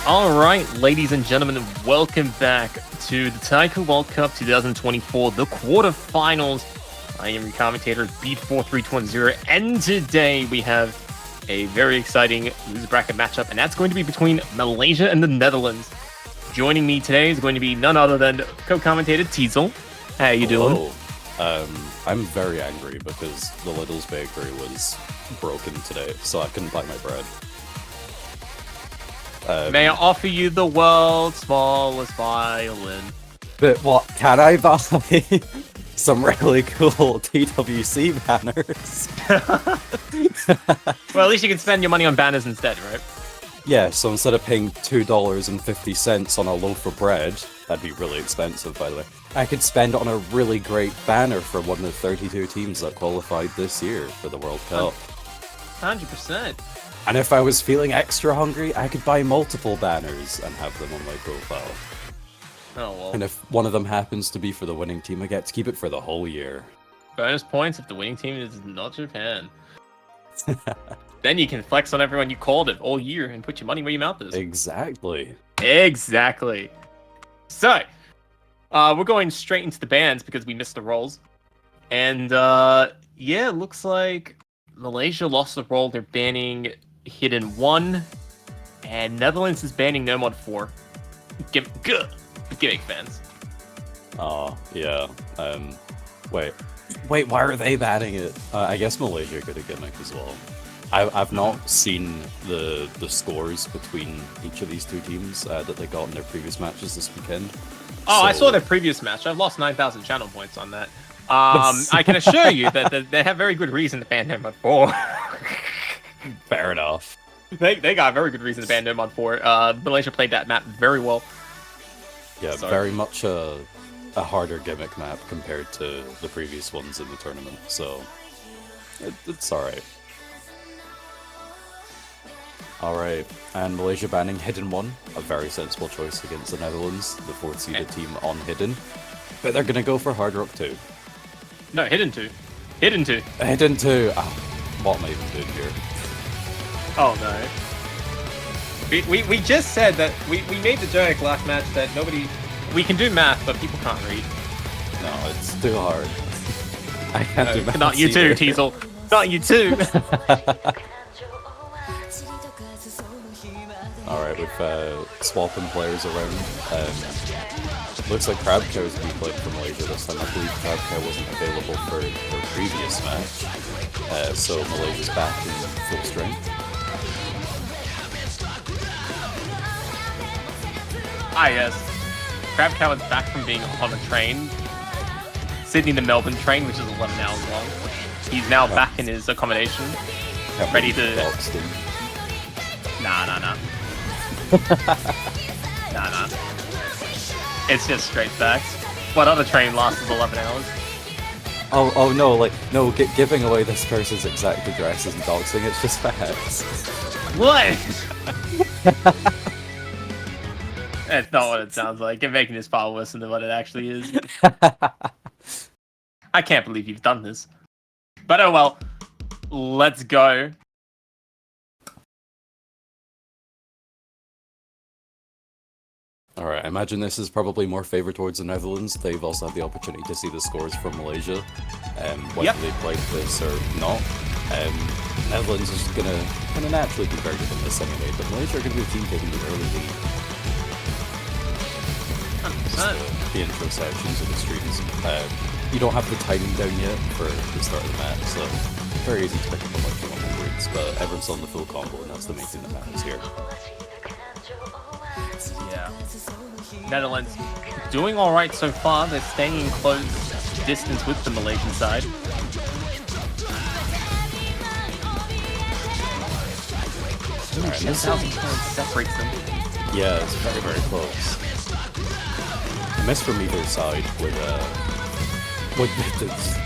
Alright, ladies and gentlemen, welcome back to the Taiko World Cup 2024, the quarterfinals. I am your commentator, Beat4320, and today we have a very exciting loser bracket matchup, and that's going to be between Malaysia and the Netherlands. Joining me today is going to be none other than co-commentator Teasel. How you doing? I'm very angry because the Lidl's bakery was broken today, so I couldn't buy my bread. May I offer you the world's smallest violin? But what, can I buy some really cool TWC banners? Well, at least you can spend your money on banners instead, right? Yeah, so instead of paying $2.50 on a loaf of bread, that'd be really expensive, by the way, I could spend on a really great banner for one of the 32 teams that qualified this year for the World Cup. 100%. And if I was feeling extra hungry, I could buy multiple banners and have them on my profile. Oh, well. And if one of them happens to be for the winning team, I get to keep it for the whole year. Bonus points if the winning team is not Japan. Then you can flex on everyone you called it all year and put your money where your mouth is. Exactly. Exactly. So, we're going straight into the bans because we missed the rolls. And, yeah, it looks like Malaysia lost the roll. They're banning Hidden 1. And Netherlands is banning No Mod 4. Gimmick fans. Oh, yeah. Wait, why are they banning it? I guess Malaysia could have gimmick as well. I've not seen the scores between each of these two teams that they got in their previous matches this weekend. Oh, so... I saw their previous match. I've lost 9,000 channel points on that. I can assure you that they have very good reason to ban No Mod 4. Fair enough. They got a very good reason to ban No Mod 4. Malaysia played that map very well. Yeah, very much a harder gimmick map compared to the previous ones in the tournament, so it's alright. Alright, and Malaysia banning Hidden 1, a very sensible choice against the Netherlands, the 4th seeded team on Hidden. But they're gonna go for Hard Rock 2. No, Hidden 2. Hidden 2. Hidden 2! Oh, what am I even doing here? Oh no. We just said that we made the joke last match that we can do math, but people can't read. No, it's too hard. I can't do math. Not you too, Teasel. Not you too. Alright, with swapping players around. Looks like Crabcow is being played for Malaysia this time. I believe Crabcow wasn't available for their previous match. So Malaysia's back in full strength. Ah, yes. Crabcow is back from being on a train. Sydney to Melbourne train, which is 11 hours long. He's now back in his accommodation. Ready to... Nah. Nah. It's just straight facts. What other train lasts 11 hours? Oh no, giving away this person's exact address isn't doxing, it's just facts. What? That's not what it sounds like. You're making this far worse than what it actually is. I can't believe you've done this. But oh well. Let's go. Alright, I imagine this is probably more favored towards the Netherlands. They've also had the opportunity to see the scores from Malaysia, whether they played this or not. Netherlands is gonna naturally be better than this anyway, but Malaysia are gonna be a team taking the early lead. 100%. The intro sections of the streams. You don't have the timing down yet for the start of the match, so very easy to pick up a bunch of words, but everyone's on the full combo, and that's the main thing that matters here. Yeah. Netherlands doing alright so far. They're staying in close distance with the Malaysian side. Alright, 10,000 points separates them. Yeah, it's very, very close. A miss from either side would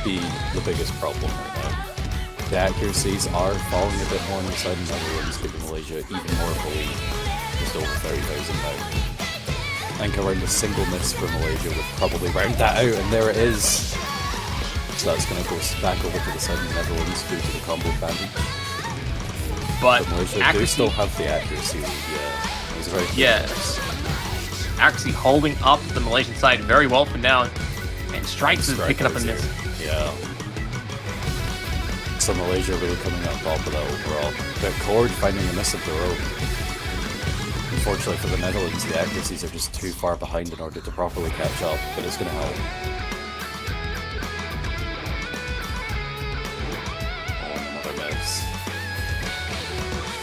be the biggest problem right now. The accuracies are falling a bit more on the side of the Netherlands, giving Malaysia even more of a lead. Just over 30,000 now. I think around a single miss for Malaysia would probably round that out, and there it is. So that's going to go back over to the side of the Netherlands due to the combo advantage. But Malaysia do still have the accuracy lead, yeah. As It's very Yes. Actually holding up the Malaysian side very well for now. And Strikes is picking up a miss. Yeah. So Malaysia really coming out top of that overall. But Cord finding a miss of their own. Unfortunately for the Netherlands, the accuracies are just too far behind in order to properly catch up, but it's going to help. Oh, another miss.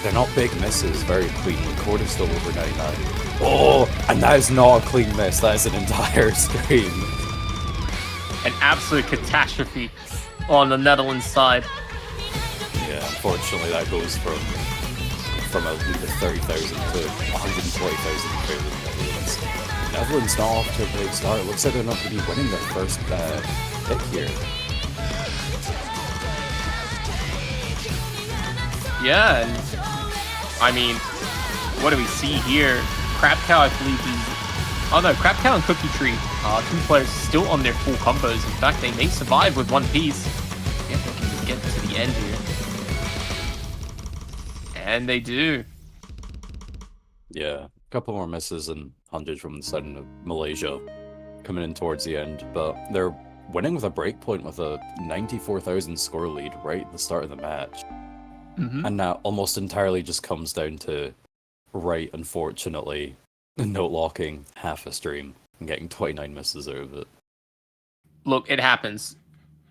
They're not big misses, very clean. Cord is still over 99. Oh, and that is not a clean miss, that is an entire screen. An absolute catastrophe on the Netherlands side. Yeah, unfortunately that goes from a lead of 30,000 to 140,000 for the Netherlands. Netherlands not off to a great start. It looks like they're not going to be winning their first pick here. Yeah, and I mean, what do we see here? Crab Cow, I believe oh no, Crab Cow and Cookie Tree, two players still on their full combos. In fact, they may survive with one piece. Yeah, they can just get to the end here. And they do. Yeah, a couple more misses and 100 from the side of Malaysia coming in towards the end, but they're winning with a breakpoint with a 94,000 score lead right at the start of the match. And that almost entirely just comes down to Right, unfortunately, note locking half a stream and getting 29 misses out of it. Look, it happens,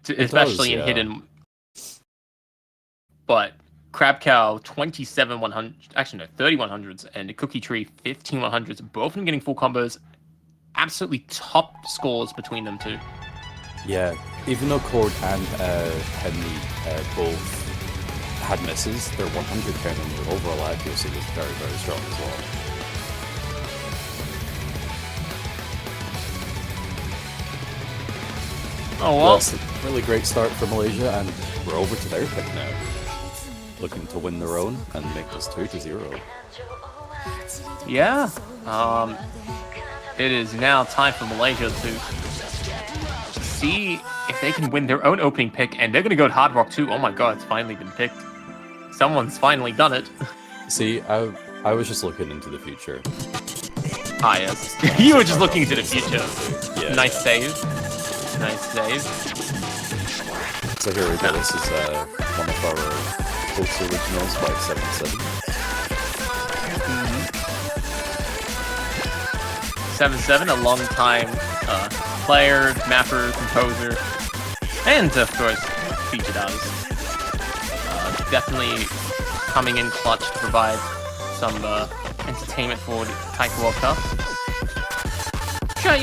especially in hidden. But Crab Cow 27-100, actually no, 30-100s, and Cookie Tree 15-100s, both of them getting full combos. Absolutely top scores between them two. Yeah, even though Cord and Henry both had misses, their 100 count and their overall accuracy was very, very strong as well. Oh well. That's a really great start for Malaysia, and we're over to their pick now. Looking to win their own and make this 2-0. Yeah. It is now time for Malaysia to see if they can win their own opening pick, and they're going to go to Hard Rock too. Oh my god, it's finally been picked. Someone's finally done it. See, I was just looking into the future. Ah, yes. You were just looking into the future. Yeah. Nice save. Nice save. So here we go. This is one of our post originals by 77. 77, a long time player, mapper, composer, and of course, featured artist. Definitely coming in clutch to provide some entertainment for the Taiko World Cup. Try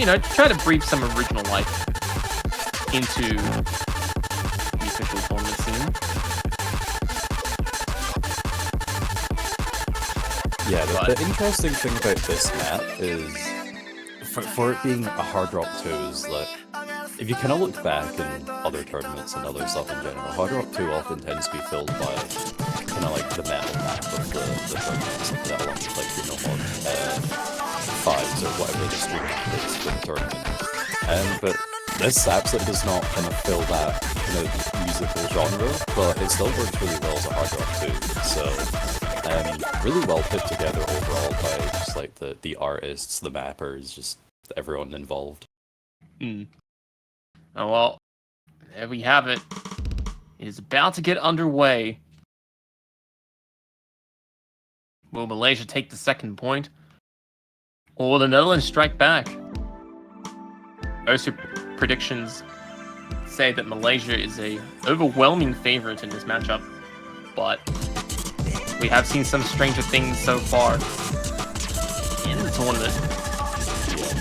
to breathe some original life into the official tournament scene. Yeah, the interesting thing about this map is, for it being a hard rock 2, is that if you kind of look back in other tournaments and other stuff in general, hard rock 2 often tends to be filled by kind of like the metal map of the tournaments, that along with like your normal 5s or whatever the stream map is for the tournament. But this absolutely does not kind of fill that kind of musical genre, but it still works really well as a hard rock 2. So really well put together overall by just like the artists, the mappers, just everyone involved. Oh well, there we have it. It is about to get underway. Will Malaysia take the second point? Or will the Netherlands strike back? Most predictions say that Malaysia is a overwhelming favorite in this matchup, but we have seen some stranger things so far in the tournament.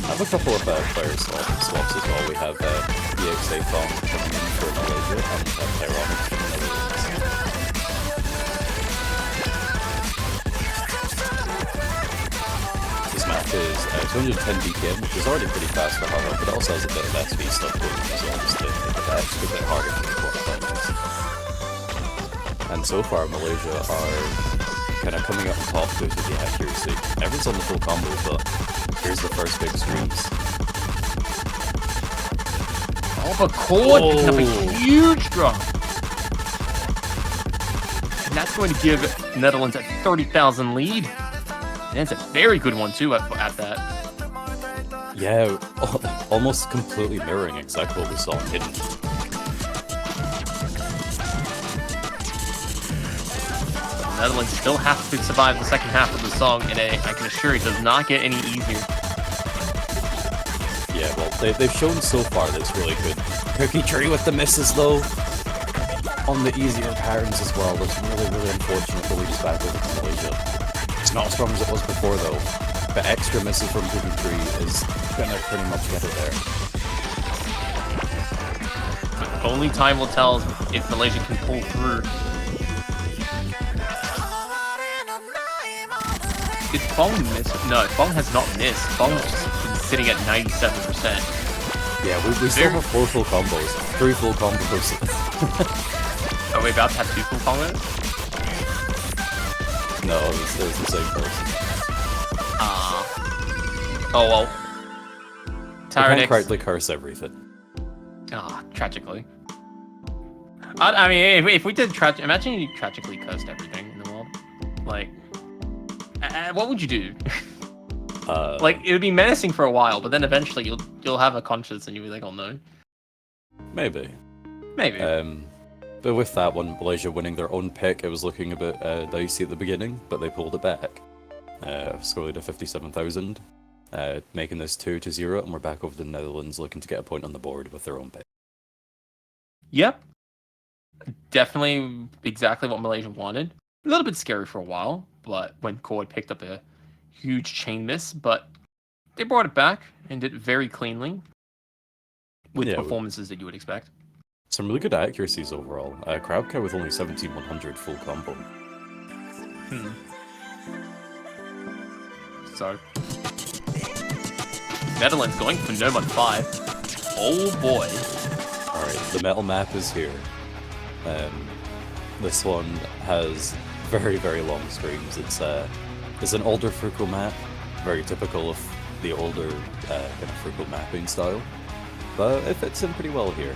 I have a couple of player swaps as well. We have EXA Fong coming in for Malaysia and Tyronic from the Netherlands. This map is 210 BPM, which is already pretty fast for hard rock, but it also has a bit of SP stuff going on as well, just to make it that extra bit harder for the quarterfinals. And so far, Malaysia are kind of coming up on top due to the accuracy. Everyone's on the full combo, but here's the first big screens. Oh, but Cord picking up a huge drop. And that's going to give Netherlands a 30,000 lead. And it's a very good one too at that. Yeah, almost completely mirroring exactly what we saw in Hidden. Netherlands still have to survive the second half of the song, and I can assure you, it does not get any easier. Yeah, well, they've shown so far that it's really good. Cookie Tree with the misses, though. On the easier patterns as well. That's really unfortunate for Leaders back over to Malaysia. It's not as strong as it was before, though. But extra misses from Cookie Tree is gonna pretty much get it there. Only time will tell if Malaysia can pull through. Did Fong miss? No, Fong has not missed. Fong's been sitting at 97%. Yeah, we still have 4 full combos. 3 full combos. Are we about to have 2 full combos? No, it's the same person. Oh well. I can't correctly curse everything. Tragically. I mean, if we did imagine you tragically cursed everything in the world. Like, what would you do? Like, it would be menacing for a while, but then eventually you'll have a conscience and you'll be like, oh no. Maybe. But with that one, Malaysia winning their own pick, it was looking a bit dicey at the beginning, but they pulled it back. Scored to 57,000, making this 2-0, and we're back over to the Netherlands looking to get a point on the board with their own pick. Yep. Definitely exactly what Malaysia wanted. A little bit scary for a while, but when Cord picked up a huge chain miss, but they brought it back and did it very cleanly with performances that you would expect. Some really good accuracies overall. Crowdcow with only 17,100 full combo. So, Netherlands going for no mod 5. Oh boy. Alright, the metal map is here. This one has very long streams. It's an older Frugal map, very typical of the older kind of Frugal mapping style, but it fits in pretty well here.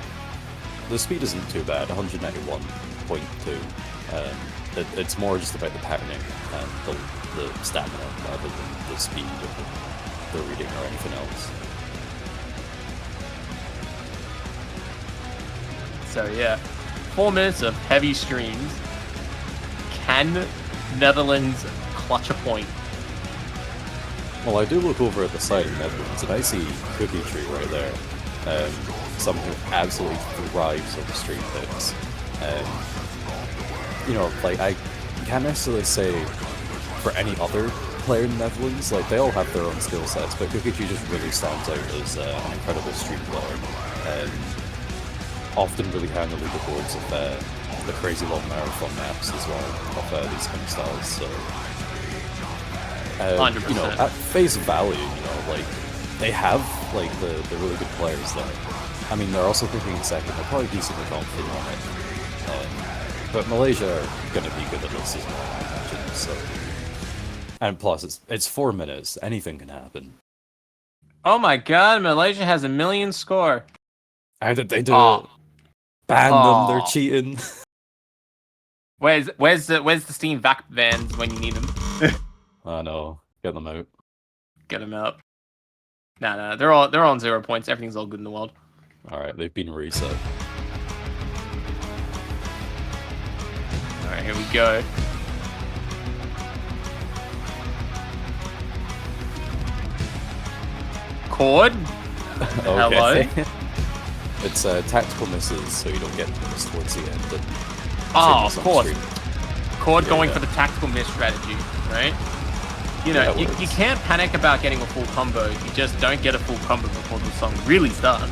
The speed isn't too bad, 191.2. It's more just about the patterning and the stamina rather than the speed of the reading or anything else. So yeah, 4 minutes of heavy streams. Can Netherlands clutch a point? Well, I do look over at the side of Netherlands, and I see Cookie Tree right there. Someone who absolutely thrives on the stream picks. You know, like, I can't necessarily say for any other player in the Netherlands, like, they all have their own skill sets, but Cookie Tree just really stands out as an incredible stream player. Often really high on the leaderboards of the crazy long marathon maps as well, of these kind of styles, so... 100%. You know, at face value, you know, like, they have, like, the really good players there. I mean, they're also picking in second, they're probably decently confident on it. But Malaysia are going to be good at this as well, I imagine, so... And plus, it's 4 minutes, anything can happen. Oh my god, Malaysia has 1 million score. How did they do it? Ban them, they're cheating. Where's the Steam VAC bans when you need them? I know. Get them out. Get them out. Nah, they're on 0 points. Everything's all good in the world. Alright, they've been reset. Alright, here we go. Cord? Okay. Hello? It's tactical misses, so you don't get missed towards the end. Oh, of course. Cord going for the tactical miss strategy, right? You know, you can't panic about getting a full combo. You just don't get a full combo before the song really starts.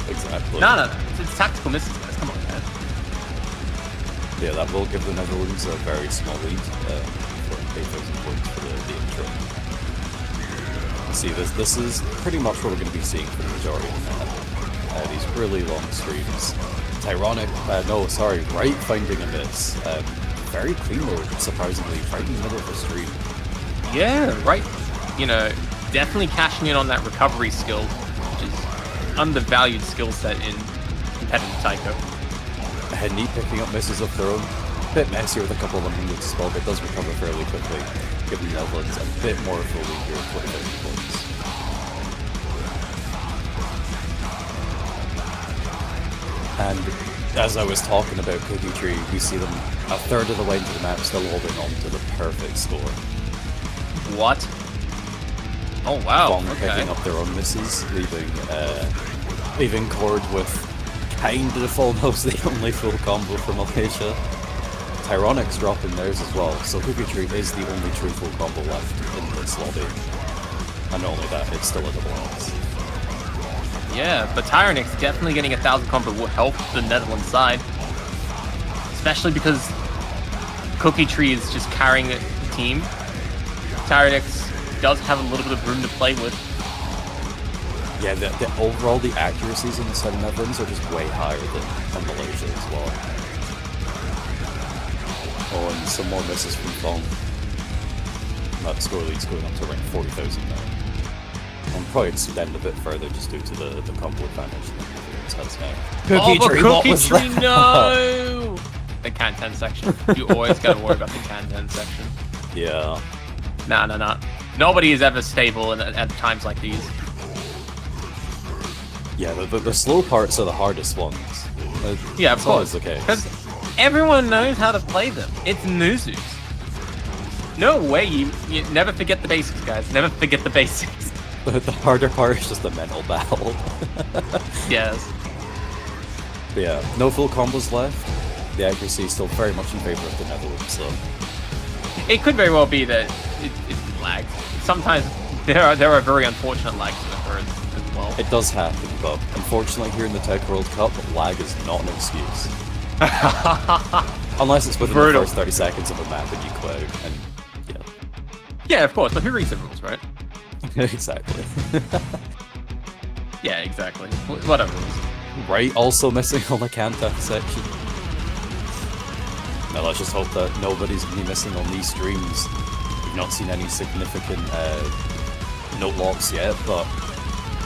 Exactly. No. It's tactical misses, guys. Come on, man. Yeah, that will give the Netherlands a very small lead for 8,000 points for the intro. See, this is pretty much what we're going to be seeing for the majority of the map. These really long streams. Tyronic, right finding a miss. Very clean though, surprisingly, right in the middle of the stream. Yeah, right. You know, definitely cashing in on that recovery skill, which is undervalued skill set in competitive taiko. Neat picking up misses of their own. a bit messier with a couple of 100s as well, but it does recover fairly quickly, giving the Netherlands a bit more of a lead here at 40,000 points. And as I was talking about Cookie Tree, we see them a third of the way into the map still holding on to the perfect score. What? Oh wow, Fong picking up their own misses, leaving Cord with kind of almost the only full combo for Malaysia. Tyronic's dropping theirs as well, so Cookie Tree is the only true full combo left in this lobby. And not only that, it's still a double X. Yeah, but Tyronic's definitely getting 1,000 combo will help the Netherlands side. Especially because Cookie Tree is just carrying the team. Tyronic's does have a little bit of room to play with. Yeah, the overall, the accuracies in the side of Netherlands are just way higher than on Malaysia as well. Oh, and some more misses from Fong. That score lead's going up to around 40,000 now. And probably extend a bit further just due to the combo advantage that Netherlands has now. Cookie Tree, what was that? No! The Can-10 section. You always gotta worry about the Can-10 section. Yeah. Nah. Nobody is ever stable at times like these. Yeah, the slow parts are the hardest ones. Yeah, of course. The case. Because everyone knows how to play them. It's Nuzus. No way, you never forget the basics, guys. Never forget the basics. The harder part is just the mental battle. Yes. But yeah, no full combos left. The accuracy is still very much in favor of the Netherlands, so... It could very well be that it lags. Sometimes there are very unfortunate lags that occur as well. It does happen, but unfortunately here in the Taiko World Cup, lag is not an excuse. Unless it's within the first 30 seconds of a map and you quit, and yeah. Yeah, of course, but who reads the rules, right? Exactly. Yeah, exactly. Whatever. Right, also missing on the Can-10 section. Now let's just hope that nobody's going to be missing on these streams. We've not seen any significant note locks yet, but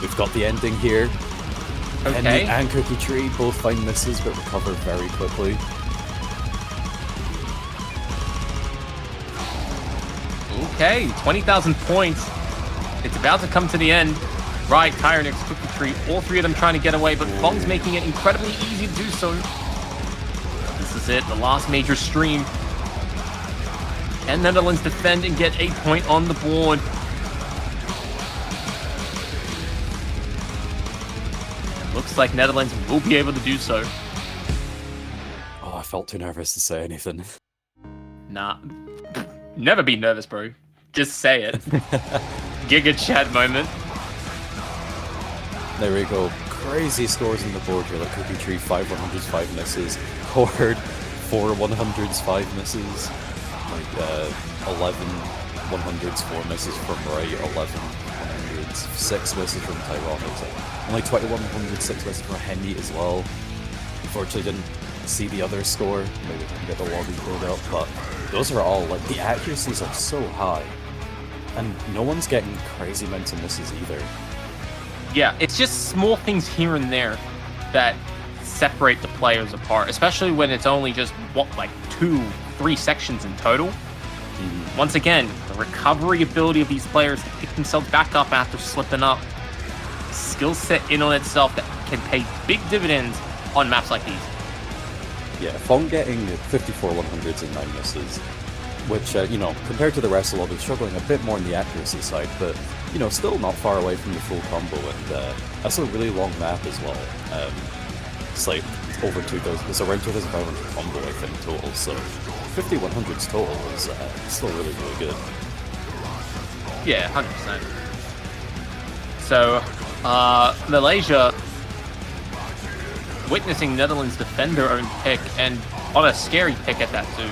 we've got the ending here. Okay. And Cookie Tree both find misses but recover very quickly. Okay, 20,000 points. It's about to come to the end. Right, Tyronic's, Cookie Tree, all three of them trying to get away, but Fong's making it incredibly easy to do so. This is it, the last major stream. And Netherlands defend and get a point on the board. Looks like Netherlands will be able to do so. Oh, I felt too nervous to say anything. Nah. Never be nervous, bro. Just say it. Giga chat moment. There we go. Crazy scores on the board here. Like Cookie Tree, 5 100s, 5 misses. Cord, 4 100s, 5 misses. Like 11 100s, 4 misses from Right, 11 100s, 6 misses from Tyronic. Only 21 100s, 6 misses from Henny as well. Unfortunately, didn't see the other score. Maybe we can get the lobby pulled up, but those are all, like, the accuracies are so high. And no one's getting crazy amounts of misses either. Yeah, it's just small things here and there that separate the players apart, especially when it's only just, like 2-3 sections in total. Once again, the recovery ability of these players to pick themselves back up after slipping up. Skill set in on itself that can pay big dividends on maps like these. Yeah, Fong getting 54 100s and 9 misses, which, you know, compared to the rest of the lobby, struggling a bit more on the accuracy side, but, you know, still not far away from the full combo, and that's a really long map as well. It's like over 2,000, it's around 2,500 combo, I think, total, so 50 100s total is still really, really good. Yeah, 100%. So, Malaysia witnessing Netherlands defend their own pick, and on a scary pick at that too.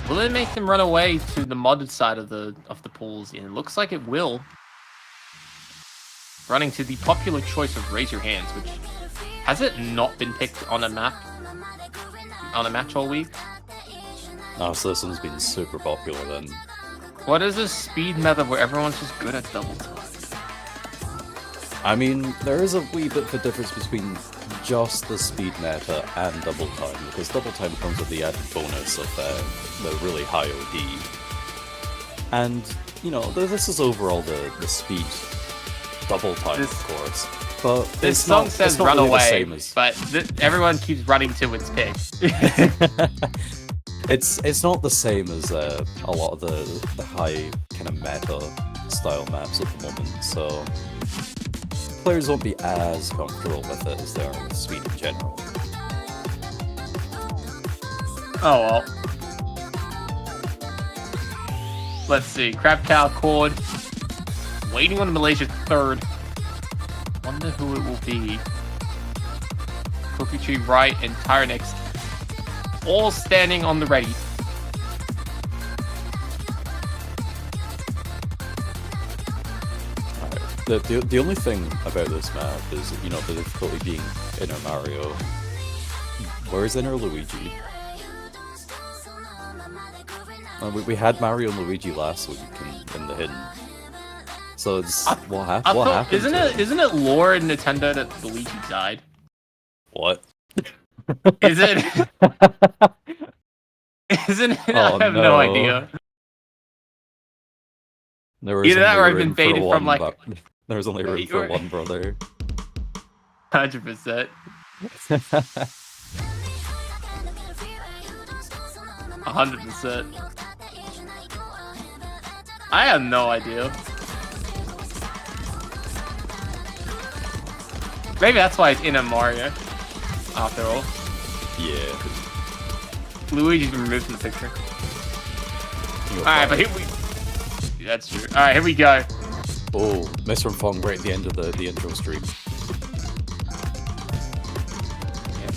Will it make them run away to the modded side of the pools? And it looks like it will. Running to the popular choice of Raise Your Hands, which has it not been picked on a match all week? Oh, so this one's been super popular then. What is this speed method where everyone's just good at double tap? I mean, there is a wee bit of a difference between just the speed meta and double time, because double time comes with the added bonus of the really high OD. And, you know, this is overall the speed double time, of course. But this song says run really away, as... but everyone keeps running to its pick. It's not the same as a lot of the high kind of meta style maps at the moment, so players won't be as comfortable with it as they are with speed in general. Oh well. Let's see. Crab Cow Cord. Waiting on Malaysia third. Wonder who it will be. Cookie Tree right and Tyrannix all standing on the ready. The only thing about this map is, you know, the difficulty being Inner Mario. Where's Inner Luigi? We had Mario and Luigi last week in the hidden. So it's what happened? Isn't it lore in Nintendo that Luigi died? What? Is it? Isn't it? Oh, I have no idea. There was Either that or I've been room for baited from one, like. there was only room for one brother. 100%. 100%. I have no idea. Maybe that's why it's in a Mario. After all. Yeah. Luigi's been removed from the picture. Alright, but here we... That's true. Alright, here we go. Oh, miss from Fong right at the end of the intro stream. Yeah.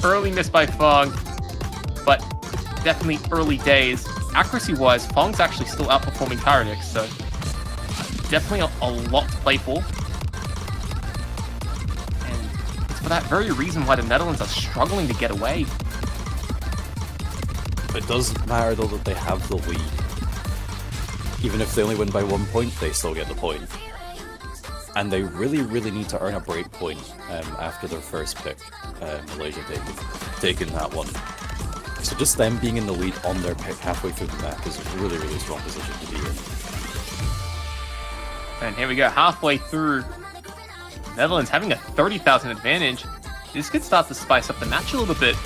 Early miss by Fong, but definitely early days. Accuracy-wise, Fong's actually still outperforming Tyrannix, so definitely a lot to play for. And it's for that very reason why the Netherlands are struggling to get away. It doesn't matter though that they have the lead. Even if they only win by 1 point, they still get the point. And they really, really need to earn a break point after their first pick. Malaysia taking that one. So just them being in the lead on their pick halfway through the map is a really, really strong position to be in. And here we go, halfway through. Netherlands having a 30,000 advantage. This could start to spice up the match a little bit.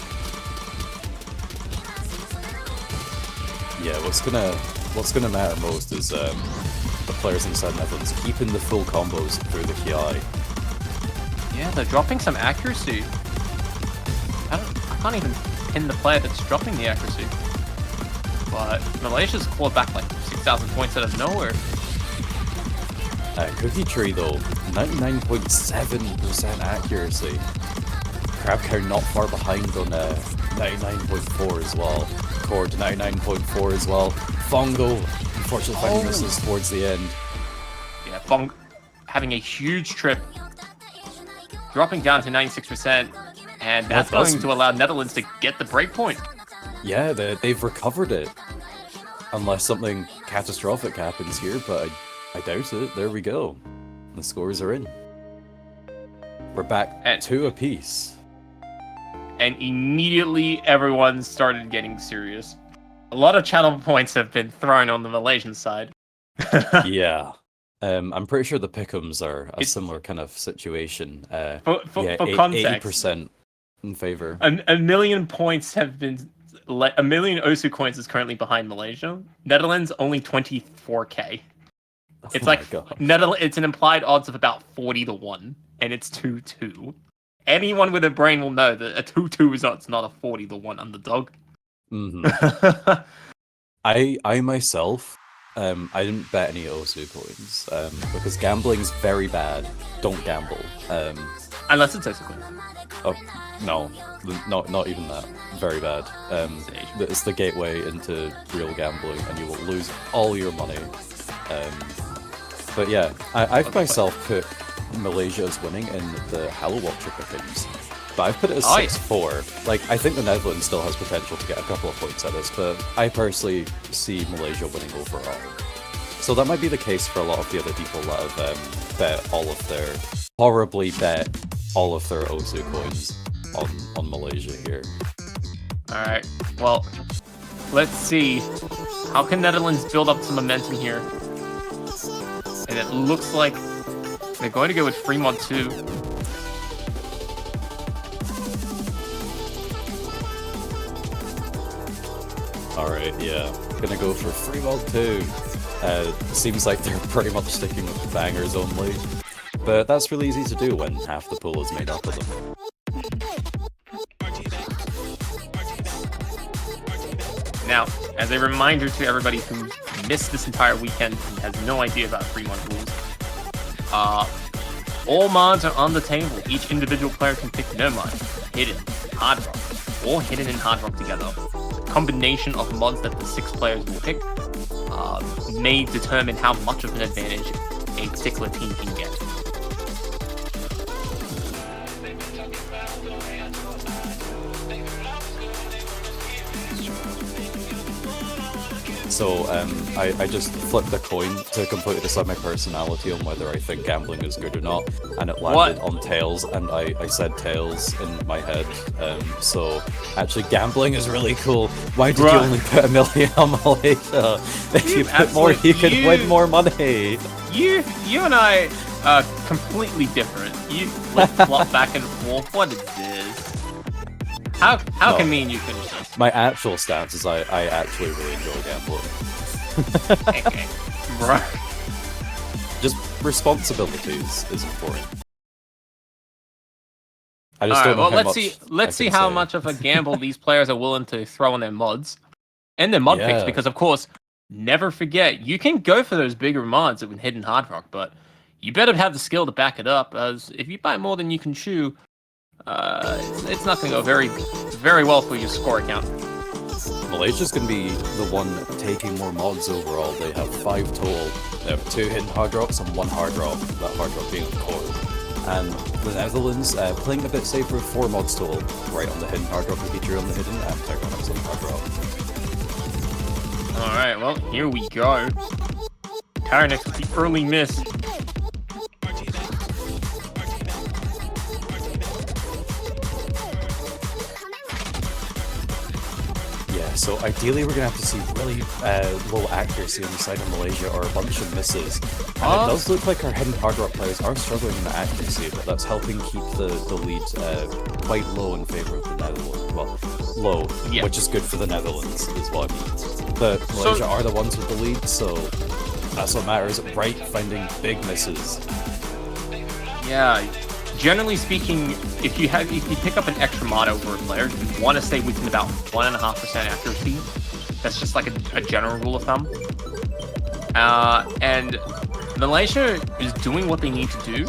Yeah, what's gonna matter most is the players inside Netherlands keeping the full combos through the KI. Yeah, they're dropping some accuracy. I can't even pin the player that's dropping the accuracy. But Malaysia's clawed back like 6,000 points out of nowhere. Cookie Tree though, 99.7% accuracy. Crab Cow not far behind on 99.4 as well. Cord 99.4 as well. Fongo, unfortunately finding misses towards the end. Yeah, Fong having a huge trip. Dropping down to 96%. And that's going to allow Netherlands to get the breakpoint. Yeah, they've recovered it. Unless something catastrophic happens here, but I doubt it. There we go. The scores are in. We're back at 2 apiece. And immediately everyone started getting serious. A lot of channel points have been thrown on the Malaysian side. Yeah. I'm pretty sure the pick'ems are a similar kind of situation. For context, 80% in favor. A million points have been... A million Osu coins is currently behind Malaysia. Netherlands, only 24k. It's it's an implied odds of about 40-1, and it's 2-2. Anyone with a brain will know that a 2-2 is not a 40-1 underdog. Mm-hmm. I myself, I didn't bet any Osu coins because gambling's very bad. Don't gamble. Unless it's Osu coins. Oh no, not even that. Very bad. It's the gateway into real gambling, and you will lose all your money. But yeah, I've myself put Malaysia as winning in the Hello Watcher pickings, but I've put it as 6-4. Like, I think the Netherlands still has potential to get a couple of points at this, but I personally see Malaysia winning overall. So that might be the case for a lot of the other people that have bet all of their horribly bet all of their O2 coins on Malaysia here. Alright, well, let's see. How can Netherlands build up some momentum here? And it looks like they're going to go with Fremont too. Alright, yeah. Gonna go for Fremont too. Seems like they're pretty much sticking with the bangers only. But that's really easy to do when half the pool is made up of them. Now, as a reminder to everybody who missed this entire weekend and has no idea about Fremont rules, all mods are on the table. Each individual player can pick no mod, hidden, hard rock, or hidden and hard rock together. The combination of mods that the 6 players will pick may determine how much of an advantage a particular team can get. So, I just flipped the coin to completely decide my personality on whether I think gambling is good or not, and it landed on tails, and I said tails in my head. So, actually, gambling is really cool. Why did you only put $1 million on Malaysia? If you put more, you could win more money. You and I are completely different. You flip back and forth. What is this? How can me and you finish this? My actual stance is I actually really enjoy gambling. Okay. Right. Just responsibilities is important. I just don't know how much let's see how much of a gamble these players are willing to throw on their mods and their mod picks, because of course, never forget, you can go for those bigger mods with hidden hard rock, but you better have the skill to back it up, as if you buy more than you can chew, it's not going to go very well for your score account. Malaysia's going to be the one taking more mods overall. They have 5 total. They have 2 hidden hard rocks and 1 hard rock, that hard rock being a core. And the Netherlands playing a bit safer with 4 mods total, right on the hidden hard rock, Pikachu on the hidden, and Tyranids on the hard rock. Alright, well, here we go. Tyranids with the early miss. So ideally we're going to have to see really low accuracy on the side of Malaysia, or a bunch of misses. And it does look like our hidden hard rock players are struggling in the accuracy, but that's helping keep the lead quite low in favour of the Netherlands. Well, low, which is good for the Netherlands, is what I mean. But Malaysia are the ones with the lead, so that's what matters, right? Finding big misses. Yeah. Generally speaking, if you pick up an extra mod over a player, you want to stay within about 1.5% accuracy. That's just like a general rule of thumb. And Malaysia is doing what they need to do.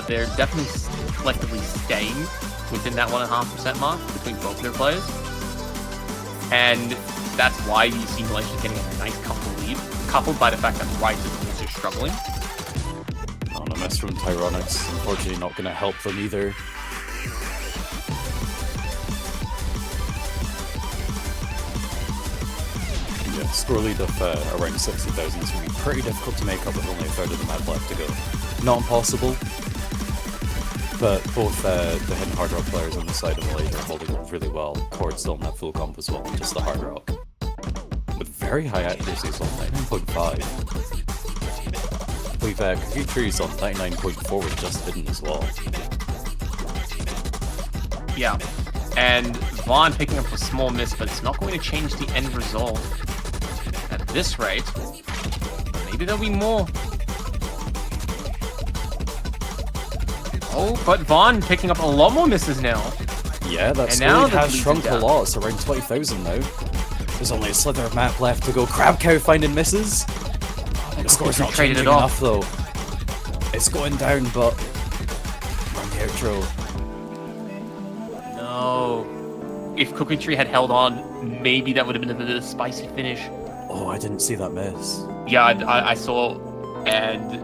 They're definitely collectively staying within that 1.5% mark between both of their players. And that's why you see Malaysia getting a nice comfortable lead, coupled by the fact that Rice is also struggling. A miss from Tyranids, unfortunately not going to help them either. Yeah, score lead of around 60,000 is going to be pretty difficult to make up with only a third of the map left to go. Not impossible, but both the hidden hard rock players on the side of Malaysia are holding up really well. Cord still in that full comp as well, just the hard rock. With very high accuracy, so 99.5. We've Cookie Trees on 99.4 with just hidden as well. Yeah, and Vaughn picking up a small miss, but it's not going to change the end result. At this rate, maybe there'll be more. Oh, but Vaughn picking up a lot more misses now. Yeah, that score has shrunk a lot. It's around 20,000 now. There's only a slither of map left to go. Crab Cow finding misses. The score's not changing enough though. It's going down, but on the outro. No. If Cookie Tree had held on, maybe that would have been a bit of a spicy finish. Oh, I didn't see that miss. Yeah, I saw, and...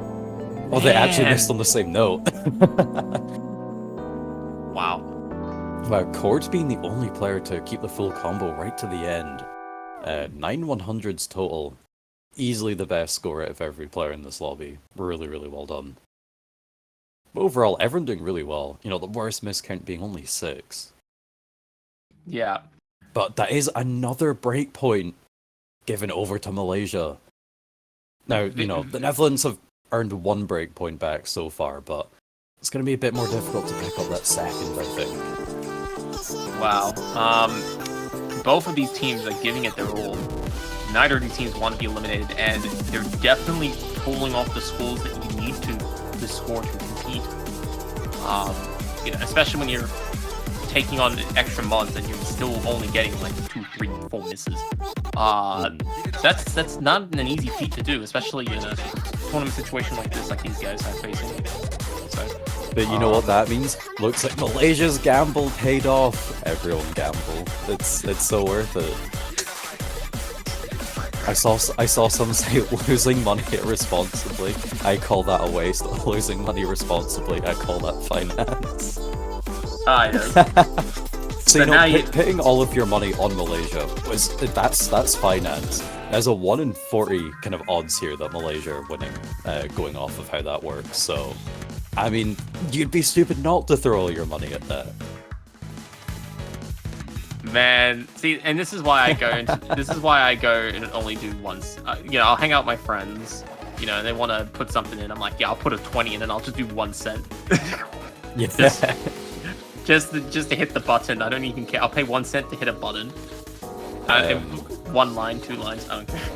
Oh, they actually missed on the same note. Wow. Wow, Cord being the only player to keep the full combo right to the end. 9 100s total. Easily the best score out of every player in this lobby. Really, really well done. But overall, everyone doing really well. You know, the worst miscount being only 6. Yeah. But that is another break point given over to Malaysia. Now, you know, the Netherlands have earned 1 break point back so far, but it's going to be a bit more difficult to pick up that second, I think. Wow. Both of these teams are giving it their all. Neither of these teams want to be eliminated, and they're definitely pulling off the scores that you need to score to compete. You know, especially when you're taking on extra mods and you're still only getting like 2, 3, 4 misses. That's not an easy feat to do, especially in a tournament situation like this, like these guys are facing. So, but you know what that means? Looks like Malaysia's gamble paid off. Everyone gamble. It's so worth it. I saw some say losing money irresponsibly. I call that a waste. Losing money responsibly, I call that finance. I know. So, you know, putting all of your money on Malaysia, that's finance. There's a 1 in 40 kind of odds here that Malaysia are winning, going off of how that works. So, I mean, you'd be stupid not to throw all your money at that. Man, see, and this is why I go and only do once. You know, I'll hang out with my friends. You know, and they want to put something in. I'm like, yeah, I'll put a 20, and then I'll just do 1 cent. Yeah. Just to hit the button. I don't even care. I'll pay 1 cent to hit a button. 1 line, 2 lines. I don't care.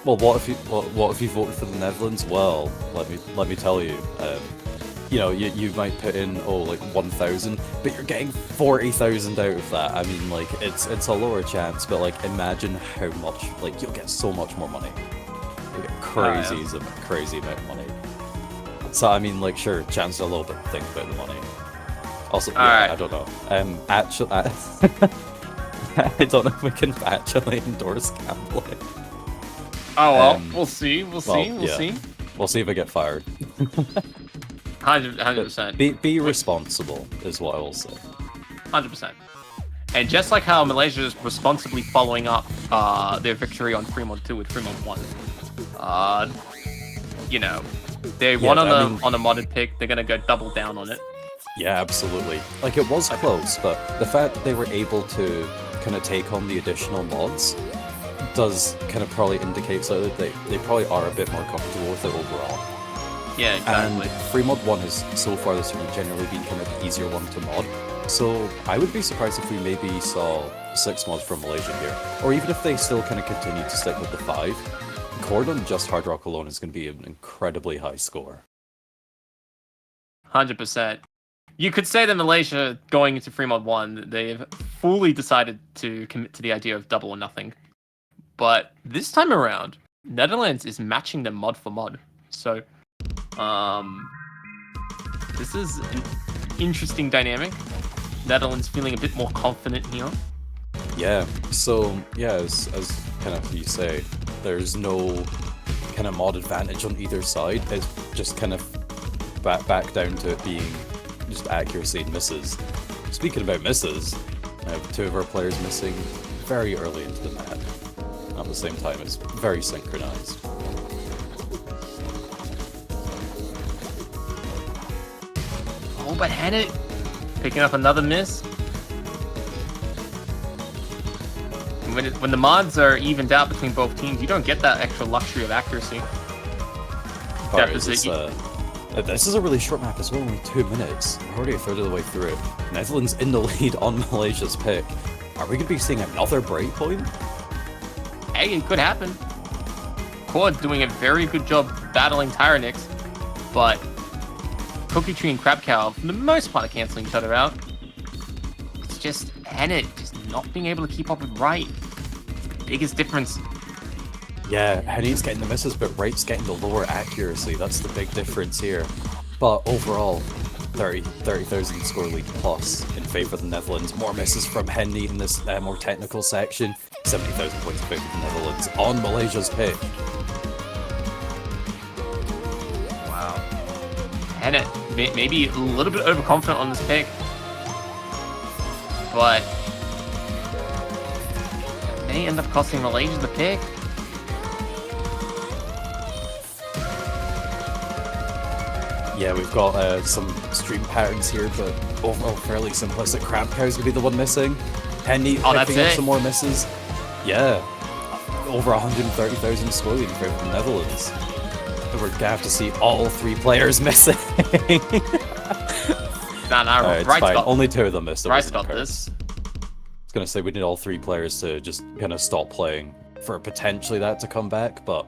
Well, what if you voted for the Netherlands? Well, let me tell you. You know, you might put in like 1,000, but you're getting 40,000 out of that. I mean, like it's a lower chance, but like imagine how much. Like you'll get so much more money. You'll get crazy amount of money. So I mean, like, sure, chance a little bit to think about the money. Also, yeah, I don't know. Actually, I don't know if we can actually endorse gambling. Oh well, we'll see. We'll see. We'll see if I get fired. 100%. Be responsible is what I will say. 100%. And just like how Malaysia is responsibly following up their victory on Fremont 2 with Fremont 1, you know. They won on a modded pick. They're gonna go double down on it. Yeah, absolutely. Like it was close, but the fact that they were able to kind of take on the additional mods does kind of probably indicate so that they probably are a bit more comfortable with it overall. Yeah, exactly. And free mod 1 has so far this year generally been kind of the easier one to mod. So I would be surprised if we maybe saw 6 mods from Malaysia here, or even if they still kind of continue to stick with the 5. Cord on just Hard Rock alone is going to be an incredibly high score. 100%. You could say that Malaysia, going into free mod 1, they've fully decided to commit to the idea of double or nothing. But this time around, Netherlands is matching them mod for mod. So, this is an interesting dynamic. Netherlands feeling a bit more confident here. Yeah, so, yeah, as kind of you say, there's no kind of mod advantage on either side. It's just kind of back down to it being just accuracy and misses. Speaking about misses, 2 of our players missing very early into the map. At the same time, it's very synchronized. Oh, but Hannah picking up another miss. When the mods are evened out between both teams, you don't get that extra luxury of accuracy. This is a really short map as well, only 2 minutes. We're already a third of the way through it. Netherlands in the lead on Malaysia's pick. Are we going to be seeing another breakpoint? Hey, it could happen. Quad doing a very good job battling Tyranics, but Cookie Tree and Crab Cow, for the most part, are cancelling each other out. It's just Hennet just not being able to keep up with Wright. Biggest difference. Yeah, Hennet's getting the misses, but Wright's getting the lower accuracy. That's the big difference here. But overall, 30,000 score lead plus in favour of the Netherlands. More misses from Henny in this more technical section. 70,000 points in favour of the Netherlands on Malaysia's pick. Wow. Hennet, maybe a little bit overconfident on this pick. But may end up costing Malaysia the pick. Yeah, we've got some stream patterns here, but overall fairly simplistic. Crab Cow's gonna be the one missing. Penny picking up some more misses. Yeah, over 130,000 scoring for the Netherlands. We're gonna have to see all 3 players missing. Right fine. about, Only 2 of them missed. Right about this. I was gonna say we need all 3 players to just kind of stop playing for potentially that to come back, but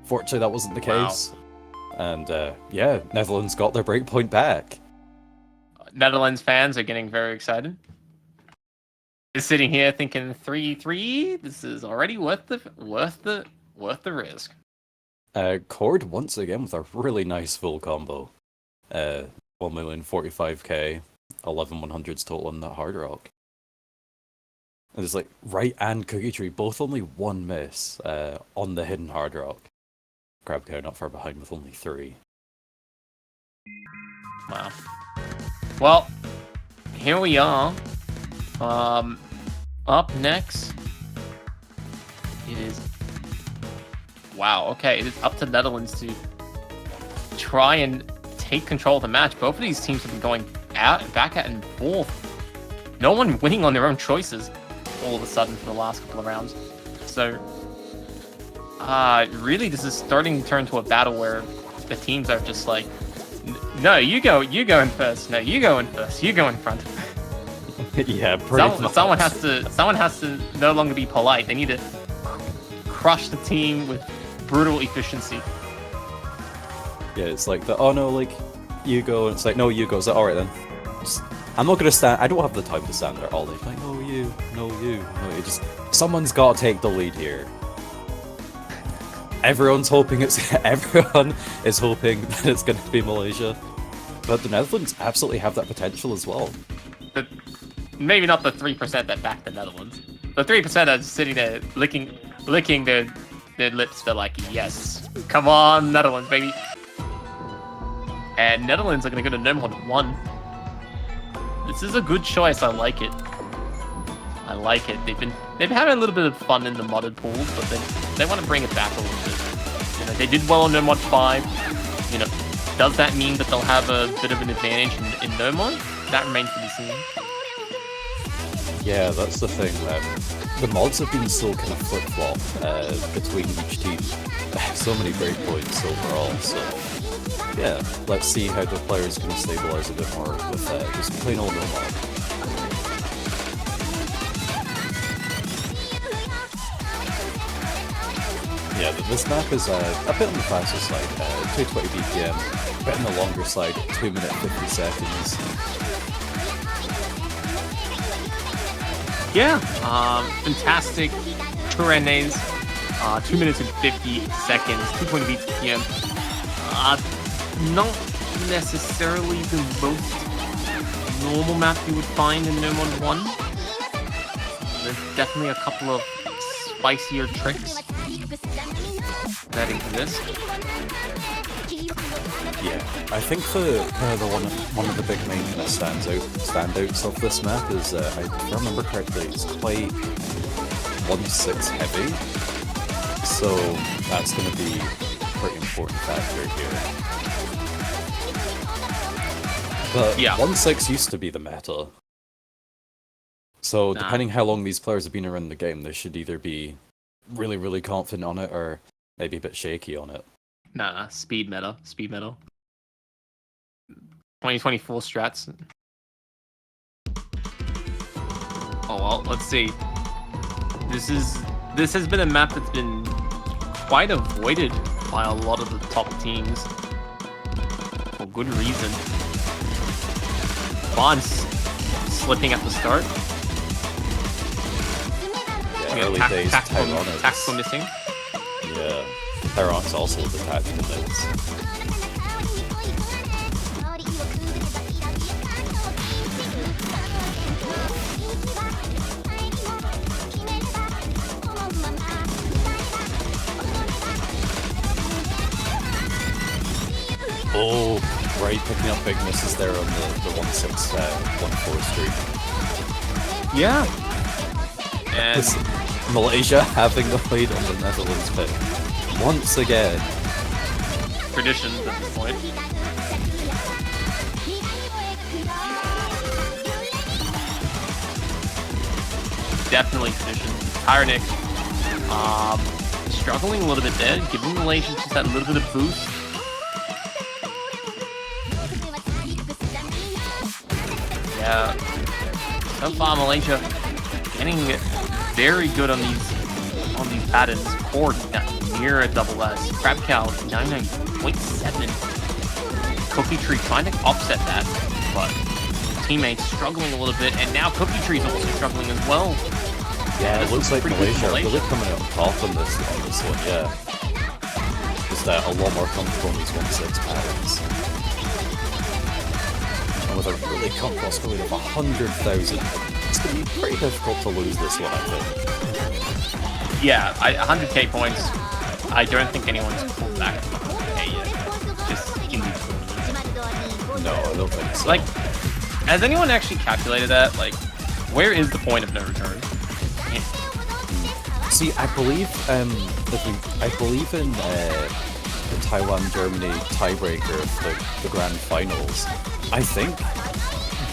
fortunately that wasn't the case. And yeah, Netherlands got their breakpoint back. Netherlands fans are getting very excited. Is sitting here thinking 3-3. This is already worth the risk. Cord once again with a really nice full combo. 1,045,000, 11,100s total on that Hard Rock. And it's like Right and Cookie Tree both only 1 miss on the hidden Hard Rock. Crab Cow not far behind with only 3. Wow. Well, here we are. Up next, it is. Wow. Okay, it is up to Netherlands to try and take control of the match. Both of these teams have been going back at and forth. No one winning on their own choices all of a sudden for the last couple of rounds. So, really, this is starting to turn to a battle where the teams are just like, no, you go in first. No, you go in first. You go in front. Yeah, pretty much. Someone has to no longer be polite. They need to crush the team with brutal efficiency. Yeah, it's like oh no, like you go, and it's like no, you go. It's like, all right then. I'm not gonna stand. I don't have the time to stand there all day. Like no, you. Someone's got to take the lead here. Everyone is hoping that it's going to be Malaysia, but the Netherlands absolutely have that potential as well. But maybe not the 3% that back the Netherlands. The 3% are just sitting there licking their lips. They're like, yes, come on, Netherlands, baby. And Netherlands are going to go to no more than 1. This is a good choice. I like it. They've been having a little bit of fun in the modded pools, but they want to bring it back a little bit. You know, they did well on No Mod 5. You know, does that mean that they'll have a bit of an advantage in No Mod? That remains to be seen. Yeah, that's the thing. The mods have been so kind of flip-flop between each team. So many breakpoints overall, so yeah, let's see how the players can stabilize a bit more with just plain old No Mod. Yeah, this map is a bit on the faster side, 220 BPM, a bit on the longer side, 2 minutes 50 seconds. Yeah, fantastic Turenes, 2 minutes and 50 seconds, 220 BPM. Not necessarily the most normal map you would find in No Mod 1. There's definitely a couple of spicier tricks that exist. Yeah, I think the one of the big main kind of standouts of this map is if I remember correctly, it's quite 1-6 heavy, so that's going to be a pretty important factor here. But yeah. 1-6 used to be the meta. So depending how long these players have been around the game, they should either be really, really confident on it or maybe a bit shaky on it. Nah, speed meta. 2024 strats. Oh well, let's see. This has been a map that's been quite avoided by a lot of the top teams for good reason. Bond's slipping at the start. Yeah, early days, tactical missing. Yeah, Tyron's also the tactical mids. Oh, right, picking up big misses there on the 1-6, 1-4 streak. Yeah. And Malaysia having the lead on the Netherlands pick. Once again. traditions at this point. Definitely tradition. Tyranic, struggling a little bit there, giving Malaysia just that little bit of boost. Yeah, so far Malaysia getting very good on these patterns. Cord near a double S. Crab Cow 99.7. Cookie Tree trying to offset that, but teammates struggling a little bit, and now Cookie Tree's also struggling as well. Yeah, it looks like Malaysia are really coming out on top on this one, yeah. Just a lot more comfortable in these 1-6 patterns. And with a really comfortable score of 100,000, it's going to be pretty difficult to lose this one, I think. Yeah, 100k points. I don't think anyone's pulled back from 100k yet. Just in these tournaments. No, I don't think so. Like, has anyone actually calculated that? Like, where is the point of no return? See, I believe in the Taiwan-Germany tiebreaker of the grand finals. I think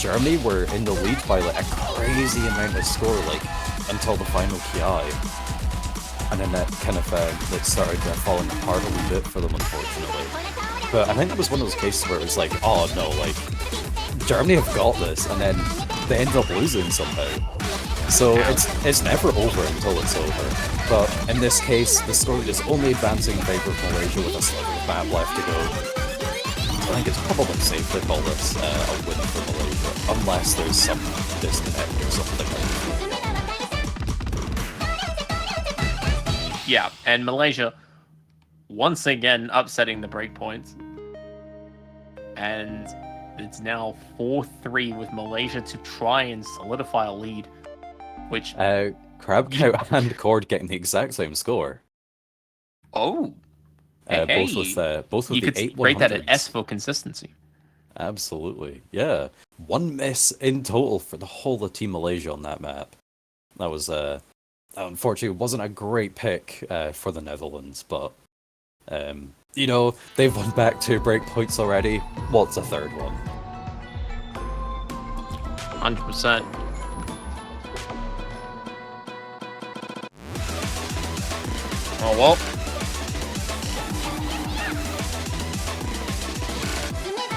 Germany were in the lead by like a crazy amount of score, like until the final KI, and then that kind of it started falling apart a little bit for them, unfortunately. But I think that was one of those cases where it was like, oh no, like Germany have got this, and then they end up losing somehow. So it's never over until it's over. But in this case, the story is only advancing in favor of Malaysia with a sliver of map left to go. I think it's probably safe to call this a win for Malaysia, unless there's some disconnect or something. Yeah, and Malaysia once again upsetting the breakpoints. And it's now 4-3 with Malaysia to try and solidify a lead. Which Crab Cow and Cord getting the exact same score. Oh, both with you the could 8 rate that an S for consistency. Absolutely, yeah. 1 miss in total for the whole of Team Malaysia on that map. That was unfortunately wasn't a great pick for the Netherlands, but you know, they've won back 2 breakpoints already. What's a third one? 100%. Oh well.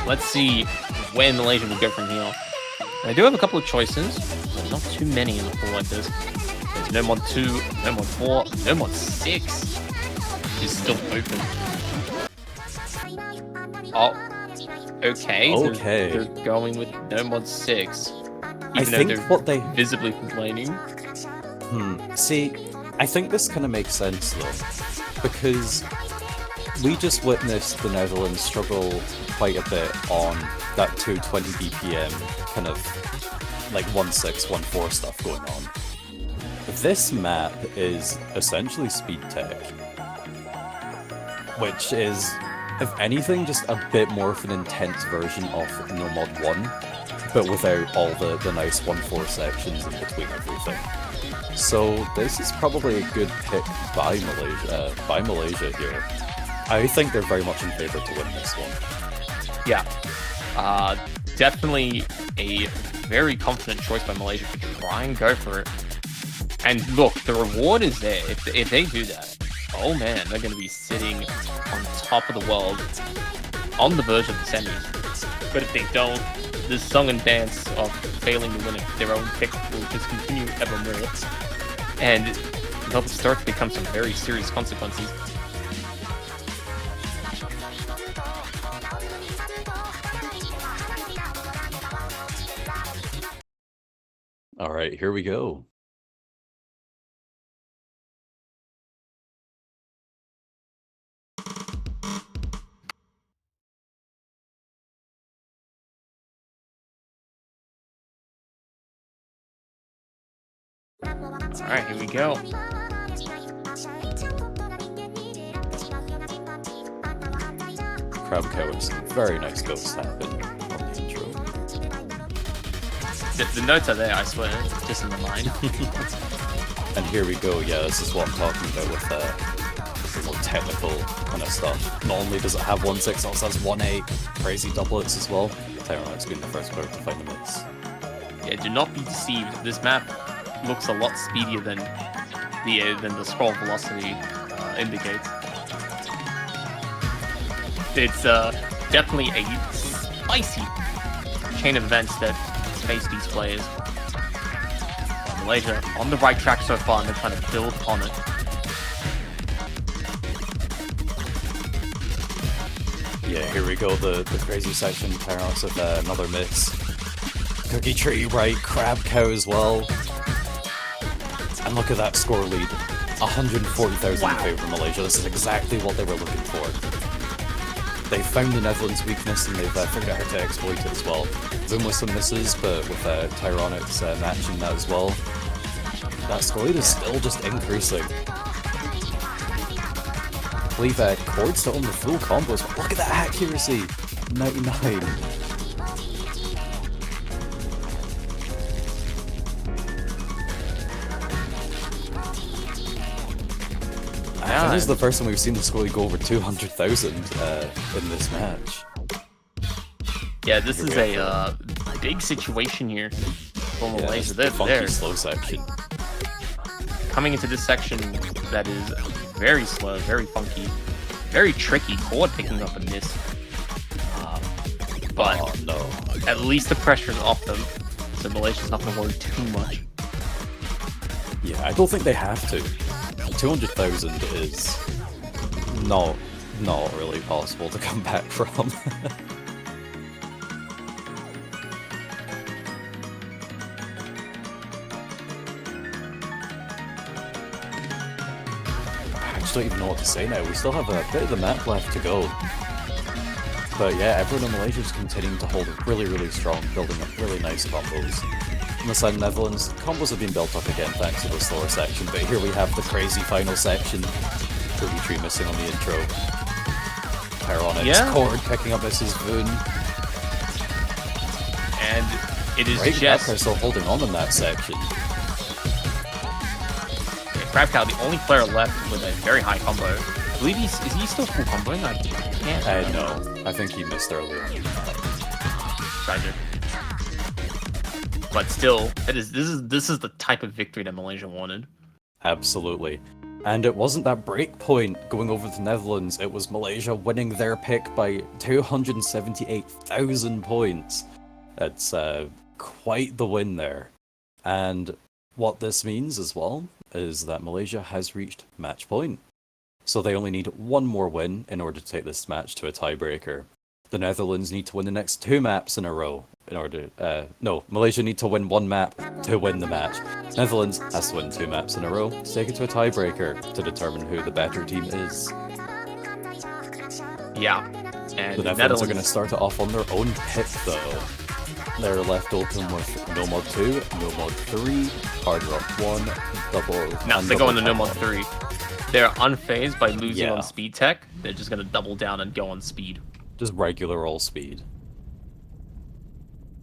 Let's see where Malaysia will go from here. I do have a couple of choices, but not too many in a pool like this. There's no mod 2, no mod 4, no mod 6 is still open. Oh, okay. They're going with no mod 6. Even though they're visibly complaining. See, I think this kind of makes sense though, because we just witnessed the Netherlands struggle quite a bit on that 220 BPM kind of like 1.6, 1.4 stuff going on. This map is essentially speed tech, which is, if anything, just a bit more of an intense version of No Mod 1, but without all the nice 1.4 sections in between everything. So this is probably a good pick by Malaysia here. I think they're very much in favor to win this one. Yeah, definitely a very confident choice by Malaysia to try and go for it. And look, the reward is there. If they do that, oh man, they're going to be sitting on top of the world, on the verge of the semis. But if they don't, this song and dance of failing to win it, their own pick will just continue evermore. And they'll start to become some very serious consequences. All right, here we go. Alright, here we go. Crab Cow with some very nice ghosts happen on the intro. The notes are there, I swear, just in the mind. And here we go, yeah, this is what I'm talking about with the technical kind of stuff. Not only does it have 1-6, it also has 1-8, crazy doublets as well. Tyronite's been the first player to find the miss. Yeah, do not be deceived. This map looks a lot speedier than the scroll velocity indicates. It's definitely a spicy chain of events that face these players. Malaysia on the right track so far, and they're trying to build on it. Yeah, here we go, the crazy section. Tyros with another miss. Cookie Tree right, Crab Cow as well. And look at that score lead. 140,000 in favour of Malaysia. This is exactly what they were looking for. They found the Netherlands' weakness and they've figured out how to exploit it as well. Zoom with some misses, but with Tyronix matching that as well. That score lead is still just increasing. I believe Cord still on the full combos, but look at that accuracy! 99. I think this is the first time we've seen the score lead go over 200,000 in this match. Yeah, this is a big situation here for Malaysia. The funky slow section. Coming into this section that is very slow, very funky, very tricky. Cord picking up a miss. But oh, no. At least the pressure's off them, so Malaysia's not going to worry too much. Yeah, I don't think they have to. 200,000 is not really possible to come back from. I just don't even know what to say now. We still have a bit of the map left to go. But yeah, everyone in Malaysia is continuing to hold it really, really strong, building up really nice combos. On the side of Netherlands, combos have been built up again thanks to the slower section, but here we have the crazy final section. Cookie Tree missing on the intro. Tyronix, Cord picking up Mrs. Voon. And it is right, just... Crabcow still holding on in that section. Yeah, Crabcow, the only player left with a very high combo. I believe is he still full comboing? I can't. No, I think he missed earlier. Tragic. But still, this is the type of victory that Malaysia wanted. Absolutely. And it wasn't that break point going over the Netherlands, it was Malaysia winning their pick by 278,000 points. It's quite the win there. And what this means as well is that Malaysia has reached match point. So they only need one more win in order to take this match to a tiebreaker. The Netherlands need to win the next 2 maps in a row in order... no, Malaysia need to win 1 map to win the match. Netherlands has to win 2 maps in a row to take it to a tiebreaker to determine who the better team is. Yeah, and the Netherlands are going to start it off on their own pick though. They're left open with No Mod 2, No Mod 3, Hard Rock 1, double... No, they're going to No Mod 3. They're unfazed by losing on speed tech. They're just going to double down and go on speed. Just regular all speed.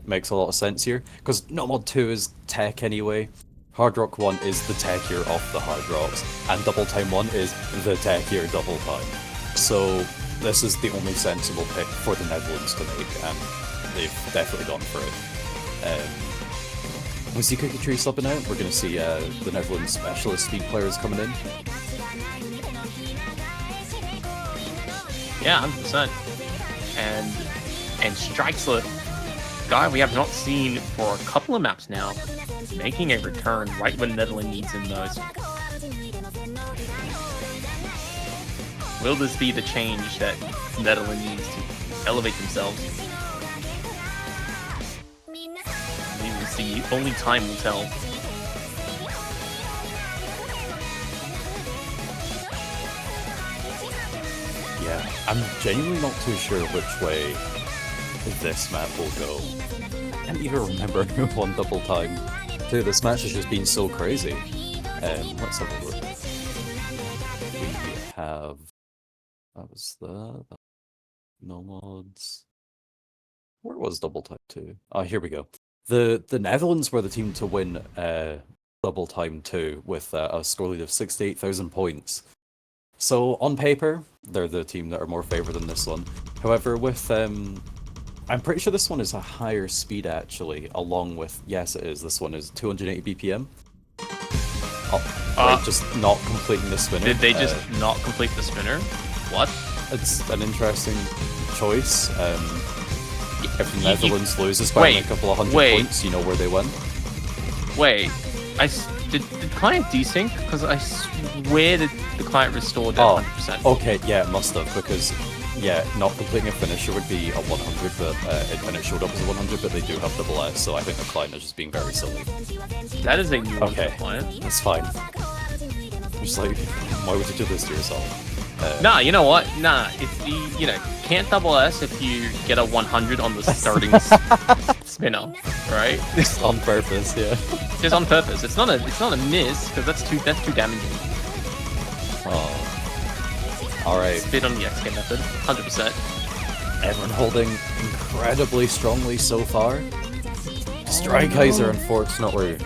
Makes a lot of sense here, because No Mod 2 is tech anyway. Hard Rock 1 is the techier of the Hard Rocks, and Double Time 1 is the techier Double Time. So this is the only sensible pick for the Netherlands to make, and they've definitely gone for it. We see Cookie Tree subbing out, we're going to see the Netherlands specialist speed players coming in. Yeah, 100%. And Strikesler, guy we have not seen for a couple of maps now, making a return right when Netherlands needs him most. Will this be the change that Netherlands needs to elevate themselves? We will see. Only time will tell. Yeah, I'm genuinely not too sure which way this map will go. I can't even remember who won Double Time. Dude, this match has just been so crazy. Let's have a look. We have... That was the... No mods... Where was Double Time 2? Oh, here we go. The Netherlands were the team to win Double Time 2 with a score lead of 68,000 points. So on paper, they're the team that are more favored than this one. However, with I'm pretty sure this one is a higher speed actually, along with, yes it is, this one is 280 BPM. Oh, right, just not completing the spinner. Did they just not complete the spinner? What? It's an interesting choice. If the Netherlands loses by a couple of hundred points, you know where they win. Wait, did client desync? Because I swear that the client restored at 100%. Okay, yeah, it must have, because yeah, not completing a finisher would be a 100, but and it showed up as a 100, but they do have double S, so I think the client is just being very silly. That is a new one for the client. That's fine. I'm just like, why would you do this to yourself? Nah, you know what? Nah, if you can't double S if you get a 100 on the starting spinner, right? Just on purpose, yeah. Just on purpose. It's not a miss because that's too damaging. Oh. All right. Spin on the XK method, 100%. Everyone holding incredibly strongly so far. Strykaiser, unfortunately,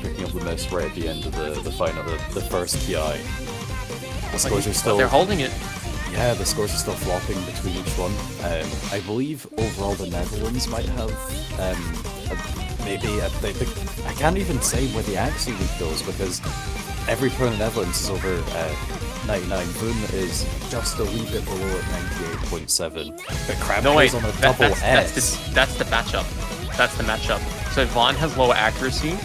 picking up the miss right at the end of the final, the first KI. The scores are still... They're holding it. Yeah, the scores are still flopping between each one. I believe overall the Netherlands might have I can't even say where the actually lead goes because every pro in the Netherlands is over 99. Boom is just a wee bit below at 98.7. But Crabtree on a double S. That's the matchup. That's the matchup. So Vaughn has lower accuracy.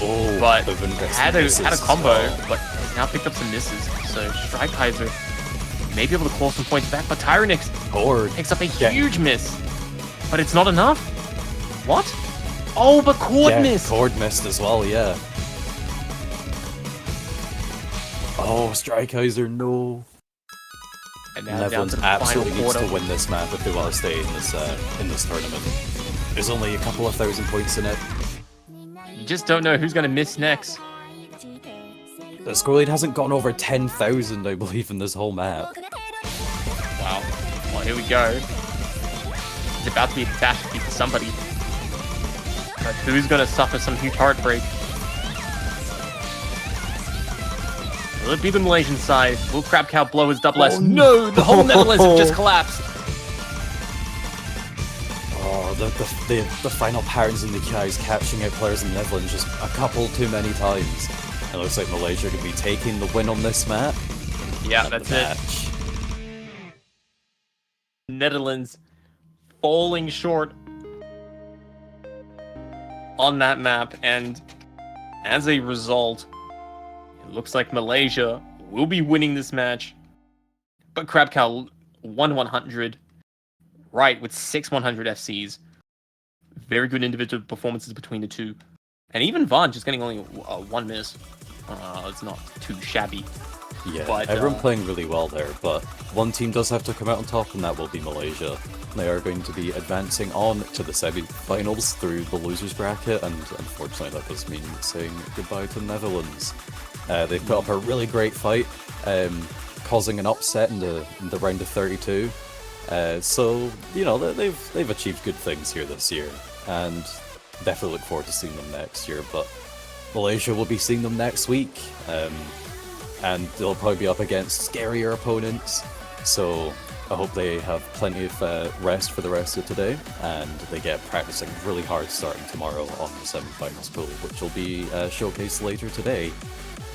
Oh, but had a combo, but has now picked up some misses. So Strykaiser may be able to claw some points back, but Tyrannix picks up a huge miss. But it's not enough. What? Oh, but Cord missed. Cord missed as well, yeah. Oh, Strykaiser, no. And now Netherlands absolutely needs to win this map if they want to stay in this tournament. There's only a couple of thousand points in it. You just don't know who's going to miss next. The score lead hasn't gone over 10,000, I believe, in this whole map. Wow. Well, here we go. It's about to be a catastrophe for somebody. But who's going to suffer some huge heartbreak? Will it be the Malaysian side? Will Crab Cow blow his double S? No! The whole Netherlands have just collapsed! Oh, the final patterns in the KIs catching out players in the Netherlands just a couple too many times. It looks like Malaysia could be taking the win on this map. Yeah, that's it. Netherlands falling short on that map, and as a result, it looks like Malaysia will be winning this match. But Crab Cow won 100, right, with 6 100 FCs. Very good individual performances between the two. And even Vaughn just getting only one miss. It's not too shabby. Yeah, but, everyone playing really well there, but one team does have to come out on top, and that will be Malaysia. They are going to be advancing on to the semi-finals through the losers bracket, and unfortunately that does mean saying goodbye to the Netherlands. They put up a really great fight, causing an upset in the round of 32. So, you know, they've achieved good things here this year, and definitely look forward to seeing them next year, but Malaysia will be seeing them next week, and they'll probably be up against scarier opponents, so I hope they have plenty of rest for the rest of today, and they get practicing really hard starting tomorrow on the semi-finals pool, which will be showcased later today.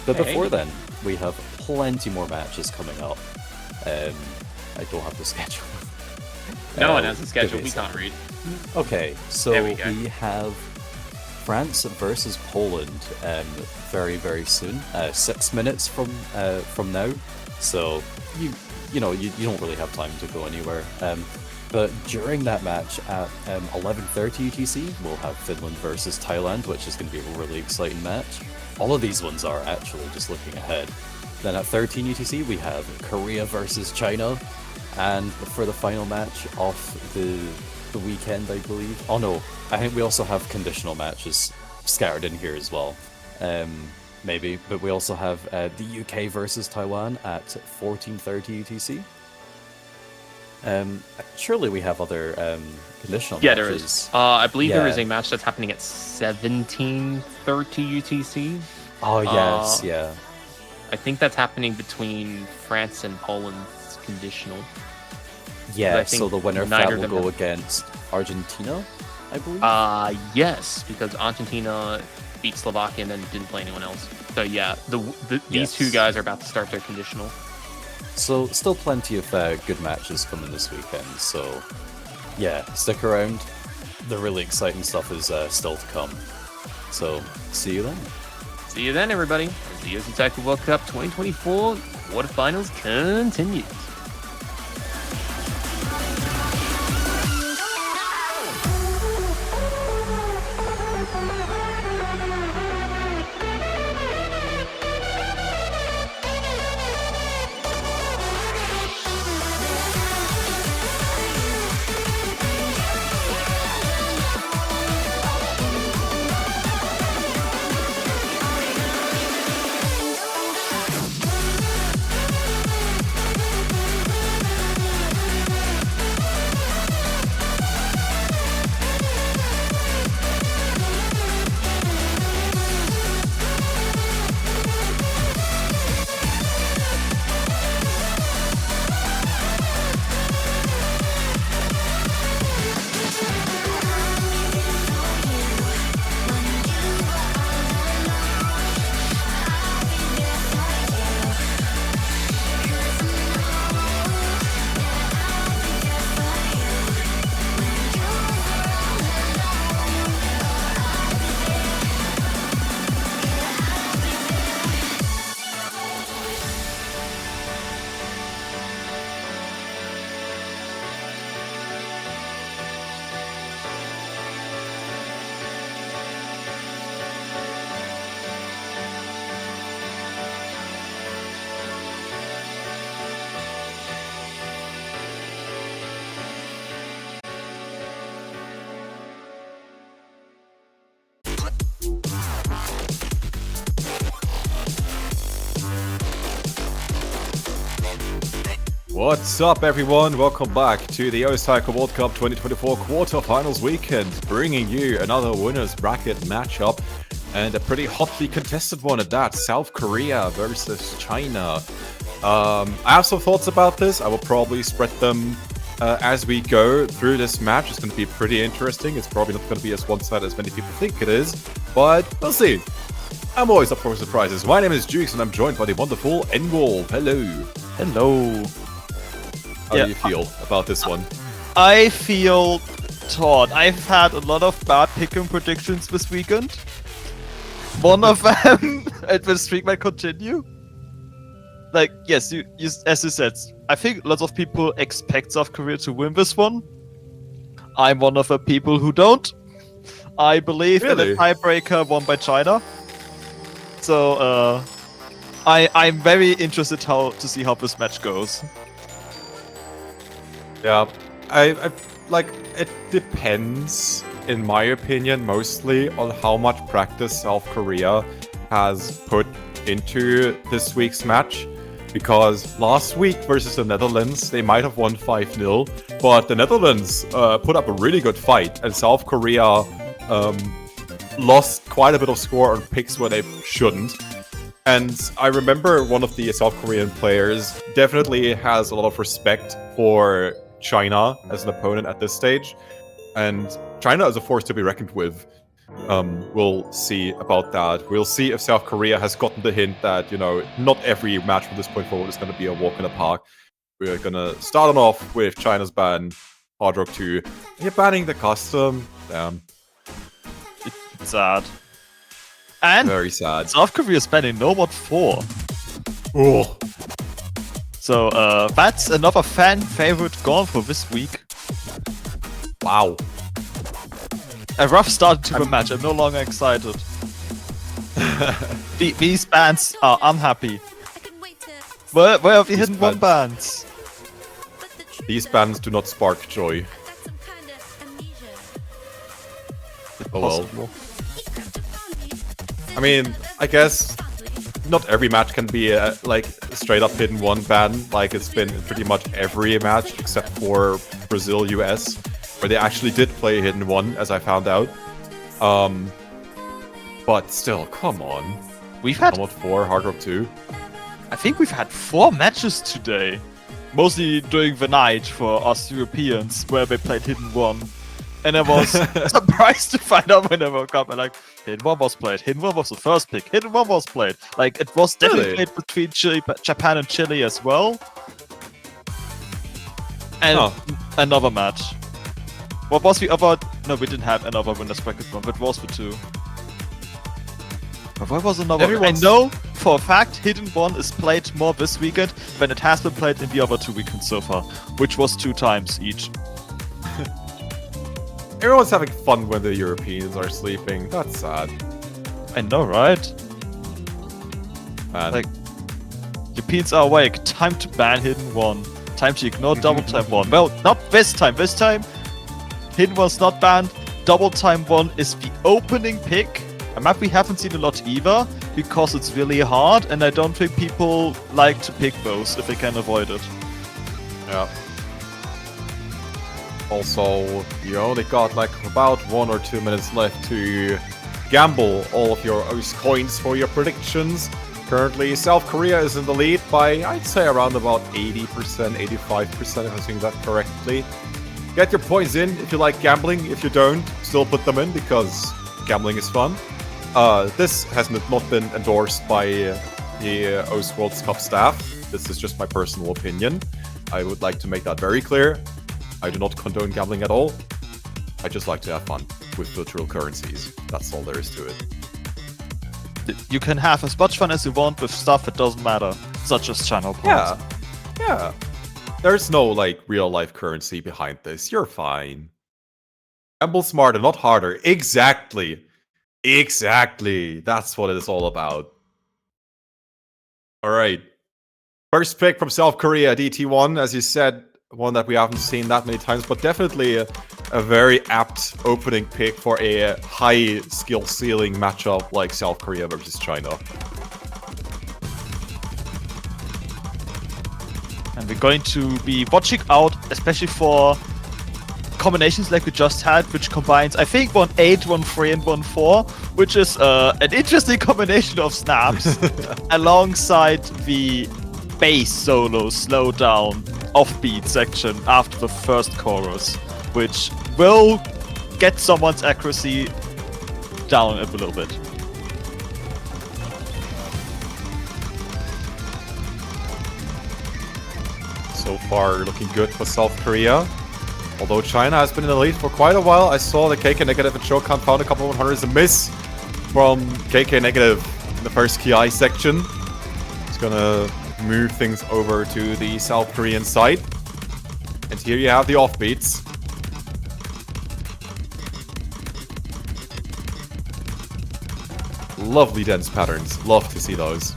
But before then, we have plenty more matches coming up. I don't have the schedule. No one has the schedule, we can't read. Okay, so we have France versus Poland very, very soon. 6 minutes from now. So you don't really have time to go anywhere. But during that match at 11:30 UTC, we'll have Finland versus Thailand, which is going to be a really exciting match. All of these ones are actually, just looking ahead. Then at 13 UTC, we have Korea versus China. And for the final match of the weekend, I believe. Oh no, I think we also have conditional matches scattered in here as well. Maybe, but we also have the UK versus Taiwan at 14:30 UTC. Surely we have other conditional matches. Yeah, there is. I believe there is a match that's happening at 17:30 UTC. Oh yes, yeah. I think that's happening between France and Poland's conditional. Yeah, I think so the winner of neither that of will them go have- against Argentina, I believe. Yes, because Argentina beat Slovakia and then didn't play anyone else. So yeah, these two Yes. guys are about to start their conditional. So still plenty of good matches coming this weekend. So yeah, stick around. The really exciting stuff is still to come. So see you then. See you then, everybody. As the Yoshi Taiko World Cup 2024 quarterfinals continues. What's up, everyone? Welcome back to the Taiko World Cup 2024 quarterfinals weekend, bringing you another winners bracket matchup and a pretty hotly contested one at that. South Korea versus China. I have some thoughts about this. I will probably spread them as we go through this match. It's going to be pretty interesting. It's probably not going to be as one-sided as many people think it is, but we'll see. I'm always up for surprises. My name is Jukes, and I'm joined by the wonderful N-Wolf. Hello. Hello. How do you feel about this one? I feel torn. I've had a lot of bad pick-em predictions this weekend. One of them, the streak might continue. Like, yes, you, as you said, I think lots of people expect South Korea to win this one. I'm one of the people who don't. I believe in a tiebreaker won by China. So, I'm very interested to see how this match goes. Yeah, I like, it depends, in my opinion, mostly on how much practice South Korea has put into this week's match. Because last week versus the Netherlands, they might have won 5-0, but the Netherlands put up a really good fight, and South Korea lost quite a bit of score on picks where they shouldn't. And I remember one of the South Korean players definitely has a lot of respect for China as an opponent at this stage, and China is a force to be reckoned with. We'll see about that. We'll see if South Korea has gotten the hint that, you know, not every match from this point forward is going to be a walk in the park. We're going to start off with China's ban, Hard Rock 2. You're banning the custom. Damn. It's sad. And very sad. South Korea is banning No Mod 4. Oh. So, that's another fan favorite gone for this week. Wow. A rough start to the match. I'm no longer excited. These bands are unhappy. Where are the hidden one bands? These bands do not spark joy. Oh well. I mean, I guess not every match can be a, like, straight up hidden one ban. Like, it's been pretty much every match except for Brazil-US, where they actually did play hidden one, as I found out. But still, come on. We've had Mod 4, Hard Rock 2. I think we've had 4 matches today. Mostly during the night for us Europeans, where they played Hidden One. And I was surprised to find out when I woke up. And like, Hidden One was played. Hidden One was the first pick. Hidden One was played. Like, it was definitely Really? played between Japan and Chile as well. And another match. What was the other? No, we didn't have another winners bracket one. But was the 2? But what was another? I know for a fact Hidden One is played more this weekend than it has been played in the other 2 weekends so far, which was 2 times each. Everyone's having fun when the Europeans are sleeping. That's sad. I know, right? Man. Like, Europeans are awake. Time to ban Hidden One. Time to ignore Double Time One. Well, not this time. This time, Hidden One's not banned. Double Time One is the opening pick. A map we haven't seen a lot either, because it's really hard, and I don't think people like to pick those if they can avoid it. Yeah. Also, you only got like about 1 or 2 minutes left to gamble all of your OS coins for your predictions. Currently, South Korea is in the lead by, I'd say, around about 80%, 85%, if I'm saying that correctly. Get your points in if you like gambling. If you don't, still put them in because gambling is fun. This has not been endorsed by the OS World Cup staff. This is just my personal opinion. I would like to make that very clear. I do not condone gambling at all. I just like to have fun with virtual currencies. That's all there is to it. You can have as much fun as you want with stuff that doesn't matter, such as channel points. Yeah. There's no like real life currency behind this. You're fine. Gamble smarter, not harder. Exactly. That's what it is all about. All right. First pick from South Korea, DT1, as you said, one that we haven't seen that many times, but definitely a very apt opening pick for a high skill ceiling matchup like South Korea versus China. And we're going to be watching out, especially for combinations like we just had, which combines, I think, 1-8, 1-3, and 1-4, which is an interesting combination of snaps alongside the bass solo slowdown offbeat section after the first chorus, which will get someone's accuracy down a little bit. So far, looking good for South Korea. Although China has been in the lead for quite a while, I saw the KK Negative and Shokan found a couple of 100s. A miss from KK Negative in the first KI section. It's gonna move things over to the South Korean side. And here you have the offbeats. Lovely dense patterns. Love to see those.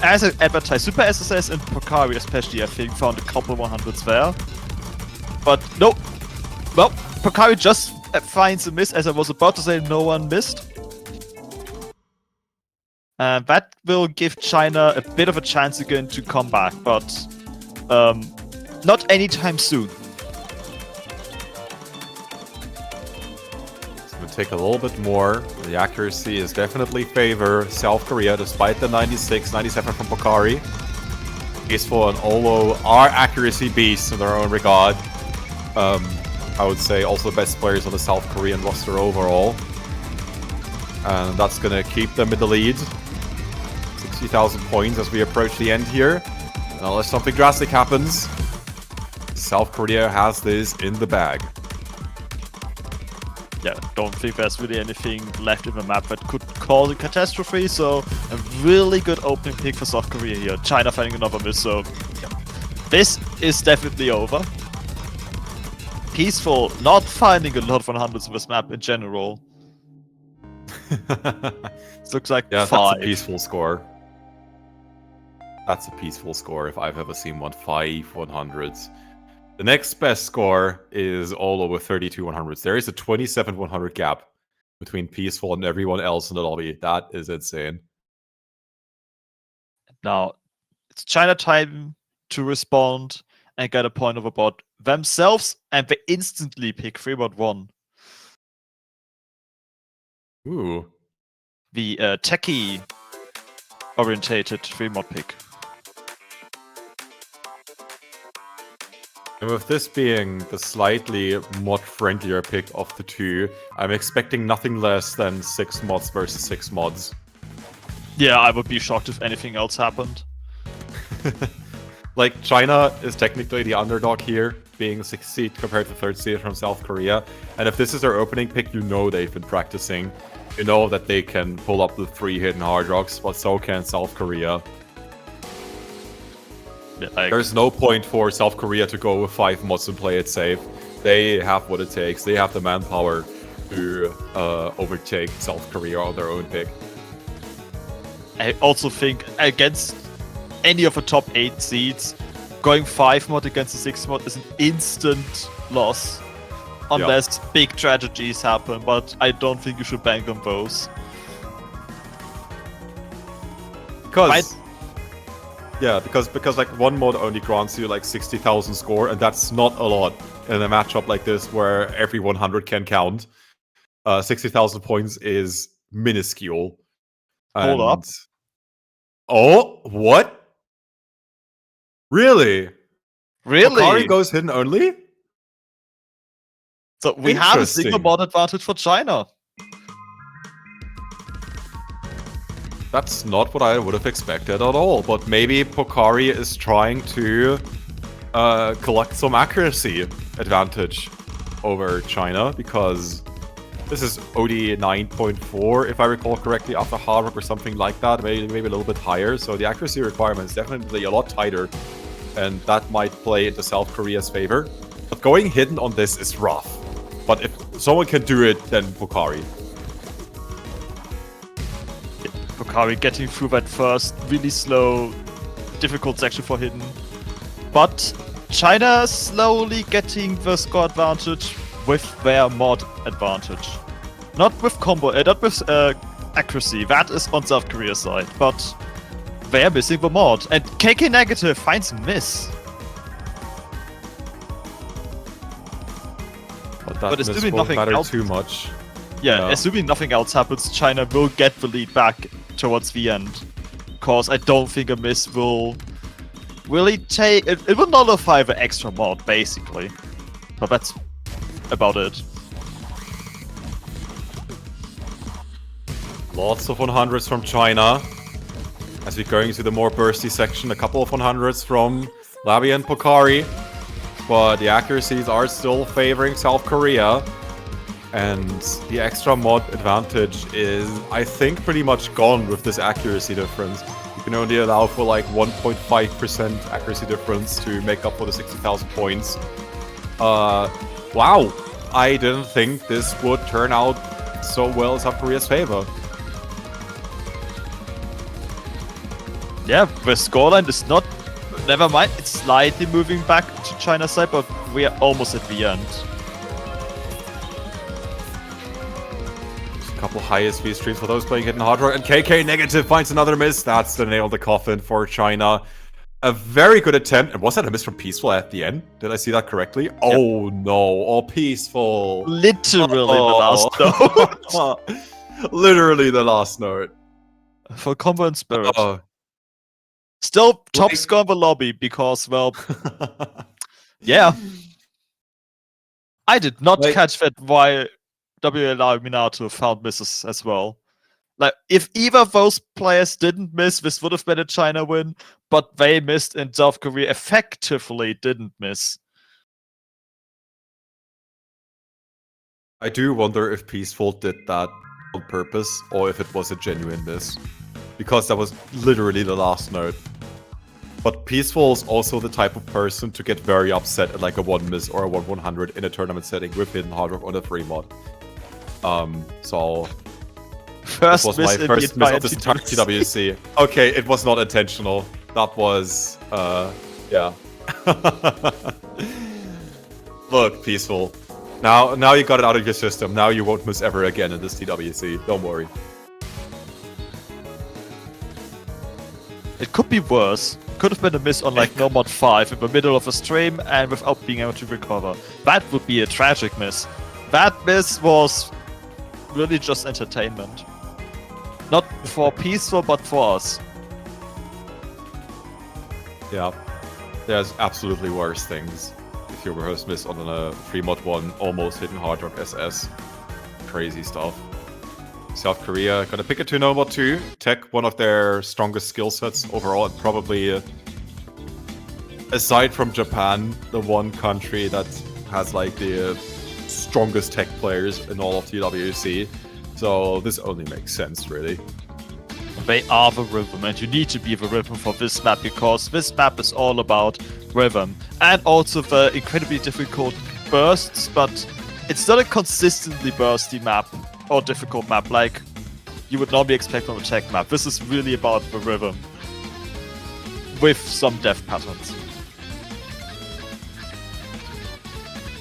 As advertised, Super SSS and Pokari especially, I think, found a couple 100s there. But no. Well, Pokari just finds a miss, as I was about to say, no one missed. And that will give China a bit of a chance again to come back, but not anytime soon. It's going to take a little bit more. The accuracy is definitely favor South Korea, despite the 96, 97 from Pokari. Peaceful and Olo are accuracy beasts in their own regard. I would say also the best players on the South Korean roster overall. And that's going to keep them in the lead. 60,000 points as we approach the end here. And unless something drastic happens, South Korea has this in the bag. Yeah, don't think there's really anything left in the map that could cause a catastrophe, so a really good opening pick for South Korea here. China finding another miss, so yeah. This is definitely over. Peaceful, not finding a lot of 100s in this map in general. It looks like 5. That's a peaceful score. That's a peaceful score if I've ever seen one. 5 100s. The next best score is Olo with 32 100s. There is a 27 100 gap between Peaceful and everyone else in the lobby. That is insane. Now, it's China time to respond and get a point of about themselves, and they instantly pick 3-1. Ooh. The techie orientated 3-mod pick. And with this being the slightly mod-friendlier pick of the two, I'm expecting nothing less than 6 mods versus 6 mods. Yeah, I would be shocked if anything else happened. Like, China is technically the underdog here, being 6th seed compared to 3rd seed from South Korea. And if this is their opening pick, you know they've been practicing. You know that they can pull up the 3 hidden hard rocks, but so can South Korea. Yeah, There's no point for South Korea to go with 5 mods and play it safe. They have what it takes. They have the manpower to overtake South Korea on their own pick. I also think against any of the top 8 seeds, going 5 mod against a 6 mod is an instant loss. Unless big tragedies happen, but I don't think you should bank on those. Because like 1 mod only grants you like 60,000 score, and that's not a lot in a matchup like this where every 100 can count. 60,000 points is minuscule. Hold up. Oh, what? Really? Akari goes hidden only? So we have a single mod advantage for China. That's not what I would have expected at all, but maybe Pokari is trying to collect some accuracy advantage over China, because this is OD 9.4, if I recall correctly, after hard rock or something like that, maybe a little bit higher, so the accuracy requirement is definitely a lot tighter, and that might play into South Korea's favor. But going hidden on this is rough. But if someone can do it, then Pokari. Pokari getting through that first really slow, difficult section for hidden. But China slowly getting the score advantage with their mod advantage. Not with combo, not with accuracy, that is on South Korea's side, but they're missing the mod. And KK Negative finds a miss. But assuming nothing else too much. Yeah, assuming nothing else happens, China will get the lead back towards the end. Because I don't think a miss will really take... It will nullify the extra mod, basically. But that's about it. Lots of 100s from China. As we're going into the more bursty section, a couple of 100s from Labi and Pokari. But the accuracies are still favoring South Korea. And the extra mod advantage is, I think, pretty much gone with this accuracy difference. You can only allow for like 1.5% accuracy difference to make up for the 60,000 points. Wow! I didn't think this would turn out so well in South Korea's favor. Yeah, the scoreline is not... Never mind, it's slightly moving back to China's side, but we are almost at the end. Couple high SV streams for those playing hidden hard rock, and KK Negative finds another miss. That's the nail in the coffin for China. A very good attempt. And was that a miss from Peaceful at the end? Did I see that correctly? Yep. Oh no, oh Peaceful. Literally the last note. Literally the last note. For combo and spirit. Still top score in the lobby because, well... yeah. I did not catch that why WLR Minato found misses as well. Like, if either of those players didn't miss, this would have been a China win, but they missed and South Korea effectively didn't miss. I do wonder if Peaceful did that on purpose, or if it was a genuine miss. Because that was literally the last note. But Peaceful is also the type of person to get very upset at like a 1 miss or a 1-100 in a tournament setting with hidden hard rock on a free mod. So First was my first miss of this entire TWC. Okay, it was not intentional. That was, yeah. Look, Peaceful. Now you got it out of your system. Now you won't miss ever again in this TWC. Don't worry. It could be worse. Could have been a miss on like no mod 5 in the middle of a stream and without being able to recover. That would be a tragic miss. That miss was really just entertainment. Not for Peaceful, but for us. Yeah. There's absolutely worse things. If you were Smith on a 3-mod 1, almost hitting Hard Rock SS. Crazy stuff. South Korea gonna pick it to no mod 2. Tech, one of their strongest skill sets overall, and probably, aside from Japan, the one country that has like the strongest tech players in all of TWC. So this only makes sense, really. They are the rhythm, and you need to be the rhythm for this map, because this map is all about rhythm. And also the incredibly difficult bursts, but it's not a consistently bursty map, or difficult map, like you would normally expect from a tech map. This is really about the rhythm, with some death patterns.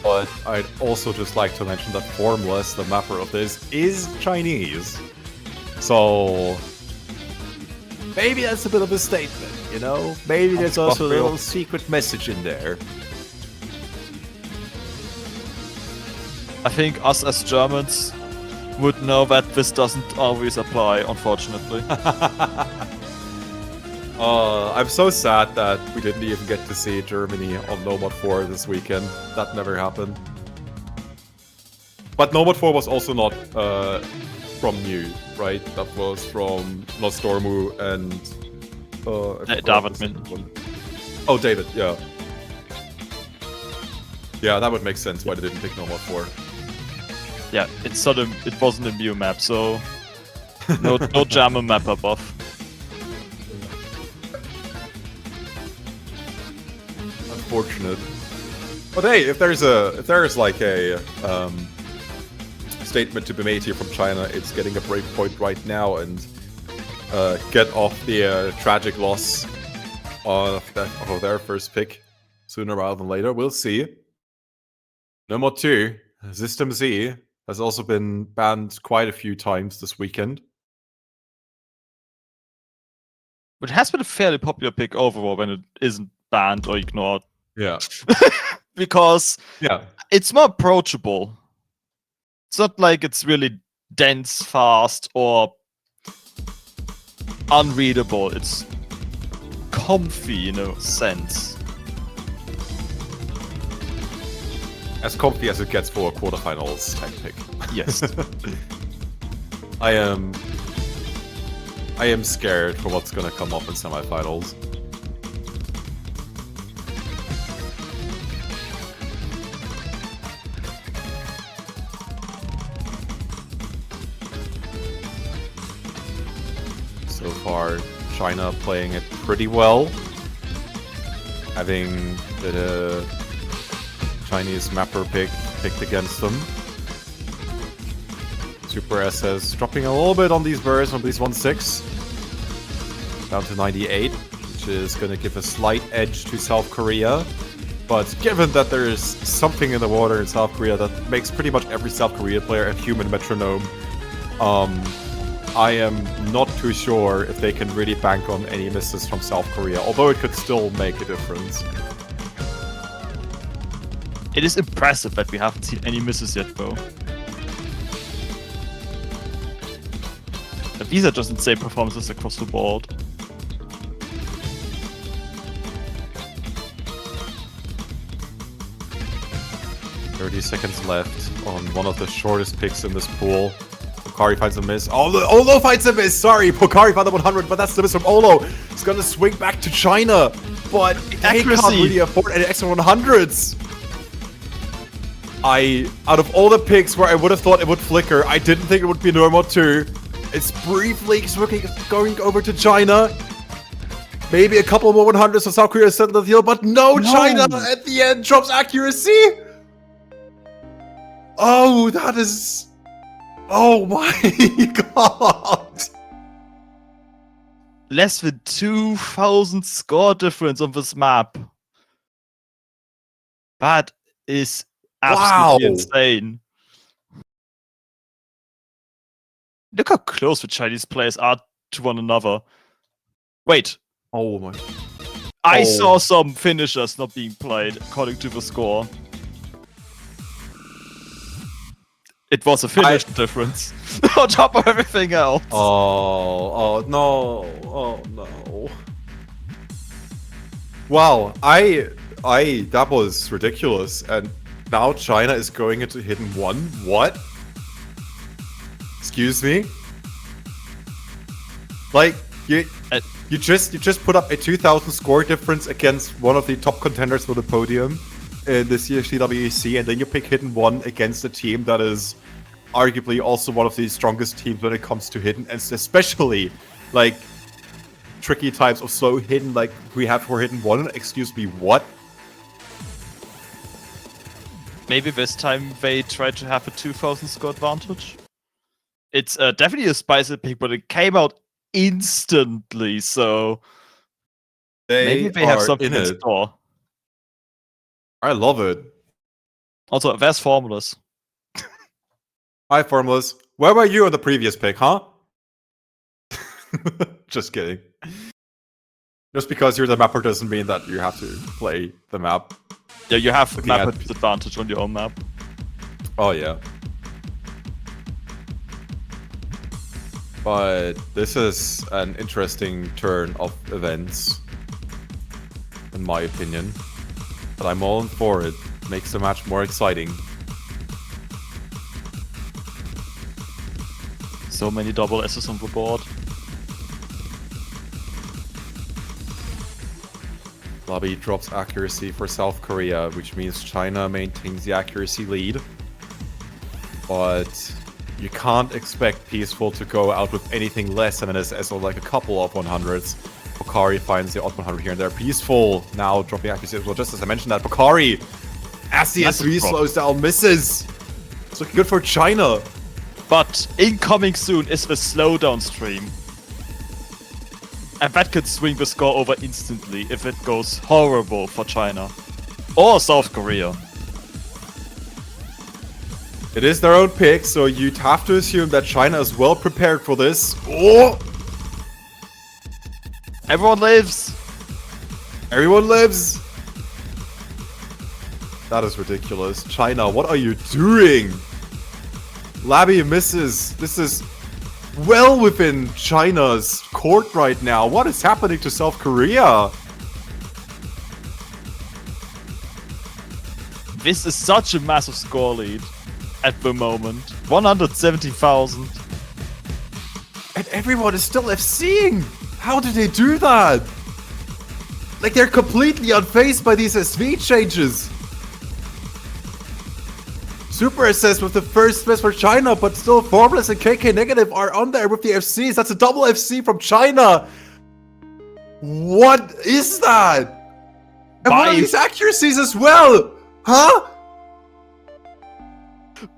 But I'd also just like to mention that Formless, the mapper of this, is Chinese. So maybe that's a bit of a statement, you know? Maybe there's also a little secret message in there. I think us as Germans would know that this doesn't always apply, unfortunately. I'm so sad that we didn't even get to see Germany on Nomad 4 this weekend. That never happened. But Nomad 4 was also not from New, right? That was from Nostormu and... David Min. Oh, David, yeah. Yeah, that would make sense why they didn't pick Nomad 4. Yeah, it wasn't a Mew map, so no German map above. Unfortunate. But hey, if there's like a statement to be made here from China, it's getting a break point right now and get off the tragic loss of their first pick sooner rather than later. We'll see. Number 2, System Z, has also been banned quite a few times this weekend. But it has been a fairly popular pick overall when it isn't banned or ignored. Yeah. Because Yeah. it's more approachable. It's not like it's really dense, fast, or unreadable. It's comfy in a sense. As comfy as it gets for a quarterfinals tech pick. Yes. I am scared for what's gonna come up in semifinals. So far, China playing it pretty well. Having the Chinese mapper picked against them. Super SS dropping a little bit on these bursts, on these 1-6. Down to 98, which is going to give a slight edge to South Korea. But given that there is something in the water in South Korea that makes pretty much every South Korean player a human metronome, I am not too sure if they can really bank on any misses from South Korea, although it could still make a difference. It is impressive that we haven't seen any misses yet, though. And these are just insane performances across the board. $30 left on one of the shortest picks in this pool. Pokari finds a miss. Olo finds a miss! Sorry, Pokari found the 100, but that's the miss from Olo. He's gonna swing back to China, but they can't really afford any extra 100s. Out of all the picks where I would have thought it would flicker, I didn't think it would be Normal 2. It's briefly going over to China. Maybe a couple more 100s for South Korea to settle the deal, but no, China at the end drops accuracy. Oh, that is... Oh my god! Less than 2,000 score difference on this map. That is absolutely insane. Look how close the Chinese players are to one another. Wait. Oh my... I saw some finishers not being played according to the score. It was a finish difference on top of everything else. Oh no. Oh no. Wow, that was ridiculous. And now China is going into Hidden 1? What? Excuse me? Like, you just put up a 2,000 score difference against one of the top contenders for the podium in this year's CWEC, and then you pick Hidden 1 against a team that is arguably also one of the strongest teams when it comes to Hidden, and especially, like, tricky types of slow Hidden like we have for Hidden 1. Excuse me, what? Maybe this time they try to have a 2,000 score advantage. It's definitely a spicy pick, but it came out instantly, so maybe they have something in store. I love it. Also, there's formulas. Hi, formulas. Where were you on the previous pick, huh? Just kidding. Just because you're the mapper doesn't mean that you have to play the map. Yeah, you have map disadvantage on your own map. Oh, yeah. But this is an interesting turn of events, in my opinion. But I'm all in for it. Makes the match more exciting. So many double S's on the board. Lobby drops accuracy for South Korea, which means China maintains the accuracy lead. But you can't expect Peaceful to go out with anything less than an SS or like a couple of 100s. Pocari finds the odd 100 here and there. Peaceful now dropping accuracy as well. Just as I mentioned that, Pocari, as the SV slows down, misses. It's looking good for China. But incoming soon is the slowdown stream. And that could swing the score over instantly if it goes horrible for China. Or South Korea. It is their own pick, so you'd have to assume that China is well prepared for this. Oh! Everyone lives! Everyone lives! That is ridiculous. China, what are you doing? Labby misses. This is well within China's court right now. What is happening to South Korea? This is such a massive score lead at the moment. 170,000. And everyone is still FCing! How did they do that? Like, they're completely unfazed by these SV changes. Super assist with the first miss for China, but still Formless and KK Negative are on there with the FCs. That's a double FC from China. What is that? And what are these accuracies as well? Huh?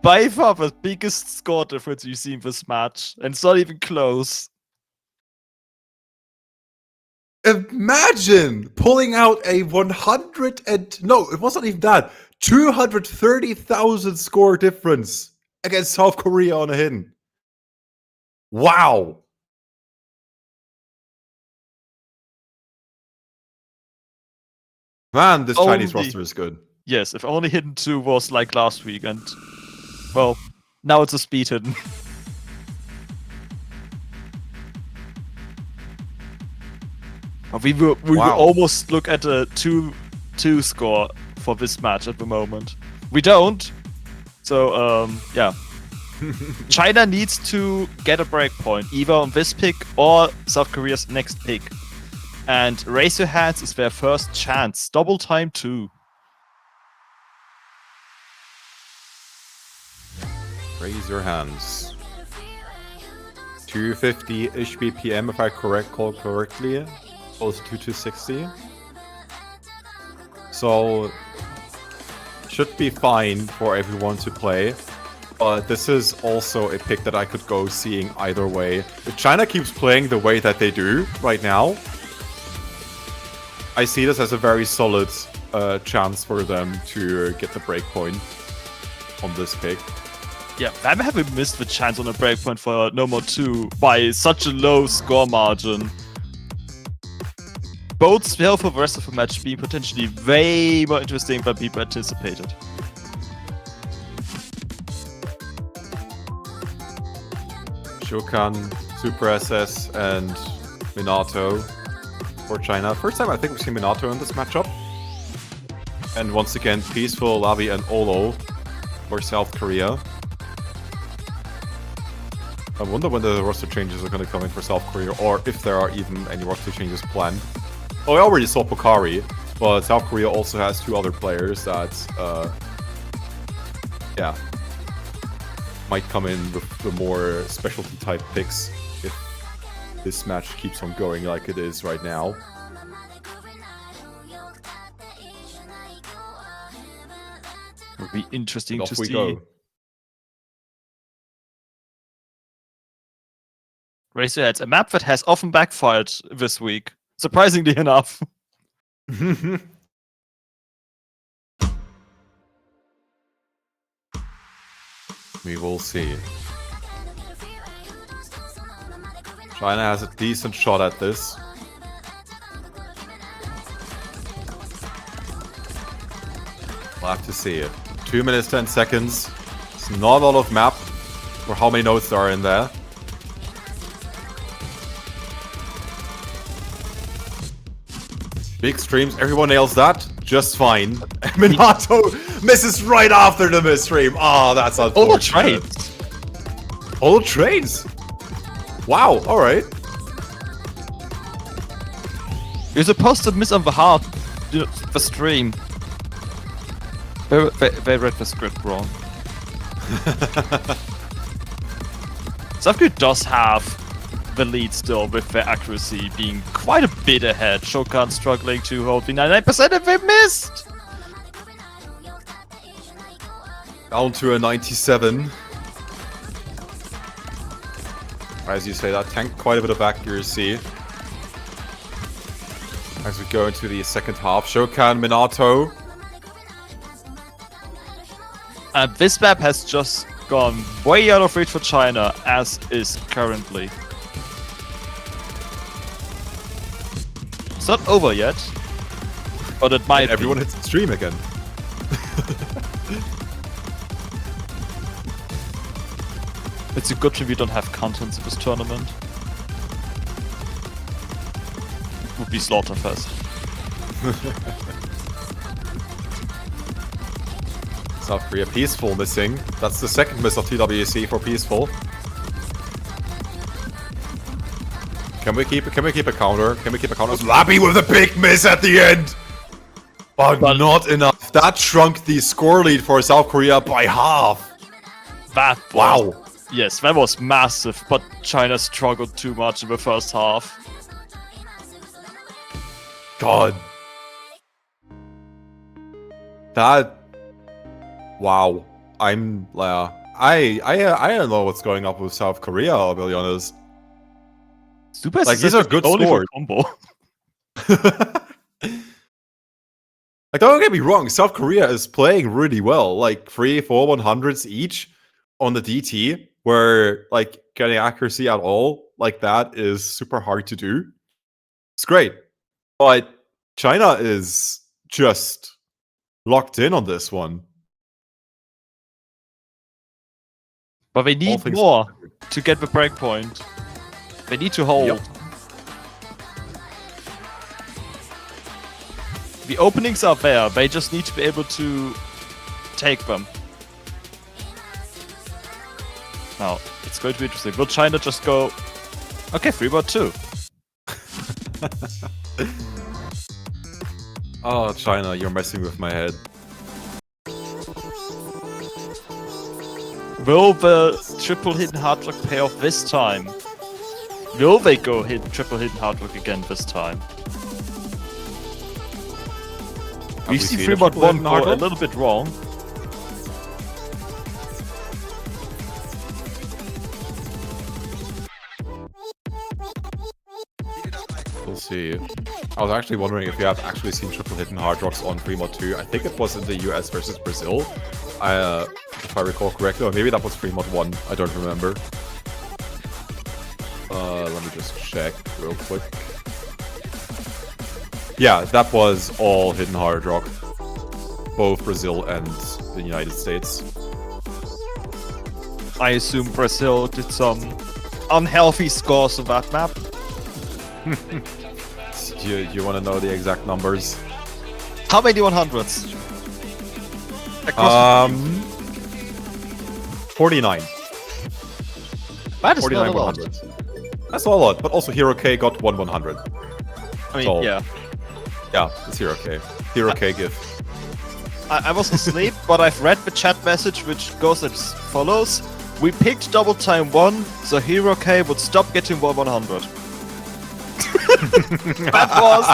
By far the biggest score difference you see in this match, and it's not even close. Imagine pulling out a 100 and... No, it wasn't even that. 230,000 score difference against South Korea on a Hidden. Wow. Man, this Chinese roster is good. Yes, if only Hidden 2 was like last week, and... Well, now it's a speed Hidden. We will almost look at a 2-2 score for this match at the moment. We don't. So, yeah. China needs to get a breakpoint, either on this pick or South Korea's next pick. And Raise Your Hands is their first chance. Double time 2. Raise Your Hands. 250-ish BPM if I call correctly. Close to 260. So should be fine for everyone to play. But this is also a pick that I could go seeing either way. If China keeps playing the way that they do right now, I see this as a very solid chance for them to get the breakpoint on this pick. Yeah, them having missed the chance on a breakpoint for No More 2 by such a low score margin bodes well for the rest of the match being potentially way more interesting than people anticipated. Shokan, Super SS, and Minato for China. First time I think we've seen Minato in this matchup. And once again, Peaceful, Lavi, and Olo for South Korea. I wonder when the roster changes are going to come in for South Korea, or if there are even any roster changes planned. Oh, I already saw Pokari, but South Korea also has 2 other players that, yeah, might come in with the more specialty type picks if this match keeps on going like it is right now. Would be interesting And to off we see. go. Razorheads, a map that has often backfired this week, surprisingly enough. We will see. China has a decent shot at this. We'll have to see it. 2 minutes, 10 seconds. It's not a lot of map for how many nodes there are in there. Big streams, everyone nails that just fine. Minato misses right after the miss stream. Oh, that's unfortunate. All the trades. All the trades. Wow, alright. You're supposed to miss on the heart the stream. They read the script wrong. South Korea does have the lead still, with their accuracy being quite a bit ahead. Shokan struggling to hold the 99% and they missed! Down to a 97. As you say, that tanked quite a bit of accuracy. As we go into the second half, Shokan, Minato. This map has just gone way out of reach for China, as is currently. It's not over yet, but it might. Everyone hits the stream again. It's a good thing we don't have contents in this tournament. Would be Slaughterfest. South Korea, Peaceful missing. That's the second miss of TWC for Peaceful. Can we keep a counter? Can we keep a counter? Lappy with a big miss at the end! But not enough. That shrunk the score lead for South Korea by half. That was, Wow. yes, that was massive, but China struggled too much in the first half. God. That. Wow. I don't know what's going up with South Korea, I'll be honest. Super Like, these are good only for scores. combo. Like, don't get me wrong, South Korea is playing really well. Like, 3, 4, 100s each on the DT, where, like, getting accuracy at all like that is super hard to do. It's great. But China is just locked in on this one. But they need more to get the breakpoint. They need to hold. Yep. The openings are there, they just need to be able to take them. Now, it's going to be interesting. Will China just go, okay, 3-2? Oh, China, you're messing with my head. Will the triple hidden hard rock pay off this time? Will they go triple hidden hard rock again this time? We see 3-1 go a little bit wrong. We'll see. I was actually wondering if you have actually seen triple hidden hard rocks on 3-2. I think it was in the US versus Brazil. If I recall correctly, or maybe that was 3-1. I don't remember. Let me just check real quick. Yeah, that was all hidden hard rock. Both Brazil and the United States. I assume Brazil did some unhealthy scores on that map. Do you want to know the exact numbers? How many 100s? 49. That is 49 not a lot. 100s. That's not a lot, but also Hero K got 100. I mean, So- yeah. Yeah, it's Hero K. Hero K gift. I was asleep, but I've read the chat message which goes as follows. We picked double time 1, so Hero K would stop getting 100. That was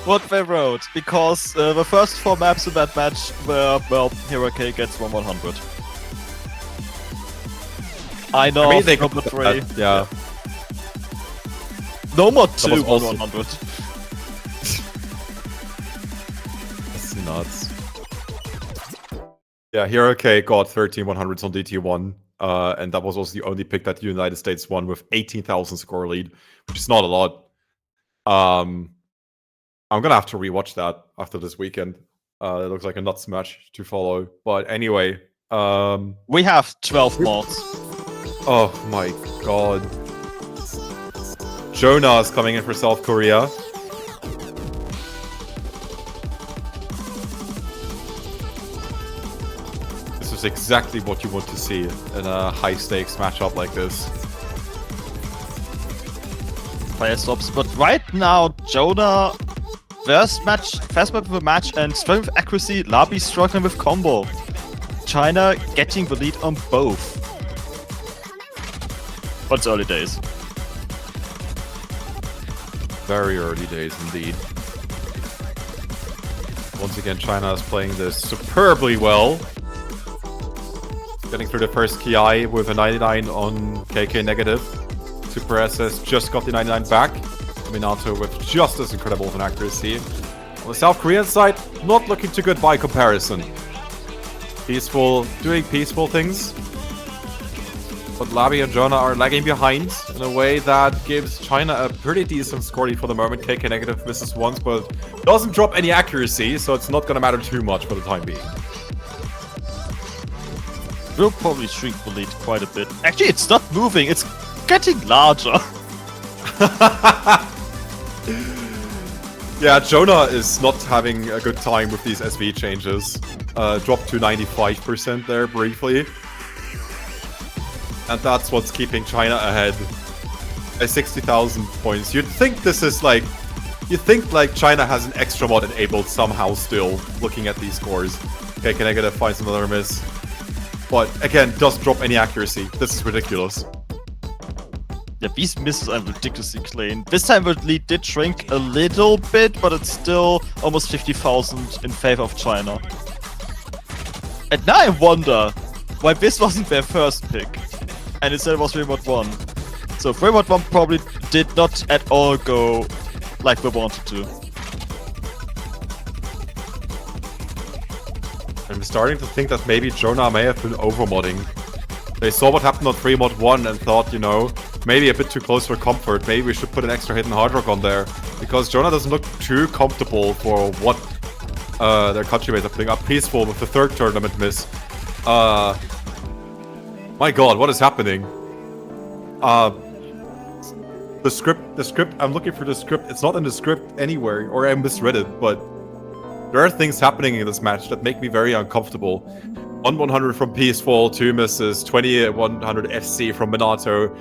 what they wrote, because the first 4 maps in that match were, well, Hero K gets 100. I know, I mean, they number could- 3. yeah. No more That 2 was also- 100. That's nuts. Yeah, Hero K got 13 100s on DT1, and that was also the only pick that the United States won with 18,000 score lead, which is not a lot. I'm gonna have to rewatch that after this weekend. It looks like a nuts match to follow. But anyway, We have 12 mods. oh my god. Jonah is coming in for South Korea. This is exactly what you want to see in a high stakes matchup like this. Player stops, but right now, Jonah, first map of the match, and strength accuracy, Labi struggling with combo. China getting the lead on both. But it's early days. Very early days indeed. Once again, China is playing this superbly well. Getting through the first KI with a 99 on KK negative. Super SS just got the 99 back. Minato with just as incredible of an accuracy. On the South Korean side, not looking too good by comparison. Peaceful, doing peaceful things. But Labi and Jonah are lagging behind in a way that gives China a pretty decent score lead for the moment. KK negative misses once, but doesn't drop any accuracy, so it's not gonna matter too much for the time being. We'll probably shrink the lead quite a bit. Actually, it's not moving, it's getting larger. Yeah, Jonah is not having a good time with these SV changes. Dropped to 95% there briefly. And that's what's keeping China ahead. At 60,000 points. You'd think this is like... You think like China has an extra mod enabled somehow still, looking at these scores. KK negative finds another miss. But again, doesn't drop any accuracy. This is ridiculous. Yeah, these misses are ridiculously clean. This time the lead did shrink a little bit, but it's still almost 50,000 in favor of China. And now I wonder why this wasn't their first pick, and instead it was Framework 1. So Framework 1 probably did not at all go like they wanted to. I'm starting to think that maybe Jonah may have been overmodding. They saw what happened on 3 mod 1 and thought, you know, maybe a bit too close for comfort. Maybe we should put an extra hidden hard rock on there. Because Jonah doesn't look too comfortable for what their countrymates are putting up. Peaceful with the 3rd tournament miss. My god, what is happening? The script, I'm looking for the script. It's not in the script anywhere, or I misread it, but there are things happening in this match that make me very uncomfortable. 1-100 from Peaceful, 2 misses, 20-100 FC from Minato.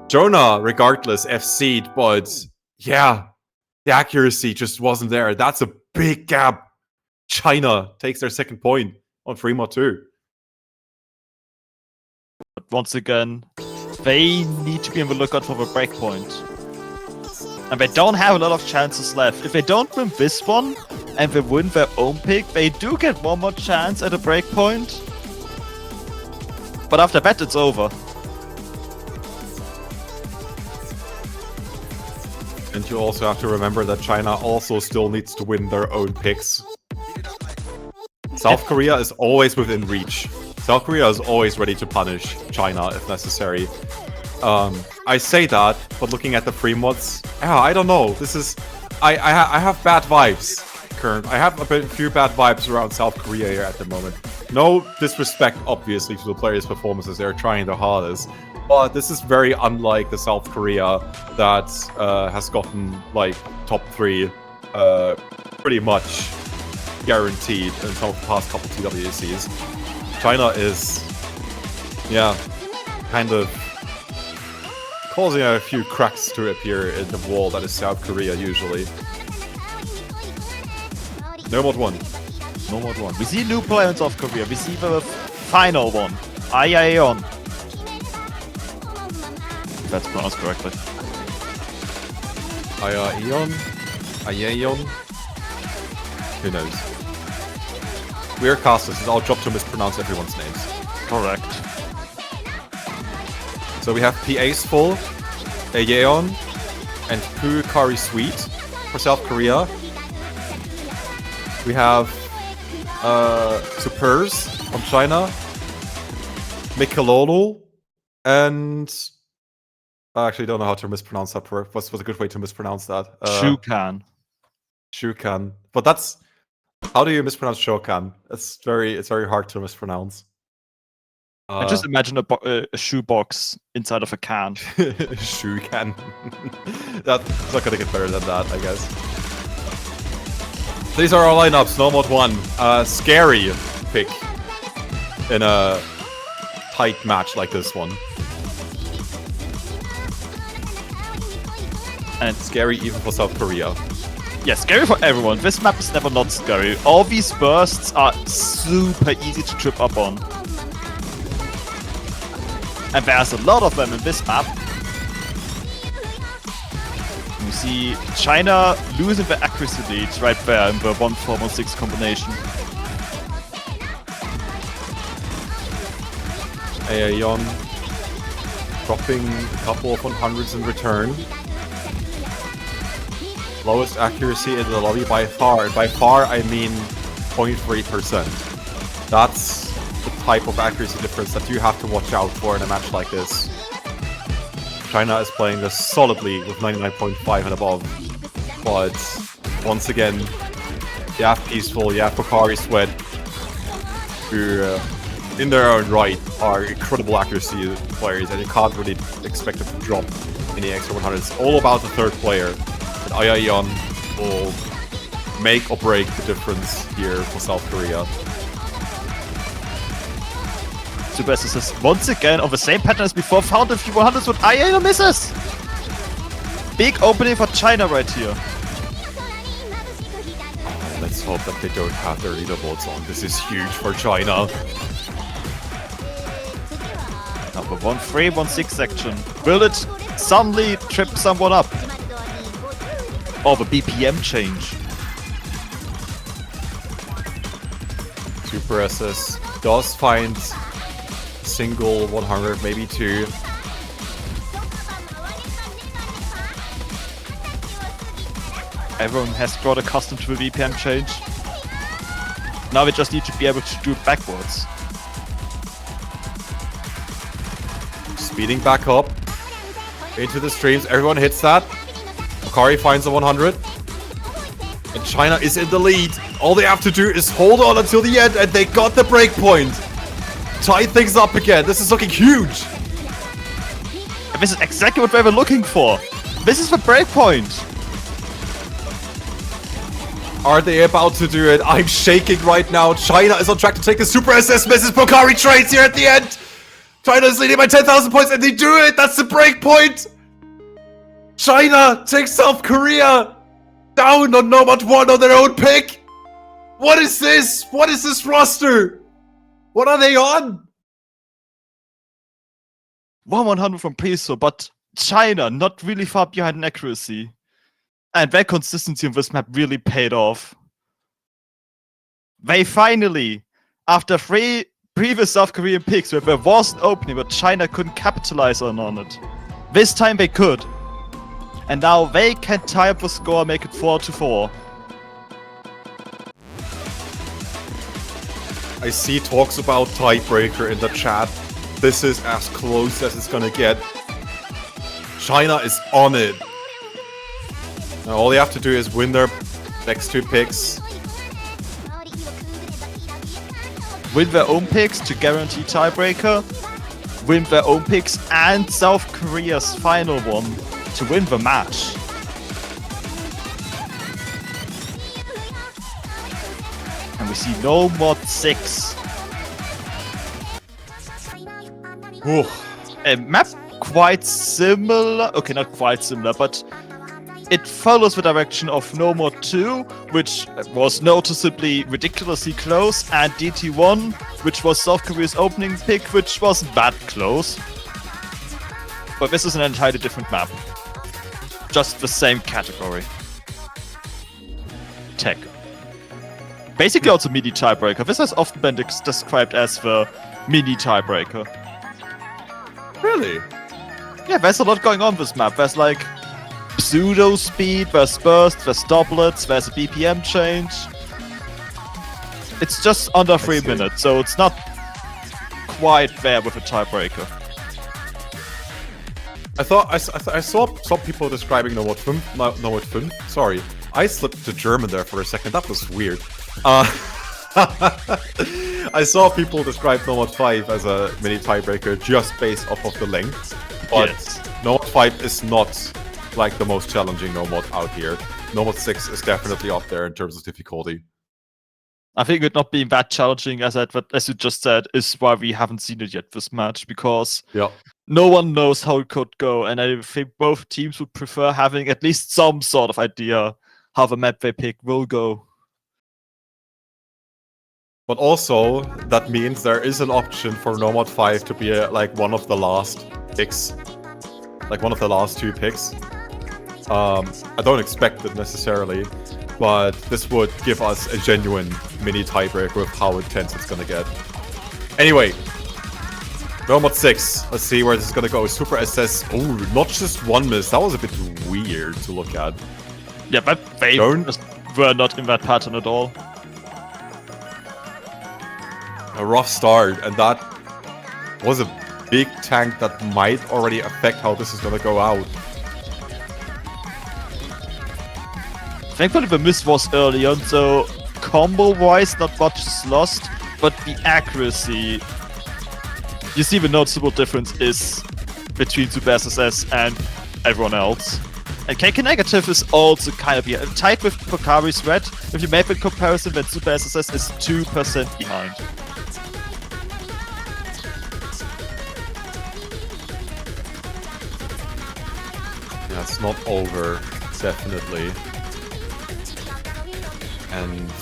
Jonah, regardless, FC'd, but yeah, the accuracy just wasn't there. That's a big gap. China takes their 2nd point on 3 mod 2. But once again, they need to be on the lookout for the breakpoint. And they don't have a lot of chances left. If they don't win this one, and they win their own pick, they do get one more chance at a breakpoint. But after that, it's over. And you also have to remember that China also still needs to win their own picks. South Korea is always within reach. South Korea is always ready to punish China if necessary. I say that, but looking at the free mods, yeah, I don't know. This is... I have bad vibes. current. I have a few bad vibes around South Korea here at the moment. No disrespect, obviously, to the players' performances. They're trying their hardest. But this is very unlike the South Korea that has gotten, like, top 3 pretty much guaranteed in some of the past couple TWCs. China is, yeah, kind of causing a few cracks to appear in the wall that is South Korea usually. No mod 1. No mod 1. We see new player in South Korea. We see the final one. Ayaeon. If that's pronounced correctly. Ayaeon. Who knows? We're casters. It's our job to mispronounce everyone's names. Correct. So we have PA's full, Ayaeon, and Pu Kari Sweet for South Korea. We have Supers from China, Mikalolo, and I actually don't know how to mispronounce that. What's a good way to mispronounce that? Shukan. Shukan. But that's, how do you mispronounce Shokan? It's very hard to mispronounce. I just imagine a shoebox inside of a can. Shukan. That's not gonna get better than that, I guess. These are our lineups. No mod 1. Scary pick in a tight match like this one. And scary even for South Korea. Yeah, scary for everyone. This map is never not scary. All these bursts are super easy to trip up on. And there's a lot of them in this map. You see China losing the accuracy lead right there in the 1-4-1-6 combination. Ayaeon dropping a couple of 100s in return. Lowest accuracy in the lobby by far. And by far, I mean 0.3%. That's the type of accuracy difference that you have to watch out for in a match like this. China is playing this solidly with 99.5 and above. But once again, you have Peaceful, you have Pocari Sweat, who in their own right are incredible accuracy players, and you can't really expect them to drop any extra 100. It's all about the third player. And Ayaeon will make or break the difference here for South Korea. Super is once again on the same pattern as before, found a few 100s with Ayaeon misses! Big opening for China right here. Let's hope that they don't have their leaderboards on. This is huge for China. Now the 1-3-1-6 section. Will it suddenly trip someone up? Or the BPM change? Super SS does find single 100, maybe 2. Everyone has got accustomed to the BPM change. Now we just need to be able to do it backwards. Speeding back up into the streams. Everyone hits that. Pocari finds a 100. And China is in the lead. All they have to do is hold on until the end, and they got the breakpoint. Tie things up again. This is looking huge. And this is exactly what we were looking for. This is the breakpoint. Are they about to do it? I'm shaking right now. China is on track to take the Super SS. Misses Pocari trades here at the end. China is leading by 10,000 points, and they do it. That's the breakpoint. China takes South Korea down on no mod 1 on their own pick. What is this? What is this roster? What are they on? 100 from Peso, but China not really far behind in accuracy. And their consistency on this map really paid off. They finally, after 3 previous South Korean picks where there was an opening but China couldn't capitalize on it, this time they could. And now they can tie up the score and make it 4-4. I see talks about tiebreaker in the chat. This is as close as it's gonna get. China is on it. Now all they have to do is win their next 2 picks win their own picks to guarantee tiebreaker, win their own picks, and South Korea's final one to win the match. And we see no mod 6. Ooh. A map quite similar. Okay, not quite similar, but it follows the direction of No More 2, which was noticeably ridiculously close, and DT1, which was South Korea's opening pick, which wasn't that close. But this is an entirely different map. Just the same category. Tech. Basically also mini tiebreaker. This has often been described as the mini tiebreaker. Really? Yeah, there's a lot going on this map. There's like pseudo speed, there's burst, there's doublets, there's a BPM change. It's just under 3 minutes, so it's not quite there with a tiebreaker. I saw some people describing No Mod 5. Sorry, I slipped to German there for a second. That was weird. I saw people describe No Mod 5 as a mini tiebreaker just based off of the length. But Yes. No Mod 5 is not like the most challenging No Mod out here. No Mod 6 is definitely up there in terms of difficulty. I think it not being that challenging, as you just said, is why we haven't seen it yet this match, because Yeah. no one knows how it could go, and I think both teams would prefer having at least some sort of idea how the map they pick will go. But also, that means there is an option for No Mod 5 to be like one of the last picks. Like one of the last 2 picks. I don't expect it necessarily, but this would give us a genuine mini tiebreaker with how intense it's gonna get. Anyway, No Mod 6. Let's see where this is gonna go. Super SS. Oh, not just 1 miss. That was a bit weird to look at. Yeah, but they just were not in that pattern at all. A rough start, and that was a big tank that might already affect how this is gonna go out. Thankfully the miss was early on, so combo-wise not much is lost, but the accuracy... You see the noticeable difference is between Super SSS and everyone else. And KK Negative is also kind of tied with Pokari's Red. If you make the comparison, then Super SSS is 2% behind. Yeah, it's not over, definitely. And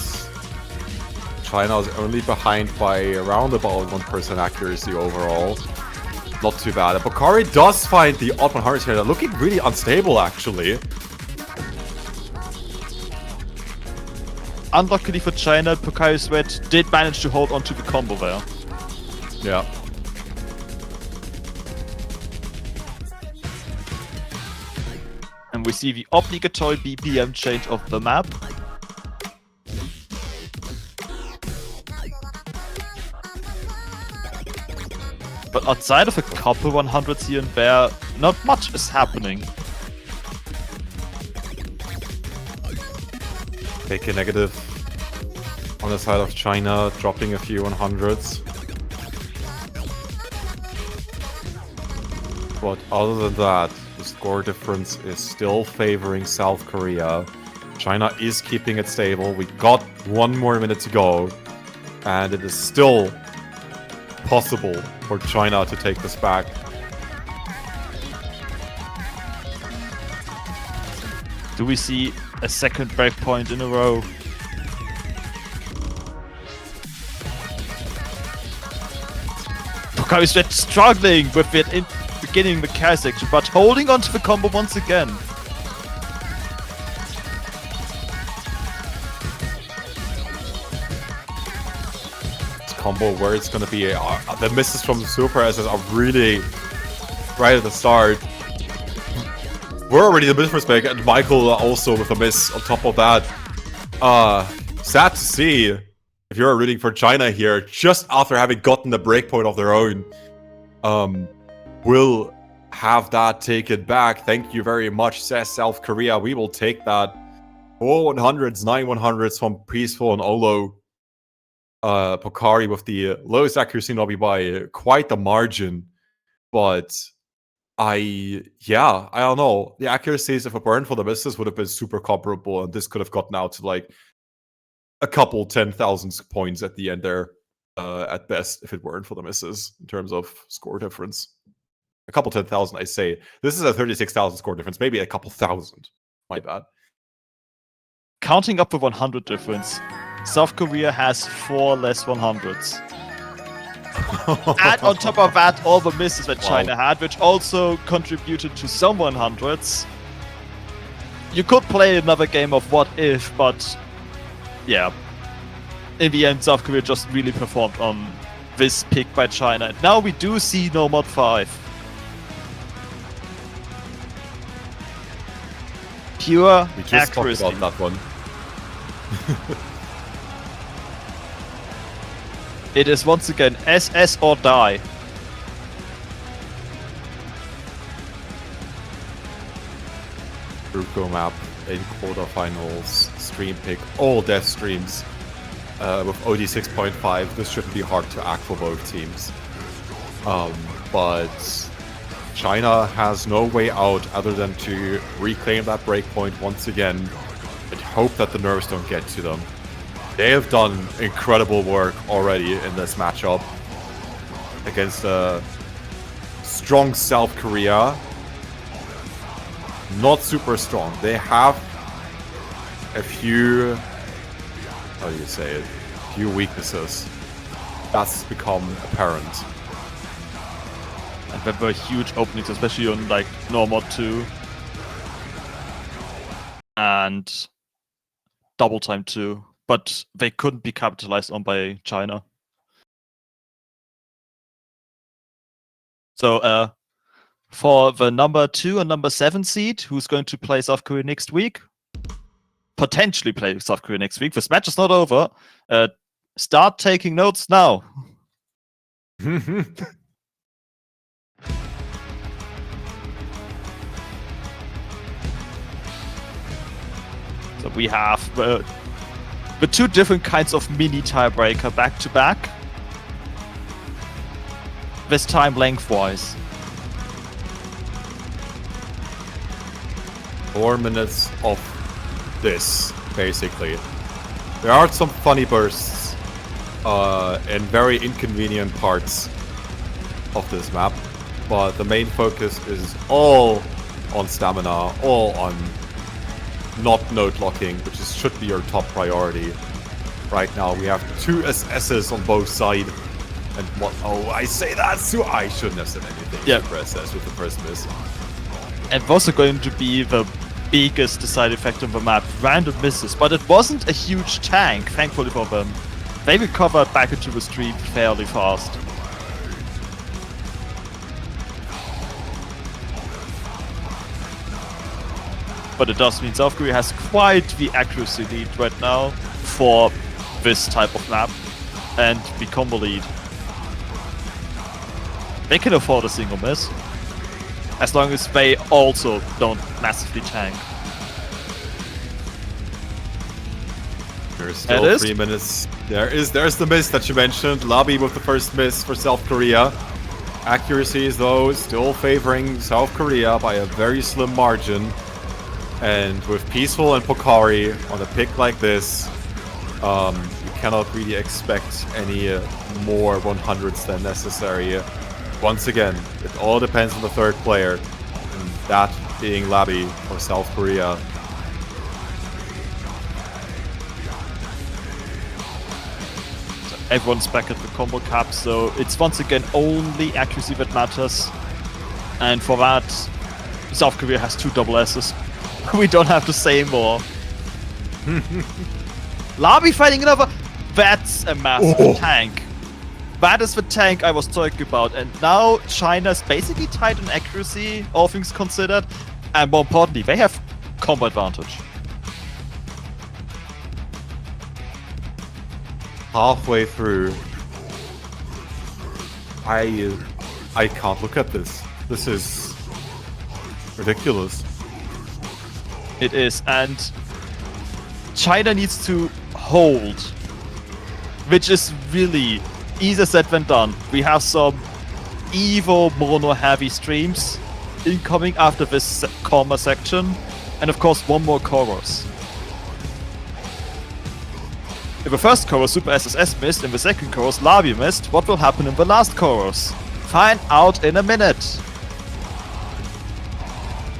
China is only behind by around about 1% accuracy overall. Not too bad. And Pokari does find the odd 100 here. They're looking really unstable, actually. Unluckily for China, Pokari's Red did manage to hold on to the combo there. Yeah. And we see the obligatory BPM change of the map. But outside of a couple 100s here and there, not much is happening. KK Negative on the side of China, dropping a few 100s. But other than that, the score difference is still favoring South Korea. China is keeping it stable. We got 1 more minute to go. And it is still possible for China to take this back. Do we see a second breakpoint in a row? Pokari's Red struggling with it in beginning the carry section, but holding on to the combo once again. This combo where it's gonna be the misses from the Super SS are really right at the start. We're already the difference maker, and Michael also with a miss on top of that. Sad to see if you're rooting for China here, just after having gotten the breakpoint of their own. Will have that taken back. Thank you very much, says South Korea. We will take that. 4 100s, 9 100s from Peaceful and Olo. Pocari with the lowest accuracy lobby by quite the margin. But I don't know. The accuracies of a burn for the misses would have been super comparable, and this could have gotten out to like a couple 10,000 points at the end there, at best, if it weren't for the misses in terms of score difference. A couple 10,000, I say. This is a 36,000 score difference, maybe a couple thousand. My bad. Counting up the 100 difference, South Korea has 4 less 100s. And on top of that, all the misses that China had, which also contributed to some 100s. You could play another game of what if, but yeah. In the end, South Korea just really performed on this pick by China. And now we do see no mod 5. Pure We just accuracy. talked about that one. It is once again SS or die. Ruko map in quarterfinals, stream pick, all death streams with OD 6.5. This shouldn't be hard to act for both teams. But China has no way out other than to reclaim that breakpoint once again and hope that the nerves don't get to them. They have done incredible work already in this matchup against a strong South Korea. Not super strong. They have a few, how do you say it, a few weaknesses. That's become apparent. And there were huge openings, especially on like Normod 2 and Double Time 2, but they couldn't be capitalized on by China. So for the number 2 and number 7 seed, who's going to play South Korea next week? Potentially play South Korea next week. This match is not over. Start taking notes now. So we have the 2 different kinds of mini tiebreaker back to back. This time lengthwise. 4 minutes of this, basically. There are some funny bursts and very inconvenient parts of this map, but the main focus is all on stamina, all on not node locking, which should be your top priority. Right now we have 2 SSs on both sides, and what? Oh, I say that too. I shouldn't have said anything. Yeah. Super SS with the first miss. And also going to be the biggest deciding factor on the map. Random misses, but it wasn't a huge tank, thankfully for them. They recovered back into the stream fairly fast. But it does mean South Korea has quite the accuracy lead right now for this type of map and become the lead. They can afford a single miss, as long as they also don't massively tank. There's still 3 minutes. There's the miss that you mentioned. Lobby with the first miss for South Korea. Accuracy is though still favoring South Korea by a very slim margin. And with Peaceful and Pocari on a pick like this, you cannot really expect any more 100s than necessary. Once again, it all depends on the third player, and that being Labi for South Korea. So everyone's back at the combo cap, so it's once again only accuracy that matters. And for that, South Korea has 2 double S's. We don't have to say more. Labi fighting another. That's a massive tank. That is the tank I was talking about. And now China's basically tied in accuracy, all things considered. And more importantly, they have combo advantage. Halfway through, I can't look at this. This is ridiculous. It is, and China needs to hold which is really easier said than done. We have some evil mono-heavy streams incoming after this comma section, and of course one more chorus. If the first chorus Super SSS missed, in the second chorus Labi missed, what will happen in the last chorus? Find out in a minute.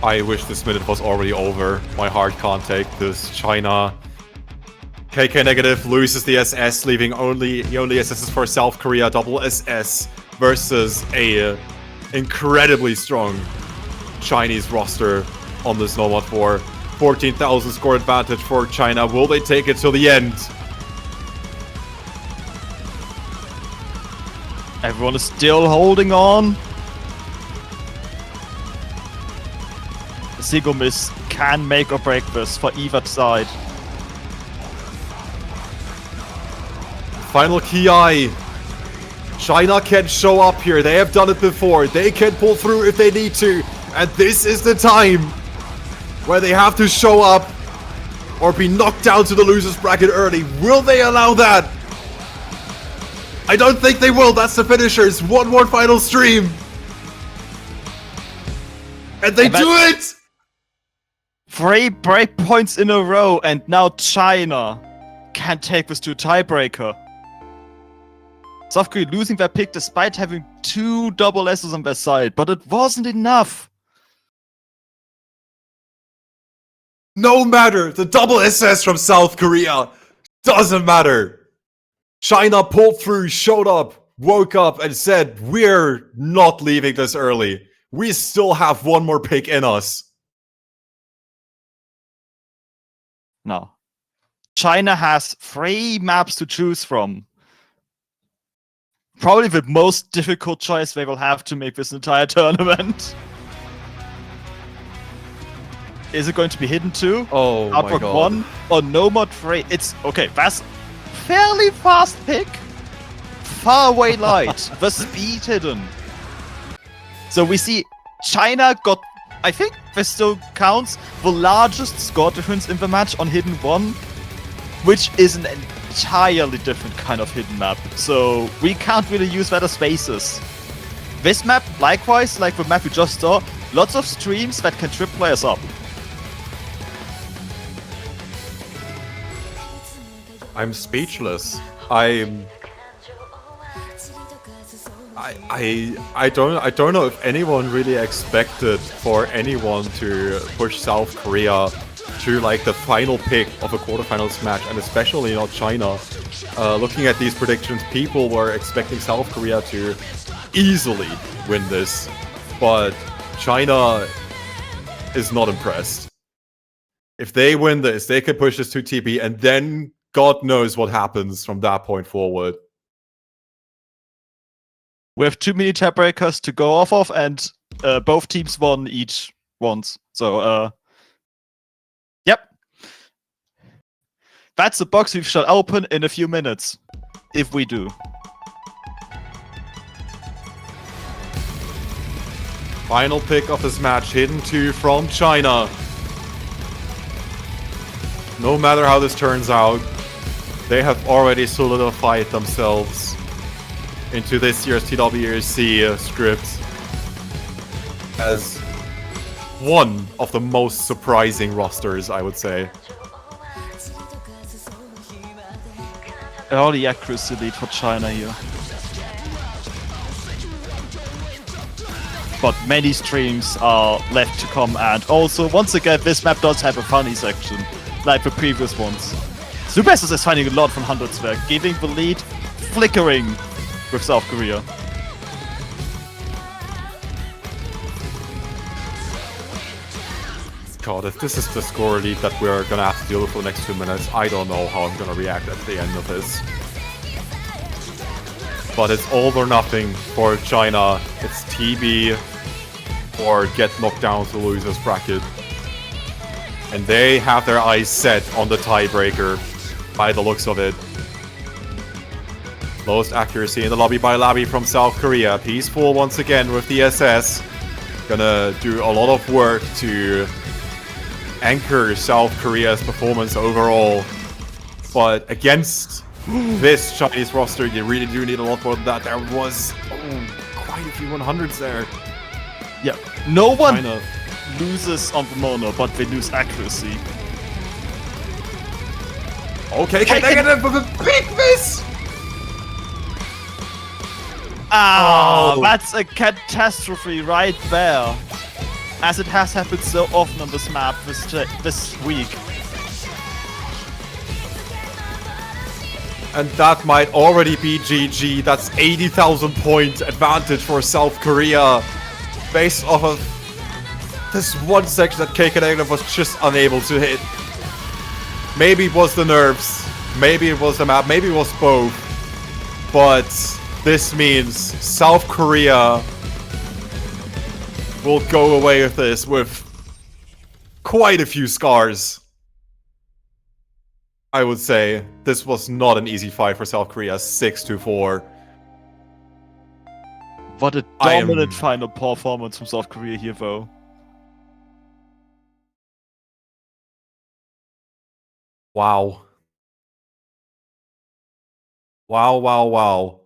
I wish this minute was already over. My heart can't take this. China. KK negative loses the SS, leaving the only SSs for South Korea, double SS, versus a incredibly strong Chinese roster on this Nomad 4. 14,000 score advantage for China. Will they take it till the end? Everyone is still holding on. The single miss can make or break this for either side. Final Ki. China can show up here. They have done it before. They can pull through if they need to. And this is the time where they have to show up or be knocked down to the losers bracket early. Will they allow that? I don't think they will. That's the finishers. One more final stream. And they do it! 3 breakpoints in a row, and now China can take this to a tiebreaker. South Korea losing their pick despite having 2 double S's on their side, but it wasn't enough. No matter. The double SS from South Korea doesn't matter. China pulled through, showed up, woke up, and said, we're not leaving this early. We still have one more pick in us. No. China has 3 maps to choose from. Probably the most difficult choice they will have to make this entire tournament. Is it going to be Hidden 2? Oh my Outbreak god. 1? Or Nomad 3? It's okay, that's fairly fast pick. Far away light. The speed hidden. So we see China got, I think this still counts, the largest score difference in the match on Hidden 1, which is an entirely different kind of hidden map. So we can't really use that as basis. This map, likewise, like the map we just saw, lots of streams that can trip players up. I'm speechless. I don't know if anyone really expected for anyone to push South Korea to like the final pick of a quarterfinals match, and especially not China. Looking at these predictions, people were expecting South Korea to easily win this, but China is not impressed. If they win this, they can push this to TP, and then God knows what happens from that point forward. We have too many tiebreakers to go off of, and both teams won each once. So, yep. That's the box we shall open in a few minutes. If we do. Final pick of this match, Hidden 2 from China. No matter how this turns out, they have already solidified themselves into this year's TWC script as one of the most surprising rosters, I would say. Early accuracy lead for China here. But many streams are left to come, and also, once again, this map does have a funny section, like the previous ones. Super SS is finding a lot from Handelswerk, giving the lead, flickering with South Korea. God, if this is the score lead that we're gonna have to deal with for the next 2 minutes, I don't know how I'm gonna react at the end of this. But it's all or nothing for China. It's TB or get knocked down to the losers bracket. And they have their eyes set on the tiebreaker by the looks of it. Lowest accuracy in the lobby by Labi from South Korea. Peaceful once again with the SS. Gonna do a lot of work to anchor South Korea's performance overall. But against This Chinese roster, you really do need a lot more than that. There was quite a few 100s there. Yeah, no one China. loses on the mono, but they lose accuracy. Okay, can I get a big miss? Ah, Oh. that's a catastrophe right there. As it has happened so often on this map this week. And that might already be GG. That's 80,000 point advantage for South Korea. Based off of this one section that KK was just unable to hit. Maybe it was the nerves. Maybe it was the map. Maybe it was both. But this means South Korea will go away with this with quite a few scars. I would say this was not an easy fight for South Korea, 6-4. What a I am- dominant final performance from South Korea here, though. Wow. Wow, wow, wow.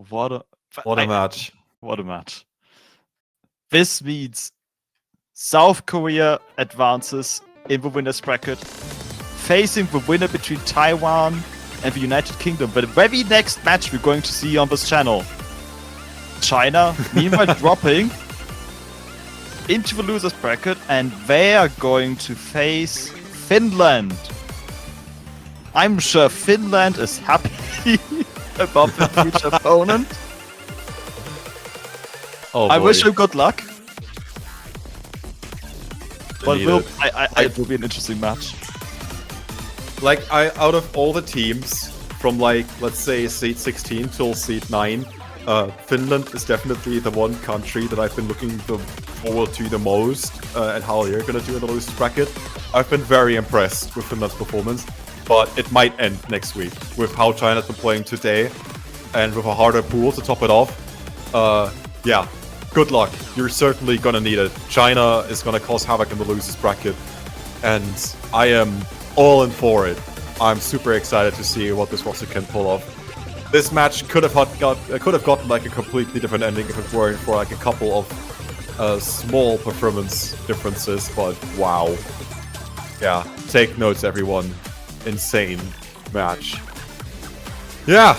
What a What a match. What a match. This means South Korea advances in the winner's bracket, facing the winner between Taiwan and the United Kingdom. But the very next match we're going to see on this channel. China, meanwhile dropping into the loser's bracket, and they are going to face Finland. I'm sure Finland is happy about the future opponent. Oh, I boy. wish him good luck. But Need will, it. it will be an interesting match. Like, out of all the teams from, like, let's say seed 16 till seed 9, Finland is definitely the one country that I've been looking forward to the most, and how they're gonna do in the losers bracket. I've been very impressed with Finland's performance, but it might end next week with how China's been playing today, and with a harder pool to top it off. Yeah, good luck. You're certainly gonna need it. China is gonna cause havoc in the losers bracket, and I am all in for it. I'm super excited to see what this roster can pull off. This match could have gotten like a completely different ending if it weren't for like a couple of small performance differences, but wow. Yeah, take notes everyone. Insane match. Yeah,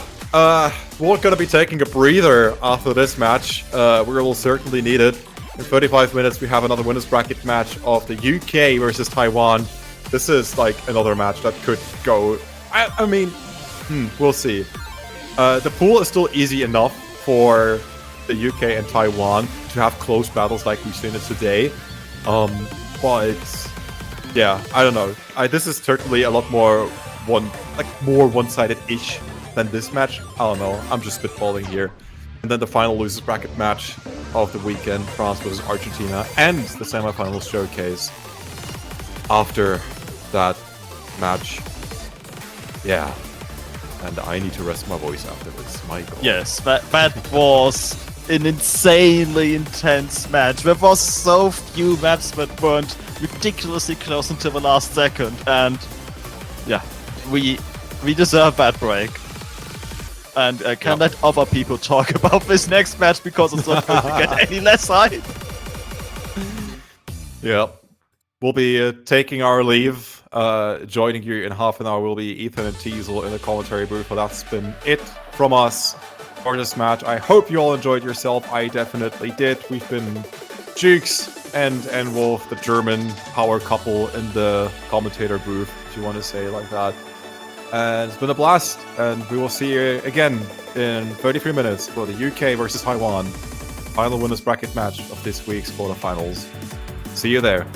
we're gonna be taking a breather after this match. We will certainly need it. In 35 minutes we have another winners bracket match of the UK versus Taiwan. This is like another match that could go... I mean, we'll see. The pool is still easy enough for the UK and Taiwan to have close battles like we've seen it today. But yeah, I don't know. This is certainly a lot more one-sided-ish than this match. I don't know. I'm just spitballing here. And then the final losers bracket match of the weekend, France versus Argentina, and the semifinals showcase after that match. Yeah. And I need to rest my voice after this. My god. Yes, that was an insanely intense match. There was so few maps that weren't ridiculously close until the last second, and yeah, we deserve that break. And I can't let other people talk about this next match because it's not going to get any less hype. Yep. We'll be taking our leave. Joining you in half an hour will be Ethan and Teasel in the commentary booth. But that's been it from us for this match. I hope you all enjoyed yourself. I definitely did. We've been Jukes and Wolf, the German power couple in the commentator booth, if you want to say it like that. And it's been a blast. And we will see you again in 33 minutes for the UK versus Taiwan final winners bracket match of this week's quarterfinals. See you there.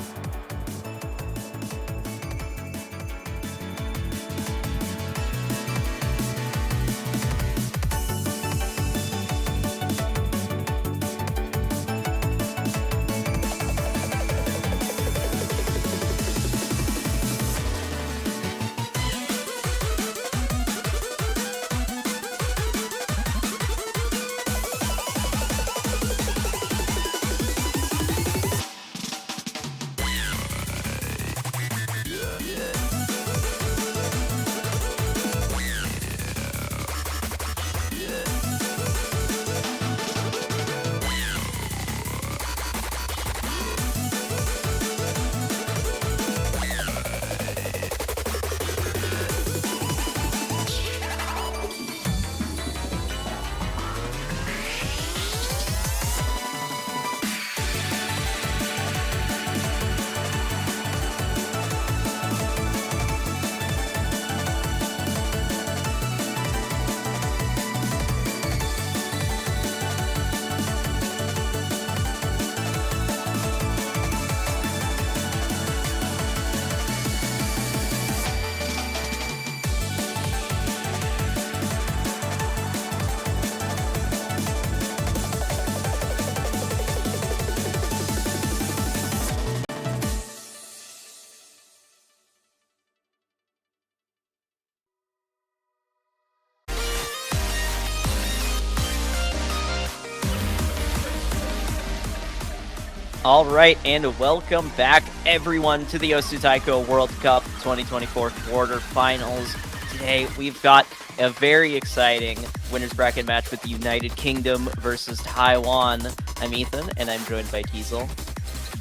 All right, and welcome back, everyone, to the Osu Taiko World Cup 2024 quarterfinals. Today, we've got a very exciting winners bracket match with the United Kingdom versus Taiwan. I'm Ethan, and I'm joined by Teasel.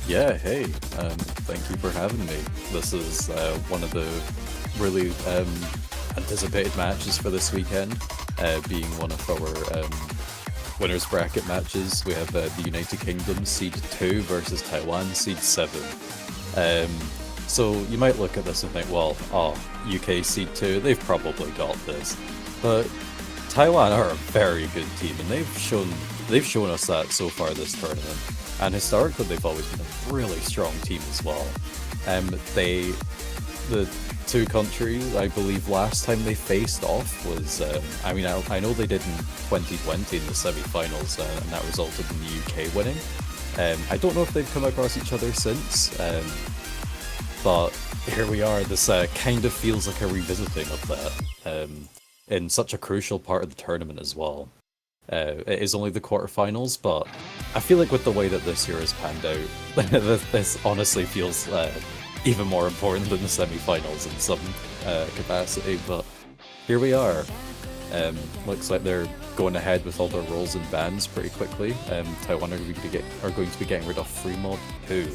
Yeah, hey, thank you for having me. This is one of the really anticipated matches for this weekend, being one of our winners bracket matches. We have the United Kingdom Seed 2 versus Taiwan Seed 7. So you might look at this and think, well, UK Seed 2, they've probably got this. But Taiwan are a very good team, and they've shown us that so far this tournament. And historically, they've always been a really strong team as well. The two countries, I believe, last time they faced off was, I know they did in 2020 in the semi-finals, and that resulted in the UK winning. I don't know if they've come across each other since, but here we are. This kind of feels like a revisiting of that, in such a crucial part of the tournament as well. It is only the quarterfinals, but I feel like with the way that this year has panned out, this honestly feels even more important than the semi-finals in some capacity. But here we are. Looks like they're going ahead with all their roles and bans pretty quickly. Taiwan are going to be getting rid of Free Mod 2.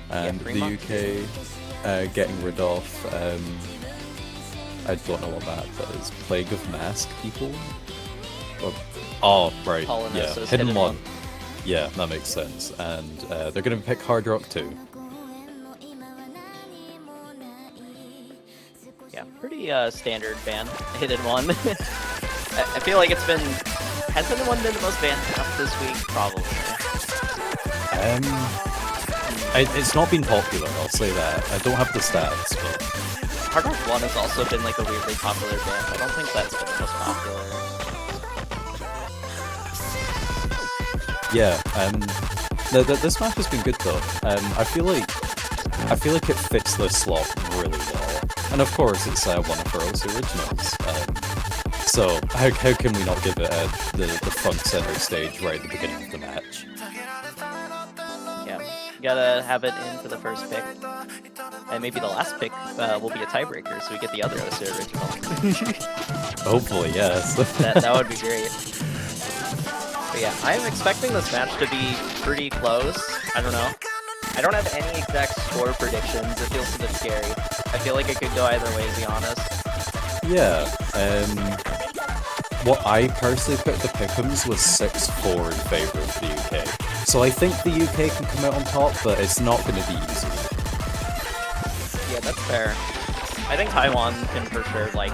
And the UK getting rid of, I don't know what that is. Plague of Mask people? Oh, right. Yeah, Hidden One. Yeah, that makes sense. And they're going to pick Hard Rock too. Yeah, pretty standard ban. Hidden One. I feel like it's been... Has Hidden One been the most banned up this week? Probably. It's not been popular, I'll say that. I don't have the stats, but... Hard Rock 1 has also been like a weirdly popular ban. I don't think that's been the most popular. Yeah, this map has been good though. I feel like it fits this slot really well. And of course, it's one of our OC originals. So how can we not give it the front center stage right at the beginning of the match? Yeah, you gotta have it in for the first pick. And maybe the last pick will be a tiebreaker, so we get the other OC original. Hopefully, yes. that would be great. But yeah, I'm expecting this match to be pretty close. I don't know. I don't have any exact score predictions. It feels a bit scary. I feel like it could go either way, to be honest. Yeah. What I personally put the pick'ems was 6-4 in favour of the UK. So I think the UK can come out on top, but it's not going to be easy. Yeah, that's fair. I think Taiwan can for sure, like,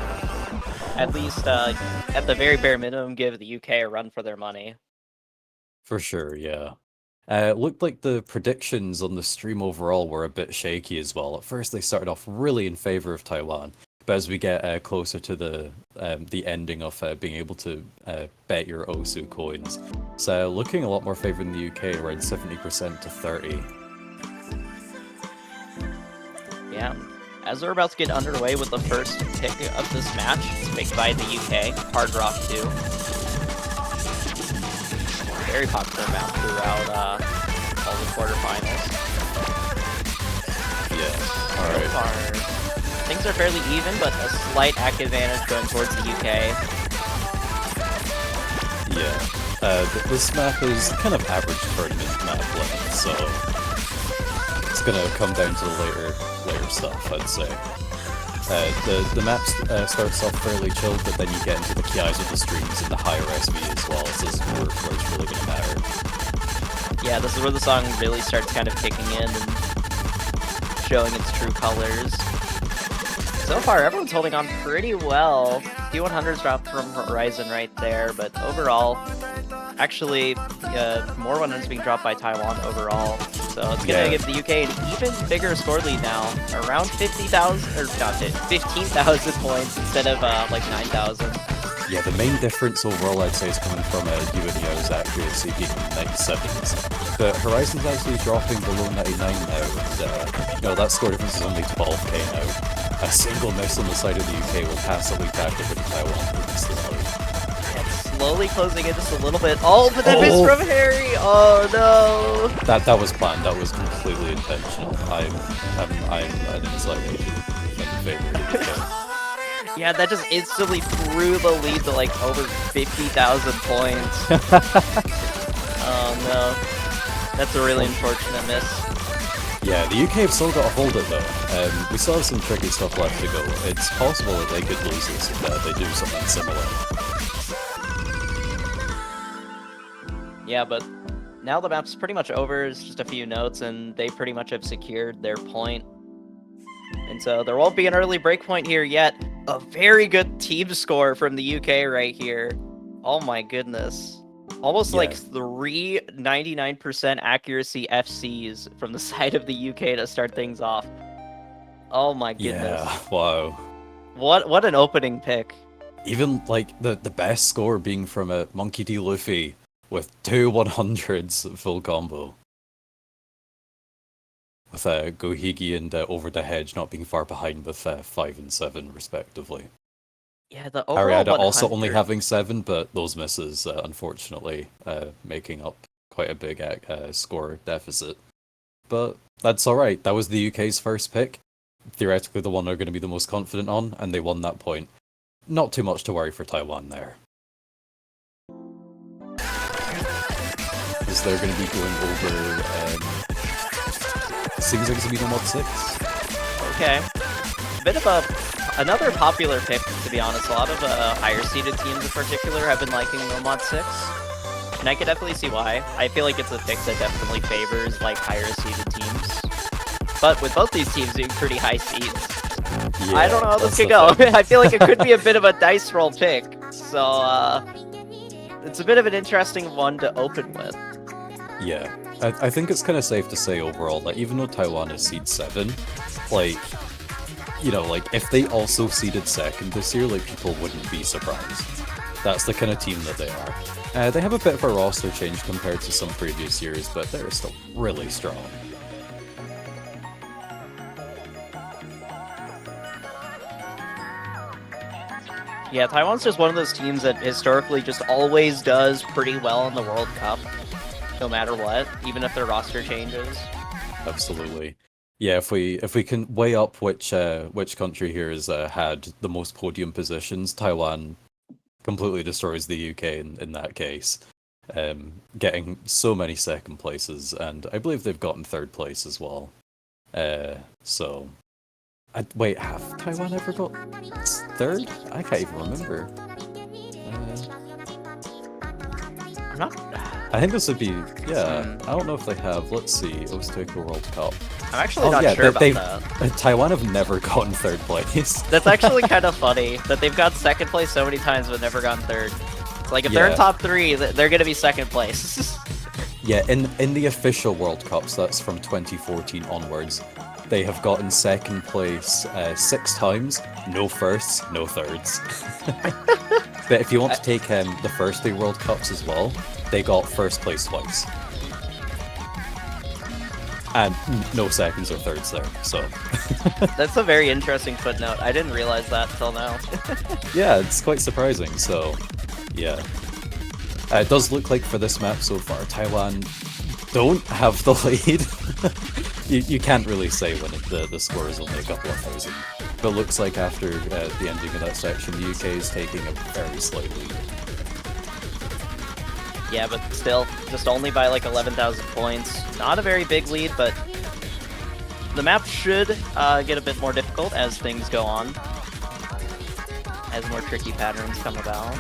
at least at the very bare minimum, give the UK a run for their money. For sure, yeah. It looked like the predictions on the stream overall were a bit shaky as well. At first, they started off really in favor of Taiwan, but as we get closer to the ending of being able to bet your OSU coins, it's looking a lot more favor in the UK, around 70% to 30. Yeah. As we're about to get underway with the first pick of this match, it's picked by the UK, Hard Rock 2. Very popular map throughout all the quarterfinals. Yeah, alright. So far, things are fairly even, but a slight active advantage going towards the UK. Yeah, this map is kind of average tournament map length, so it's gonna come down to the later stuff, I'd say. The map starts off fairly chilled, but then you get into the KIs with the streams and the higher SV as well, so this is where it's really gonna matter. Yeah, this is where the song really starts kind of kicking in and showing its true colors. So far, everyone's holding on pretty well. P100's dropped from Horizon right there, but overall, actually, more 100s being dropped by Taiwan overall. So it's going to give the UK an even bigger score lead now, around 50,000, or not 15,000 points instead of like 9,000. Yeah, the main difference overall, I'd say, is coming from UNEO's accuracy being 97s. But Horizon's actually dropping below 99 now, and that score difference is only 12k now. A single miss on the side of the UK will pass the lead back over to Taiwan instantly. It's slowly closing in just a little bit. Oh, but that miss from Harry! Oh no! That was planned. That was completely intentional. I'm an inside agent in favor of the UK. Yeah, that just instantly threw the lead to like over 50,000 points. Oh no. That's a really unfortunate miss. Yeah, the UK have still got to hold it though. We still have some tricky stuff left to go. It's possible that they could lose this if they do something similar. Yeah, but now the map's pretty much over. It's just a few notes, and they pretty much have secured their point. And so there won't be an early breakpoint here yet. A very good team score from the UK right here. Oh my goodness. Almost like 3 99% accuracy FCs from the side of the UK to start things off. Oh my goodness. Yeah, wow. What an opening pick. Even like the best score being from a Monkey D. Luffy with 2 100s full combo. With Gohigi and Over the Hedge not being far behind with 5 and 7 respectively. Yeah, the overall Ariada also 100. only having 7, but those misses unfortunately making up quite a big score deficit. But that's alright, that was the UK's first pick. Theoretically the one they're going to be the most confident on, and they won that point. Not too much to worry for Taiwan there. Because they're going to be going over... seems like it's going to be the mod 6. Okay. A bit of another popular pick, to be honest. A lot of higher seeded teams in particular have been liking the mod 6. And I can definitely see why. I feel like it's a pick that definitely favors like higher seeded teams. But with both these teams being pretty high seeds, Yeah, I don't know how this that's could the go. thing. I feel like it could be a bit of a dice roll pick. So it's a bit of an interesting one to open with. Yeah, I think it's kind of safe to say overall that even though Taiwan is seed 7, like, you know, like, if they also seeded 2nd this year, like, people wouldn't be surprised. That's the kind of team that they are. They have a bit of a roster change compared to some previous years, but they're still really strong. Yeah, Taiwan's just one of those teams that historically just always does pretty well in the World Cup, no matter what, even if their roster changes. Absolutely. Yeah, if we can weigh up which country here has had the most podium positions, Taiwan completely destroys the UK in that case, getting so many 2nd places, and I believe they've gotten 3rd place as well. So, wait, have Taiwan ever got 3rd? I can't even remember. I'm not... I think this would be, yeah, I don't know if they have. Let's see, Osaka World Cup. I'm actually not sure about that. Taiwan have never gotten 3rd place. That's actually kind of funny that they've got 2nd place so many times but never gotten 3rd. It's like if they're in top 3, they're gonna be 2nd place. Yeah, in the official World Cups, that's from 2014 onwards, they have gotten 2nd place 6 times, no firsts, no 3rds. But if you want to take the first 3 World Cups as well, they got 1st place twice. And no 2nds or 3rds there, so... That's a very interesting footnote. I didn't realize that until now. Yeah, it's quite surprising, so... Yeah. It does look like for this map so far, Taiwan don't have the lead. you can't really say when the score is only a couple of thousand. But it looks like after the ending of that section, the UK is taking a very slight lead. Yeah, but still, just only by like 11,000 points. Not a very big lead, but the map should get a bit more difficult as things go on. As more tricky patterns come about.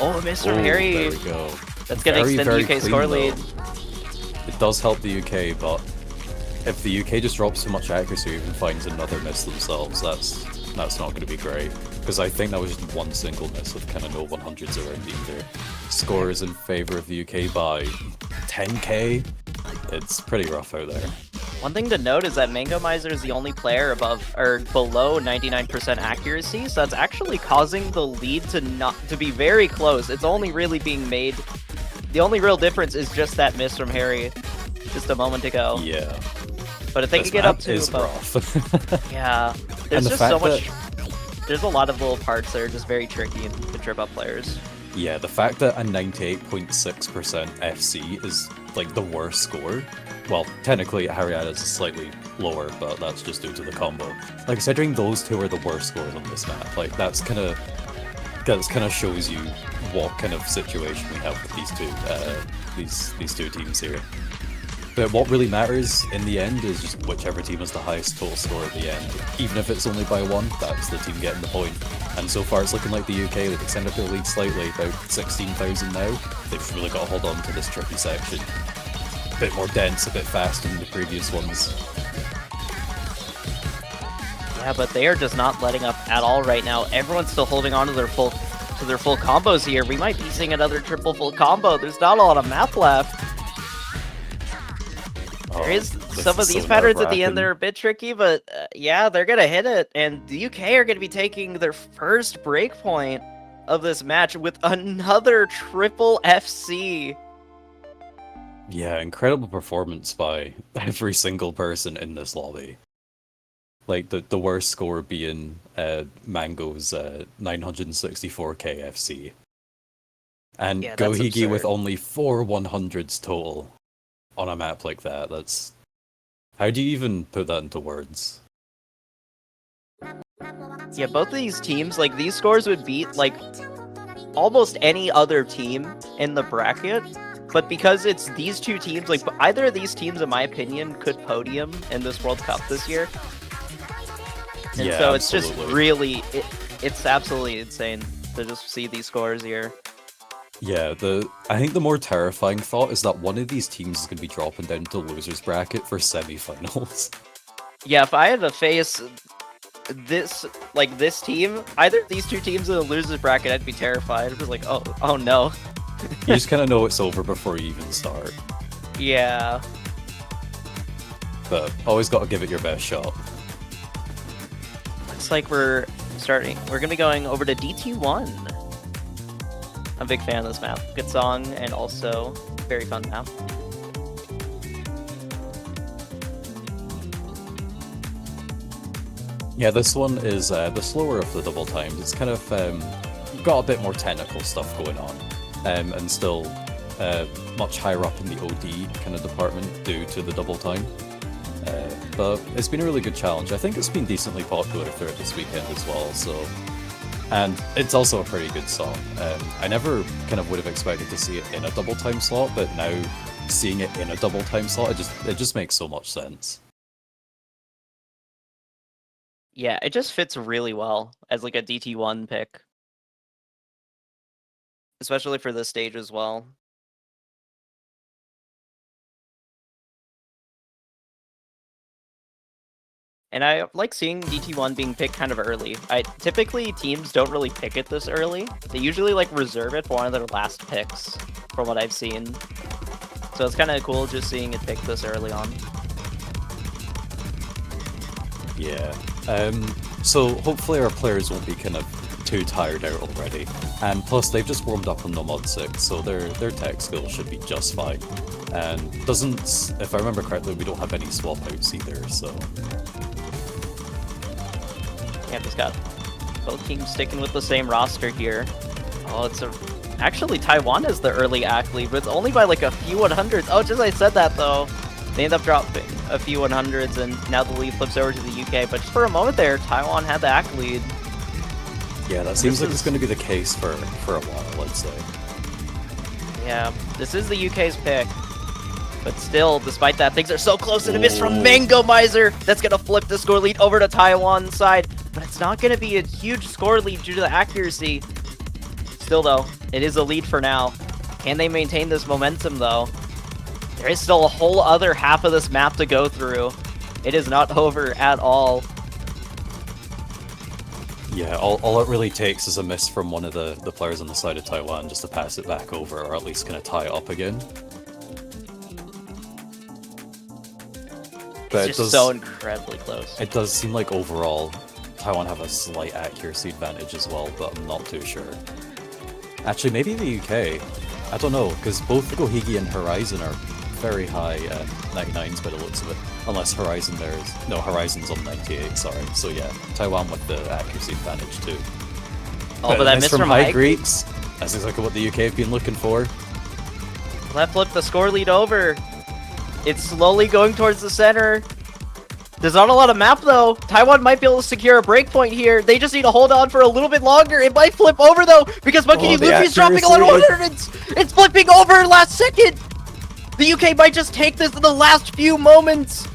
Oh, a miss from Harry. There we go. That's going to extend the UK score lead. It does help the UK, but if the UK just drops too much accuracy or even finds another miss themselves, that's not going to be great. Because I think that was just one single miss with kind of no 100s around either. Score is in favour of the UK by 10k. It's pretty rough out there. One thing to note is that Mango Miser is the only player above or below 99% accuracy, so that's actually causing the lead to be very close. It's only really being made. The only real difference is just that miss from Harry just a moment ago. Yeah. But if they could get up to is rough. yeah, there's just so much. there's a lot of little parts that are just very tricky to trip up players. Yeah, the fact that a 98.6% FC is like the worst score. Well, technically Harrieta's is slightly lower, but that's just due to the combo. Like, considering those two are the worst scores on this map, like that's kind of shows you what kind of situation we have with these two teams here. But what really matters in the end is just whichever team has the highest total score at the end. Even if it's only by 1, that's the team getting the point. And so far it's looking like the UK, they've extended their lead slightly, about 16,000 now. They've really got to hold on to this tricky section. A bit more dense, a bit faster than the previous ones. Yeah, but they are just not letting up at all right now. Everyone's still holding on to their full combos here. We might be seeing another triple full combo. There's not a lot of map left. There is some of these patterns at the end that are a bit tricky, but yeah, they're gonna hit it. And the UK are gonna be taking their first breakpoint of this match with another triple FC. Yeah, incredible performance by every single person in this lobby. Like, the worst score being Mango's 964k FC. And Yeah, that's Gohigi with absurd. only 4 100s total on a map like that. That's... How do you even put that into words? Yeah, both of these teams, like, these scores would beat, like, almost any other team in the bracket. But because it's these two teams, like, either of these teams, in my opinion, could podium in this World Cup this year. And Yeah, so it's absolutely. just really, it's absolutely insane to just see these scores here. Yeah, I think the more terrifying thought is that one of these teams is going to be dropping down to losers bracket for semi-finals. Yeah, if I had to face this team, either of these two teams in the losers bracket, I'd be terrified. I'd be like, oh no. You just kind of know it's over before you even start. Yeah. But always got to give it your best shot. Looks like we're gonna be going over to DT1. I'm a big fan of this map. Good song, and also very fun map. Yeah, this one is the slower of the double times. It's kind of got a bit more technical stuff going on, and still much higher up in the OD kind of department due to the double time. But it's been a really good challenge. I think it's been decently popular throughout this weekend as well. And it's also a pretty good song. I never kind of would have expected to see it in a double time slot, but now seeing it in a double time slot, it just makes so much sense. Yeah, it just fits really well as like a DT1 pick. Especially for this stage as well. And I like seeing DT1 being picked kind of early. Typically teams don't really pick it this early. They usually like reserve it for one of their last picks, from what I've seen. So it's kind of cool just seeing it picked this early on. Yeah. So hopefully our players won't be kind of too tired out already. And plus they've just warmed up on the Mod 6, so their tech skills should be just fine. And if I remember correctly, we don't have any swap outs either, so... Yeah, just got both teams sticking with the same roster here. Oh, actually Taiwan is the early act lead, but it's only by like a few 100s. Oh, just I said that though. They end up dropping a few 100s, and now the lead flips over to the UK. But just for a moment there, Taiwan had the act lead. Yeah, that seems like it's going to be the case for a while, I'd say. Yeah, this is the UK's pick. But still, despite that, things are so close, and a miss from Mango Miser. That's going to flip the score lead over to Taiwan's side. But it's not going to be a huge score lead due to the accuracy. Still, though, it is a lead for now. Can they maintain this momentum, though? There is still a whole other half of this map to go through. It is not over at all. Yeah, all it really takes is a miss from one of the players on the side of Taiwan just to pass it back over, or at least kind of tie it up again. But It's just so incredibly close. It does seem like overall Taiwan have a slight accuracy advantage as well, but I'm not too sure. Actually, maybe the UK. I don't know, because both Gohigi and Horizon are very high 99s by the looks of it. Unless Horizon Horizon's on 98, sorry. So yeah, Taiwan with the accuracy advantage too. Oh, but that miss from high high Greeks. That's exactly what the UK have been looking for. That flipped the score lead over. It's slowly going towards the center. There's not a lot of map though. Taiwan might be able to secure a breakpoint here. They just need to hold on for a little bit longer. It might flip over though, because Monkey D. Luffy's dropping a lot of ordnance. It's flipping over last second. The UK might just take this in the last few moments.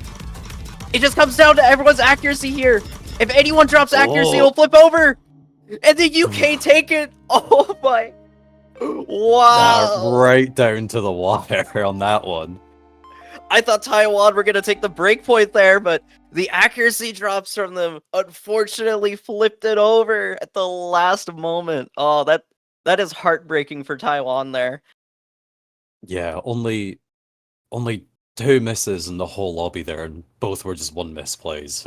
It just comes down to everyone's accuracy here. If anyone drops accuracy, it'll flip over. And the UK take it. Oh my. Wow. Right down to the wire on that one. I thought Taiwan were going to take the breakpoint there, but the accuracy drops from them unfortunately flipped it over at the last moment. Oh, that is heartbreaking for Taiwan there. Yeah, only 2 misses in the whole lobby there, and both were just 1 misplays,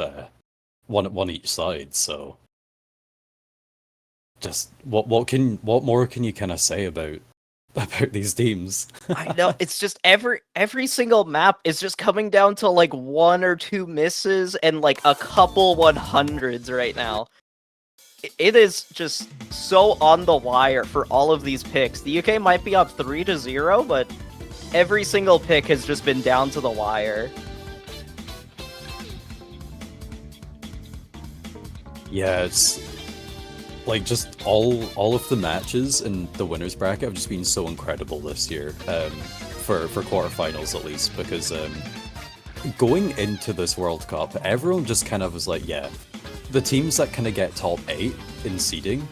one each side. So, just what more can you kind of say about these teams? I know, it's just every single map is just coming down to like 1 or 2 misses and like a couple 100s right now. It is just so on the wire for all of these picks. The UK might be up 3-0, but every single pick has just been down to the wire. Yeah, it's like just all of the matches in the winners bracket have just been so incredible this year, for quarterfinals at least, because going into this World Cup, everyone just kind of was like, yeah, the teams that kind of get top 8 in seeding,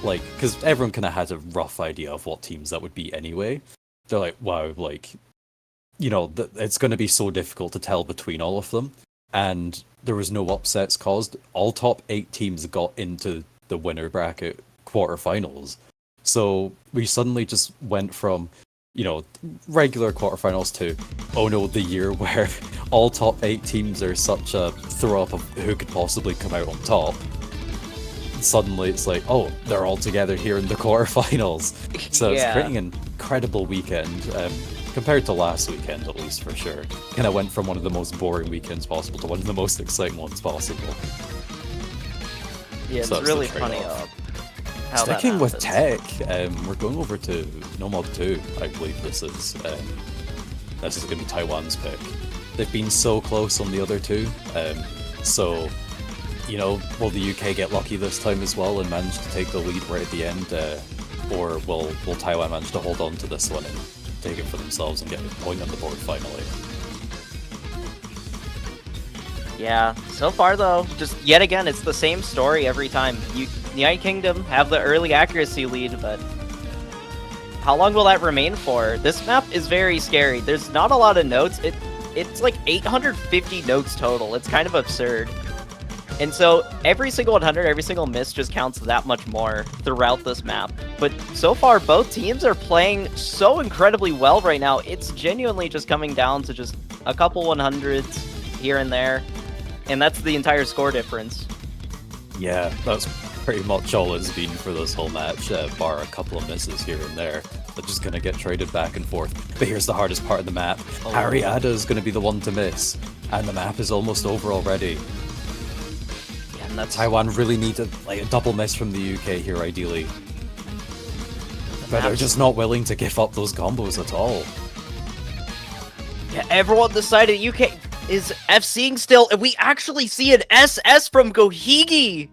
like, because everyone kind of had a rough idea of what teams that would be anyway. They're like, wow, like, you know, it's going to be so difficult to tell between all of them, and there was no upsets caused. All top 8 teams got into the winner bracket quarterfinals. So we suddenly just went from, you know, regular quarterfinals to, oh no, the year where all top 8 teams are such a throw up of who could possibly come out on top. Suddenly it's like, oh, they're all together here in the quarterfinals. So Yeah. It's creating an incredible weekend, compared to last weekend at least, for sure. Kind of went from one of the most boring weekends possible to one of the most exciting ones possible. Yeah, it's So it's really the funny trade-off. how that Sticking with happens. tech, we're going over to Nomad 2, I believe this is. This is going to be Taiwan's pick. They've been so close on the other 2, so, you know, will the UK get lucky this time as well and manage to take the lead right at the end, or will Taiwan manage to hold on to this one and take it for themselves and get a point on the board finally? Yeah, so far though, just yet again, it's the same story every time. The United Kingdom have the early accuracy lead, but how long will that remain for? This map is very scary. There's not a lot of notes. It's like 850 notes total. It's kind of absurd. And so every single 100, every single miss just counts that much more throughout this map. But so far, both teams are playing so incredibly well right now. It's genuinely just coming down to just a couple 100s here and there. And that's the entire score difference. Yeah, that's pretty much all it's been for this whole match, bar a couple of misses here and there. They're just gonna get traded back and forth. But here's the hardest part of the map. Oh. Ariada is gonna be the one to miss, and the map is almost over already. Yeah, and that's Taiwan really need a double miss from the UK here, ideally. But they're just not willing to give up those combos at all. Yeah, everyone decided UK is FCing still, and we actually see an SS from Gohigi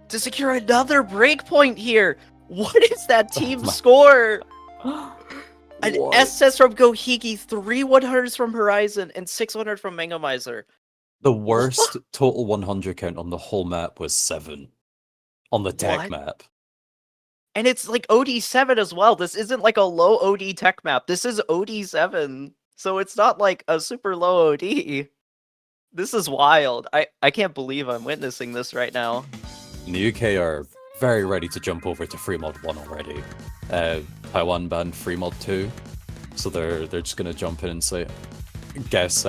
to secure another breakpoint here. What is that team score? An What? SS from Gohigi, 3 100s from Horizon, and 600 from Mangamizer. The worst total 100 count on the whole map was 7 on the tech What? map. And it's like OD7 as well. This isn't like a low OD tech map. This is OD7. So it's not like a super low OD. This is wild. I can't believe I'm witnessing this right now. And the UK are very ready to jump over to free mod 1 already. Taiwan banned free mod 2, so they're just gonna jump in and say, guess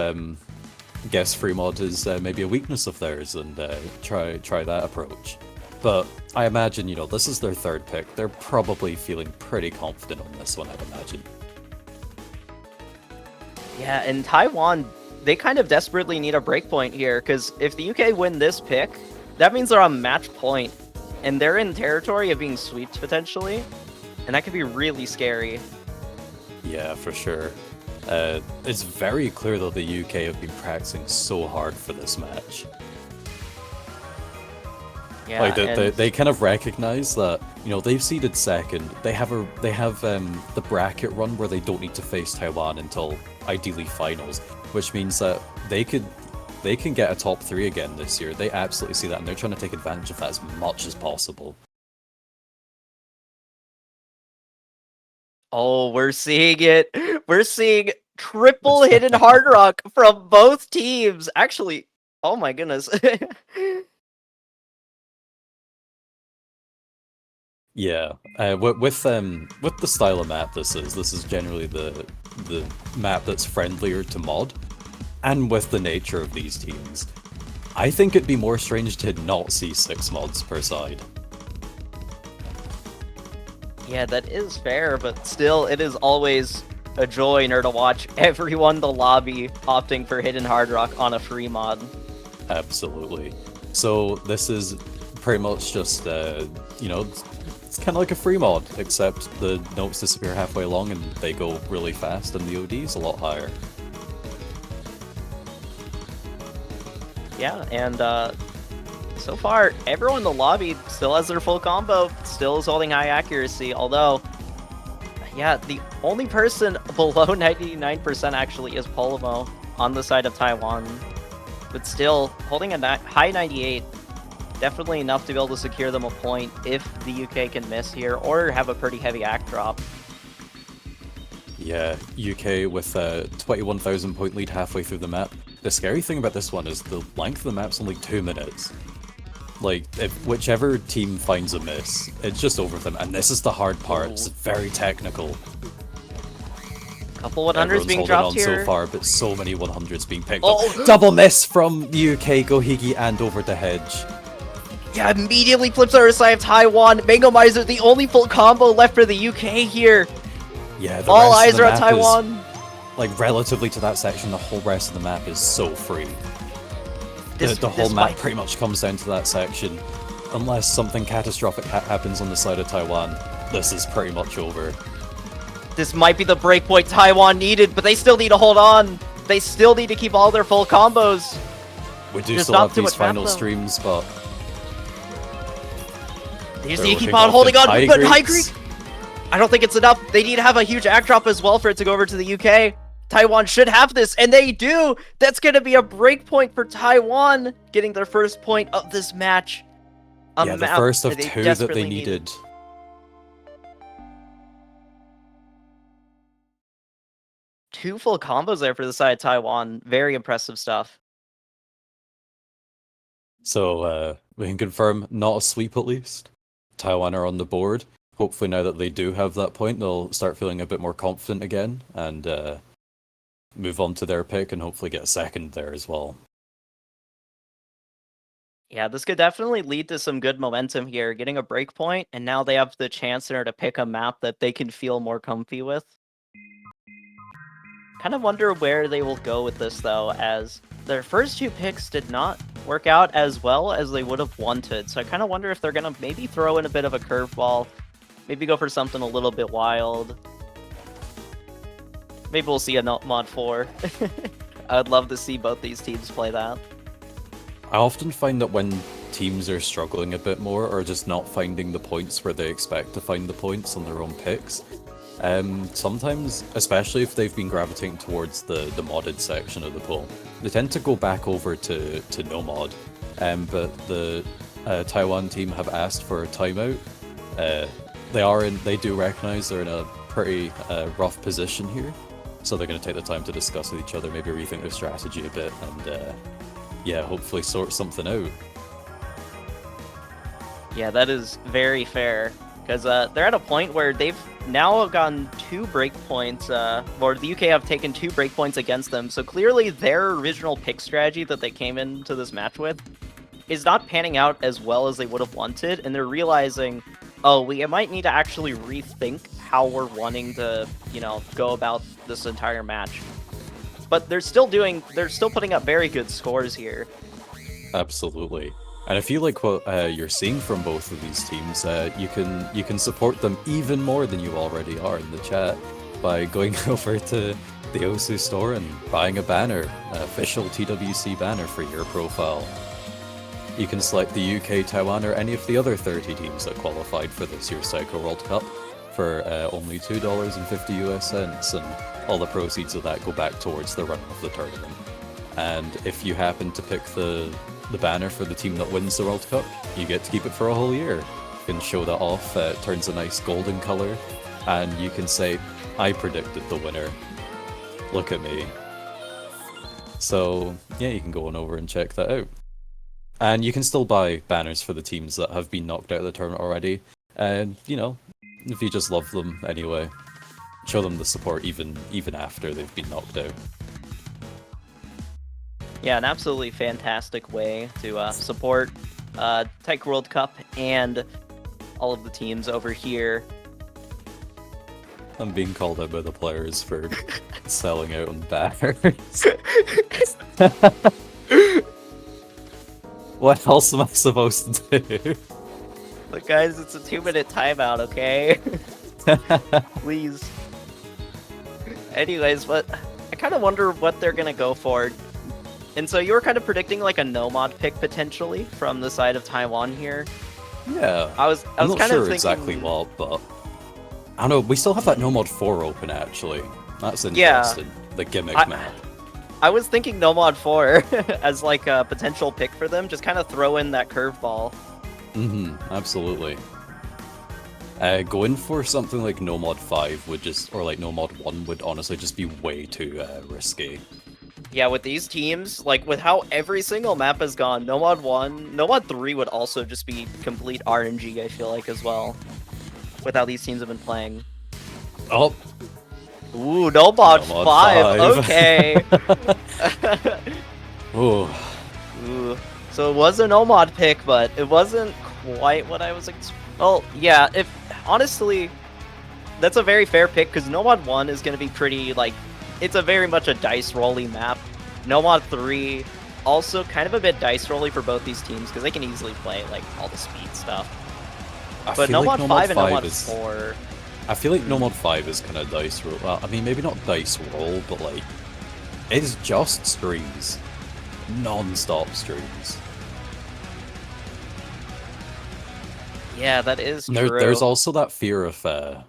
free mod is maybe a weakness of theirs, and try that approach. But I imagine, you know, this is their 3rd pick. They're probably feeling pretty confident on this one, I'd imagine. Yeah, and Taiwan, they kind of desperately need a breakpoint here, because if the UK win this pick, that means they're on match point, and they're in territory of being sweeped potentially, and that could be really scary. Yeah, for sure. It's very clear though the UK have been practicing so hard for this match. Yeah, Like and they kind of recognize that, you know, they've seeded second. They have the bracket run where they don't need to face Taiwan until ideally finals, which means that they can get a top 3 again this year. They absolutely see that, and they're trying to take advantage of that as much as possible. oh, we're seeing it. We're seeing triple hidden hard rock from both teams. Actually, oh my goodness. Yeah, with the style of map this is generally the map that's friendlier to mod, and with the nature of these teams, I think it'd be more strange to not see 6 mods per side. Yeah, that is fair, but still, it is always a joy to watch everyone in the lobby opting for hidden hard rock on a free mod. Absolutely. So this is pretty much just you know, it's kind of like a free mod, except the notes disappear halfway along and they go really fast, and the OD is a lot higher. Yeah, and so far, everyone in the lobby still has their full combo, still is holding high accuracy, although, yeah, the only person below 99% actually is Polomo on the side of Taiwan, but still, holding a high 98, definitely enough to be able to secure them a point if the UK can miss here, or have a pretty heavy act drop. Yeah, UK with a 21,000 point lead halfway through the map. The scary thing about this one is the length of the map's only 2 minutes. Like, if whichever team finds a miss, it's just over them, and this is the hard part. It's very technical. Couple 100s Everyone's being holding dropped on here. so far, but so many 100s being picked Oh. up. Double miss from the UK, Gohigi, and over the hedge. Yeah, immediately flips over the side of Taiwan. Mango Miser, the only full combo left for the UK here. Yeah, the All rest of eyes the are on map is, Taiwan. like, relatively to that section, the whole rest of the map is so free. The whole this map might- pretty much comes down to that section. Unless something catastrophic happens on the side of Taiwan, this is pretty much over. This might be the breakpoint Taiwan needed, but they still need to hold on. They still need to keep all their full combos. We do There's still not have too these much map, final though. streams, but They just they're need to keep looking on holding on. High But High Greeks. Greek, I don't think it's enough. They need to have a huge act drop as well for it to go over to the UK. Taiwan should have this, and they do. That's going to be a breakpoint for Taiwan, getting their first point of this match. Yeah, the first of 2 that they desperately needed. Two full combos there for the side of Taiwan. Very impressive stuff. So, we can confirm not a sweep at least. Taiwan are on the board. Hopefully now that they do have that point, they'll start feeling a bit more confident again, and move on to their pick and hopefully get a second there as well. Yeah, this could definitely lead to some good momentum here, getting a breakpoint, and now they have the chance there to pick a map that they can feel more comfy with. Kind of wonder where they will go with this, though, as their first 2 picks did not work out as well as they would have wanted, so I kind of wonder if they're going to maybe throw in a bit of a curveball, maybe go for something a little bit wild. Maybe we'll see a mod 4. I would love to see both these teams play that. I often find that when teams are struggling a bit more, or just not finding the points where they expect to find the points on their own picks, sometimes, especially if they've been gravitating towards the modded section of the pool, they tend to go back over to no mod. But the Taiwan team have asked for a timeout. They do recognize they're in a pretty rough position here, so they're going to take the time to discuss with each other, maybe rethink their strategy a bit, and yeah, hopefully sort something out. Yeah, that is very fair, because they're at a point where they've now gotten 2 breakpoints, or the UK have taken 2 breakpoints against them, so clearly their original pick strategy that they came into this match with is not panning out as well as they would have wanted, and they're realizing, oh, we might need to actually rethink how we're wanting to, you know, go about this entire match. but they're still putting up very good scores here. Absolutely. And I feel like what you're seeing from both of these teams, you can support them even more than you already are in the chat by going over to the Osu store and buying a banner, an official TWC banner for your profile. You can select the UK, Taiwan, or any of the other 30 teams that qualified for this year's Taiko World Cup for only $2.50 US, and all the proceeds of that go back towards the run of the tournament. And if you happen to pick the banner for the team that wins the World Cup, you get to keep it for a whole year. You can show that off, it turns a nice golden color, and you can say, I predicted the winner. Look at me. So, yeah, you can go on over and check that out. And you can still buy banners for the teams that have been knocked out of the tournament already. And, you know, if you just love them anyway, show them the support even after they've been knocked out. Yeah, an absolutely fantastic way to support Taiko World Cup and all of the teams over here. I'm being called out by the players for selling out on banners. What else am I supposed to do? But guys, it's a 2-minute timeout, okay? Please. Anyways, but I kind of wonder what they're gonna go for. And so you were kind of predicting like a no-mod pick potentially from the side of Taiwan here. Yeah. I was I'm not kind sure of thinking exactly what, but I don't know. We still have that no mod 4 open actually. That's interesting. The gimmick map. I was thinking no mod 4 as like a potential pick for them. Just kind of throw in that curveball. Absolutely. Going for something like no mod 5 would just, or like no mod 1 would honestly just be way too risky. Yeah, with these teams, like with how every single map has gone, no mod 1, no mod 3 would also just be complete RNG, I feel like, as well. With how these teams have been playing. Oh! Ooh, no mod 5, okay! Ooh. Ooh. So it was a no mod pick, but it wasn't quite what I was well, yeah, honestly, that's a very fair pick, because no mod 1 is going to be pretty, like, it's a very much a dice rolly map. No mod 3, also kind of a bit dice rolly for both these teams, because they can easily play, like, all the speed stuff. But no mod 5 and no mod 4... I feel like no mod 5 is kind of dice roll. Well, I mean, maybe not dice roll, but like, it's just streams. Non-stop streams. Yeah, that is true. There's also that fear of that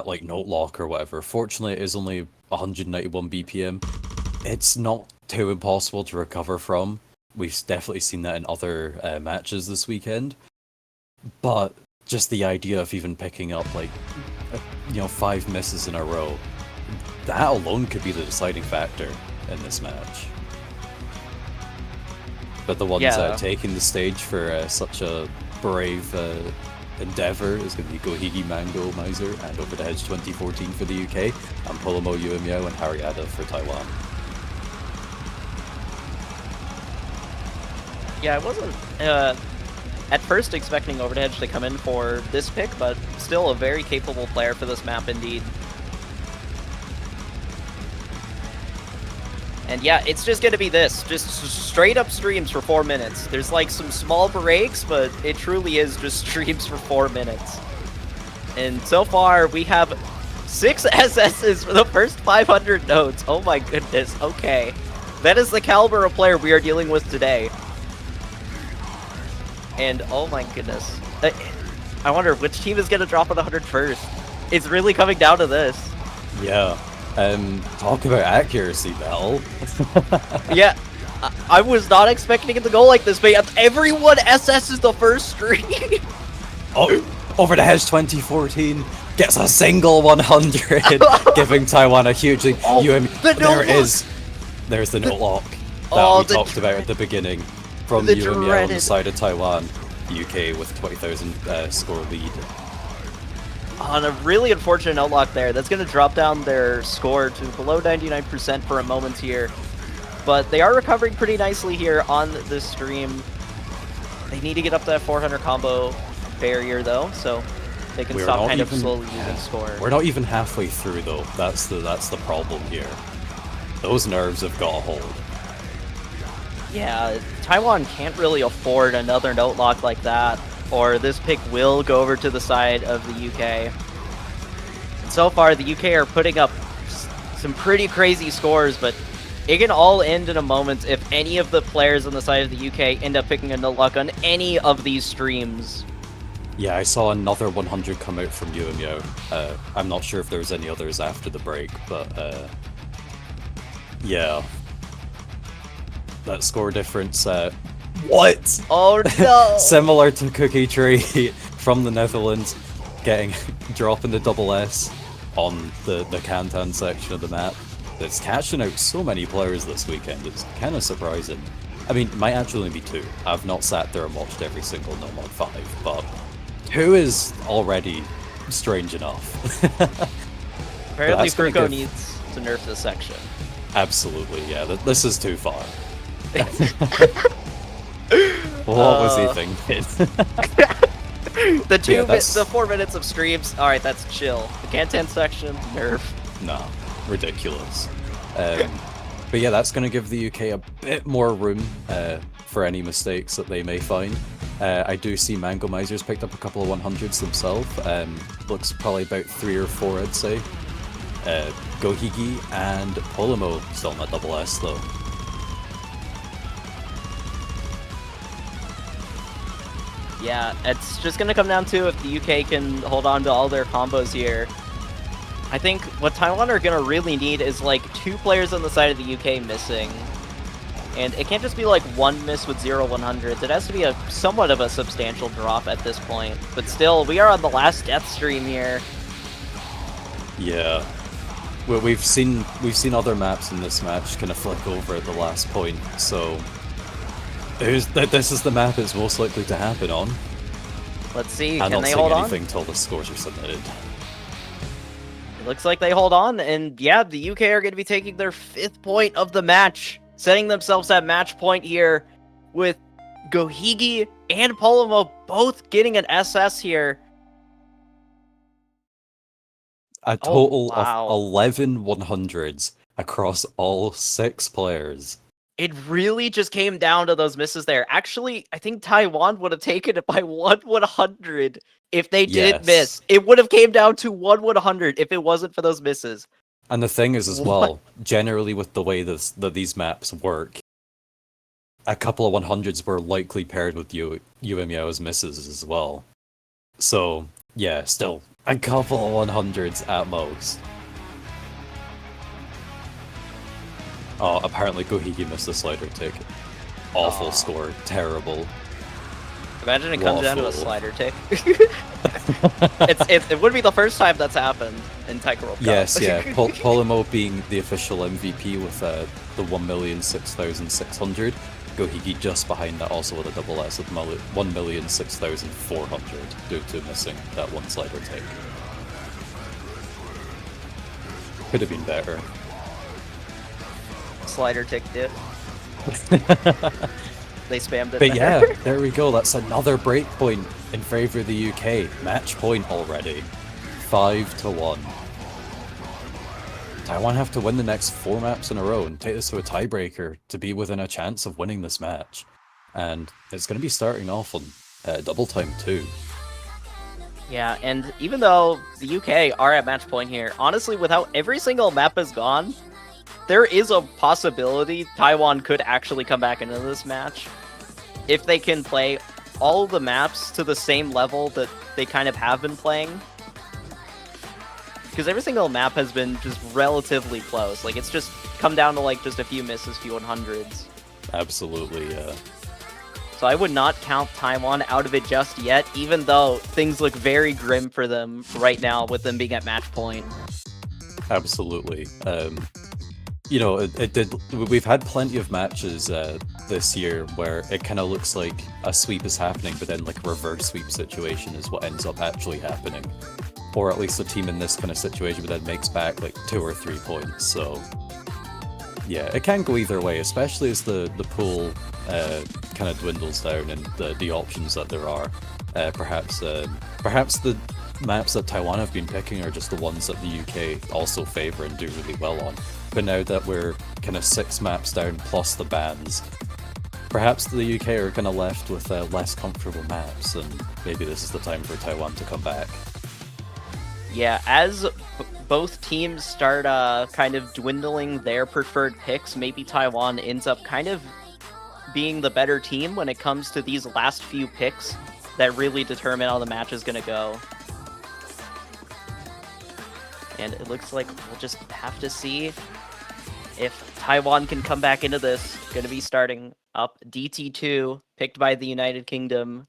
like note lock or whatever. Fortunately, it is only 191 BPM. It's not too impossible to recover from. We've definitely seen that in other matches this weekend. But just the idea of even picking up like, 5 misses in a row, that alone could be the deciding factor in this match. But the ones taking the stage for such a brave endeavor is going to be Gohigi Mango Miser and Over the Hedge 2014 for the UK, and Polomo Yuemiao and Hariada for Taiwan. Yeah, I wasn't at first expecting Over the Hedge to come in for this pick, but still a very capable player for this map indeed. And yeah, it's just gonna be this, just straight up streams for 4 minutes. There's like some small breaks, but it truly is just streams for 4 minutes. And so far, we have 6 SSs for the first 500 nodes. Oh my goodness, okay. That is the caliber of player we are dealing with today. And oh my goodness. I wonder which team is gonna drop on the 100 first. It's really coming down to this. Yeah. Talk about accuracy, Bell. Yeah, I was not expecting it to go like this, but everyone SS's the first stream. Oh, Over the Hedge 2014 gets a single 100, giving Taiwan a huge lead. There it is. There's the note lock that we talked about at the beginning from UML on the side of Taiwan. UK with 20,000 score lead. On a really unfortunate note lock there, that's going to drop down their score to below 99% for a moment here. But they are recovering pretty nicely here on this stream. They need to get up to that 400 combo barrier though, so they can stop kind of slowly losing score. We're not even halfway through though. That's the problem here. those nerves have got a hold. Yeah, Taiwan can't really afford another note lock like that, or this pick will go over to the side of the UK. And so far, the UK are putting up some pretty crazy scores, but it can all end in a moment if any of the players on the side of the UK end up picking a note lock on any of these streams. Yeah, I saw another 100 come out from Yuemyo. I'm not sure if there was any others after the break, but yeah. That score difference, what? Oh no! Similar to Cookie Tree from the Netherlands, dropping the double S on the Kantan section of the map. It's catching out so many players this weekend, it's kind of surprising. I mean, it might actually be 2. I've not sat there and watched every single No Mod 5, but 2 is already strange enough. Apparently Furko needs to nerf this section. Absolutely, yeah, this is too far. What was he thinking? The 4 minutes of streams, alright, that's chill. The Kantan section, nerf. No, ridiculous. But yeah, that's going to give the UK a bit more room for any mistakes that they may find. I do see Mango Misers picked up a couple of 100s themselves. Looks probably about 3 or 4, I'd say. Gohigi and Polomo still on that double S though. Yeah, it's just going to come down to if the UK can hold on to all their combos here. I think what Taiwan are going to really need is like 2 players on the side of the UK missing. And it can't just be like 1 miss with 0 100s. It has to be a somewhat of a substantial drop at this point. But still, we are on the last death stream here. Yeah. Well, we've seen other maps in this match kind of flick over at the last point, so this is the map it's most likely to happen on. Let's see, I'm can not they saying hold on? anything till the scores are submitted. It looks like they hold on, and yeah, the UK are going to be taking their 5th point of the match, setting themselves at match point here with Gohigi and Polomo both getting an SS here. A total wow. of 11 100s across all 6 players. It really just came down to those misses there. Actually, I think Taiwan would have taken it by 1 100 if they didn't miss. It would have came down to 1 100 if it wasn't for those misses. And the thing is as well, generally with the way that these maps work, a couple of 100s were likely paired with Yuemyo's misses as well. So, yeah, still, a couple of 100s at most. Oh, apparently Gohigi missed the slider tick. Awful score. Terrible. Imagine it comes down to a slider tick. It would be the first time that's happened in Taiko World Cup. Yes, yeah. Polomo being the official MVP with the 1,06,600. Gohigi just behind that also with a double S with 1,06,400 due to missing that 1 slider tick. Could have been better. Slider tick dip. They spammed it. But yeah, there we go. That's another break point in favour of the UK. Match point already. 5-1. Taiwan have to win the next 4 maps in a row and take this to a tiebreaker to be within a chance of winning this match. And it's going to be starting off on double time too. Yeah, and even though the UK are at match point here, honestly, with how every single map is gone, there is a possibility Taiwan could actually come back into this match if they can play all the maps to the same level that they kind of have been playing. Because every single map has been just relatively close. Like, it's just come down to, like, just a few misses, few 100s. Absolutely, yeah. So I would not count Taiwan out of it just yet, even though things look very grim for them right now with them being at match point. Absolutely. You know, we've had plenty of matches this year where it kind of looks like a sweep is happening, but then like a reverse sweep situation is what ends up actually happening. Or at least the team in this kind of situation but then makes back like 2 or 3 points, so yeah, it can go either way, especially as the pool kind of dwindles down and the options that there are. Perhaps the maps that Taiwan have been picking are just the ones that the UK also favour and do really well on. But now that we're kind of 6 maps down plus the bans, perhaps the UK are kind of left with less comfortable maps, and maybe this is the time for Taiwan to come back. Yeah, as both teams start kind of dwindling their preferred picks, maybe Taiwan ends up kind of being the better team when it comes to these last few picks that really determine how the match is going to go. And it looks like we'll just have to see if Taiwan can come back into this. Going to be starting up DT2, picked by the United Kingdom.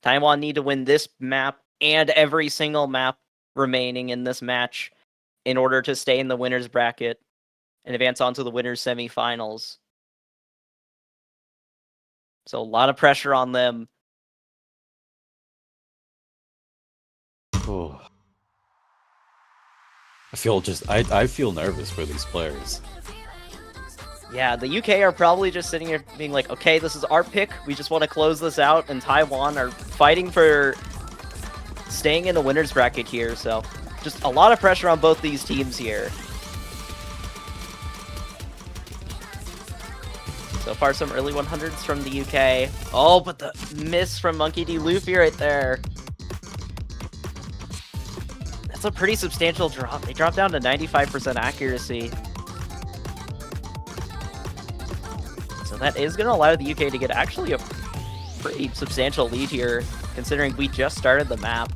Taiwan need to win this map and every single map remaining in this match in order to stay in the winner's bracket and advance on to the winner's semifinals. So a lot of pressure on them. Oh. I feel nervous for these players. Yeah, the UK are probably just sitting here being like, okay, this is our pick. We just want to close this out. And Taiwan are fighting for staying in the winner's bracket here. So just a lot of pressure on both these teams here. So far, some early 100s from the UK. Oh, but the miss from Monkey D. Luffy right there. That's a pretty substantial drop. They dropped down to 95% accuracy. So that is going to allow the UK to get actually a pretty substantial lead here, considering we just started the map.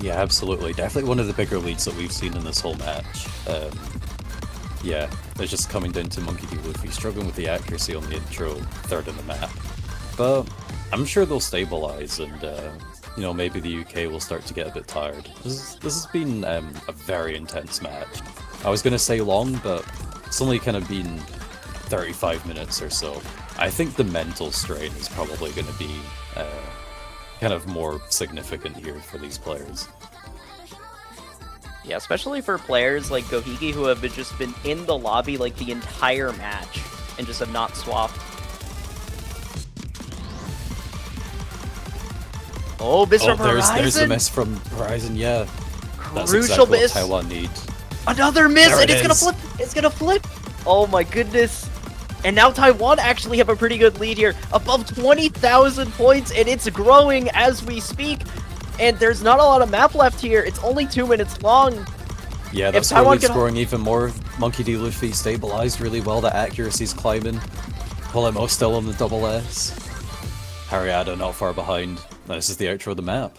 Yeah, absolutely. Definitely one of the bigger leads that we've seen in this whole match. Yeah, they're just coming down to Monkey D. Luffy, struggling with the accuracy on the intro, third in the map. But I'm sure they'll stabilize, and you know, maybe the UK will start to get a bit tired. This has been a very intense match. I was gonna say long, but it's only kind of been 35 minutes or so. I think the mental strain is probably going to be kind of more significant here for these players. Yeah, especially for players like Gohiki who have just been in the lobby like the entire match and just have not swapped. Oh, miss from Horizon! There's the miss from Horizon, yeah. That's Crucial exactly miss! what Taiwan need. Another miss, There and it it's gonna is. flip! It's gonna flip! Oh my goodness. And now Taiwan actually have a pretty good lead here. Above 20,000 points, and it's growing as we speak. And there's not a lot of map left here. It's only 2 minutes long. Yeah, If that's Taiwan really can- scoring even more. Monkey D. Luffy stabilized really well, the accuracy's climbing. Polemo still on the double S. Harriada not far behind. This is the outro of the map.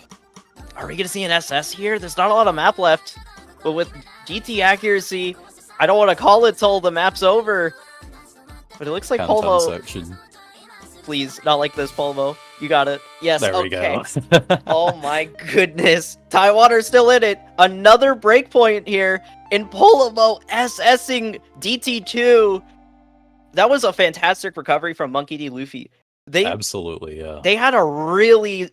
Are we gonna see an SS here? There's not a lot of map left. But with GT accuracy, I don't want to call it till the map's over. But it looks like Canton Polmo. section. Please, not like this, Polmo. You got it. Yes, There we okay. go. Oh my goodness. Taiwan are still in it. Another breakpoint here. In Polemo SSing DT2. That was a fantastic recovery from Monkey D. Luffy. Absolutely, yeah. They had a really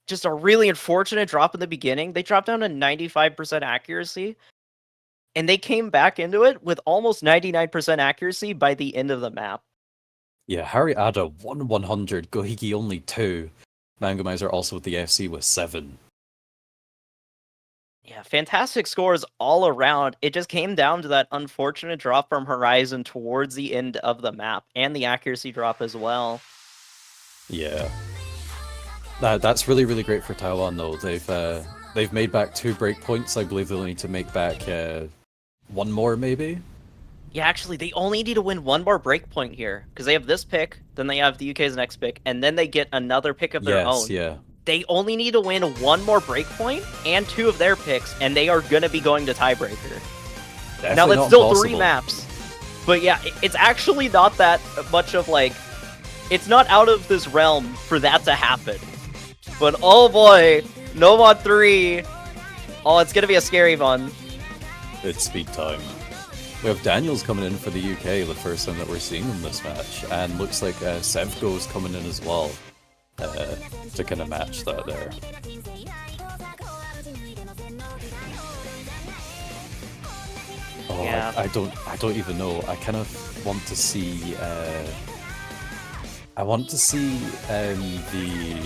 unfortunate drop in the beginning. They dropped down to 95% accuracy. And they came back into it with almost 99% accuracy by the end of the map. Yeah, Harriada 1/100, Gohiki only 2. Mangamizer also with the FC with 7. Yeah, fantastic scores all around. It just came down to that unfortunate drop from Horizon towards the end of the map, and the accuracy drop as well. Yeah. That's really, really great for Taiwan, though. They've made back 2 breakpoints. I believe they'll need to make back 1 more, maybe? Yeah, actually, they only need to win 1 more breakpoint here, because they have this pick, then they have the UK's next pick, and then they get another pick of their own. Yeah. They only need to win 1 more breakpoint and 2 of their picks, and they are going to be going to tiebreaker. Definitely Now, that's not still impossible. 3 maps. But yeah, it's actually not that much of like... It's not out of this realm for that to happen. But oh boy, Nomad 3. Oh, it's going to be a scary one. It's speed time. We have Daniels coming in for the UK, the first time that we're seeing him this match, and looks like Sevgo's coming in as well to kind of match that there. Oh, Yeah. I don't even know. I kind of want to see. I want to see the.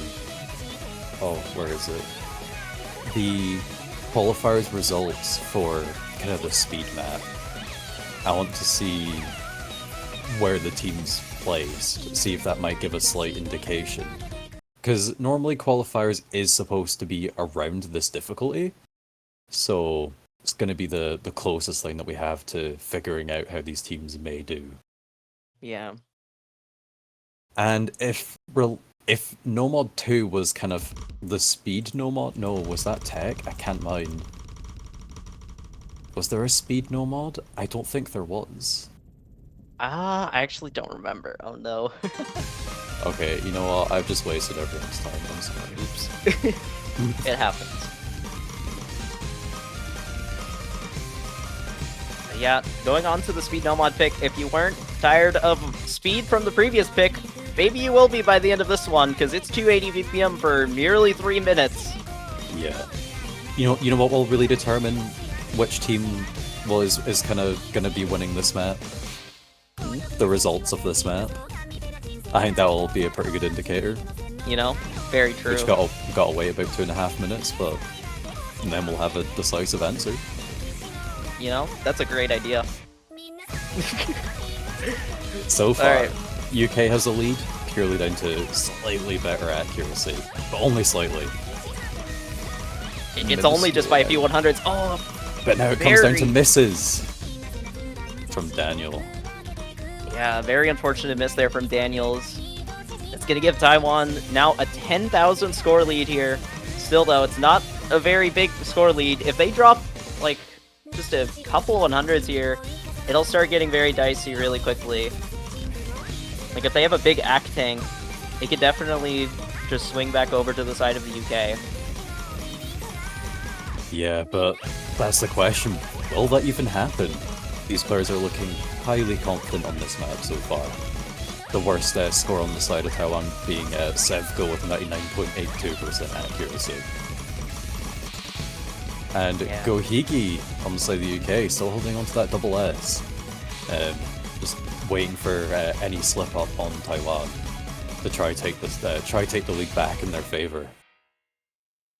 Oh, where is it? the qualifiers results for kind of the speed map, I want to see where the teams placed, see if that might give a slight indication. Because normally qualifiers is supposed to be around this difficulty, so it's going to be the closest thing that we have to figuring out how these teams may do. Yeah. And if Nomod 2 was kind of the speed Nomod, no, was that tech? I can't mind. Was there a speed Nomod? I don't think there was. I actually don't remember. Oh no. Okay, you know what? I've just wasted everyone's time. I'm sorry. Oops. It happens. Yeah, going on to the speed nomad pick, if you weren't tired of speed from the previous pick, maybe you will be by the end of this one, because it's 280 BPM for nearly 3 minutes. Yeah. You know what will really determine which team is kind of gonna be winning this map? The results of this map. I think that will be a pretty good indicator. You know, very true. Which got to wait about 2.5 minutes, but and then we'll have a decisive answer. You know, that's a great idea. So far, Alright. UK has a lead, purely down to slightly better accuracy, but only slightly. It's only just by a few 100s. Oh, But now it comes down to very- misses from Daniel. yeah, very unfortunate miss there from Daniels. It's going to give Taiwan now a 10,000 score lead here. Still, though, it's not a very big score lead. If they drop, like, just a couple 100s here, it'll start getting very dicey really quickly. Like, if they have a big act tank, it could definitely just swing back over to the side of the UK. Yeah, but that's the question. Will that even happen? These players are looking highly confident on this map so far. The worst score on the side of Taiwan being Sevco with 99.82% accuracy. And Yeah. Gohigi on the side of the UK still holding on to that double S. Just waiting for any slip up on Taiwan to try take the lead back in their favor.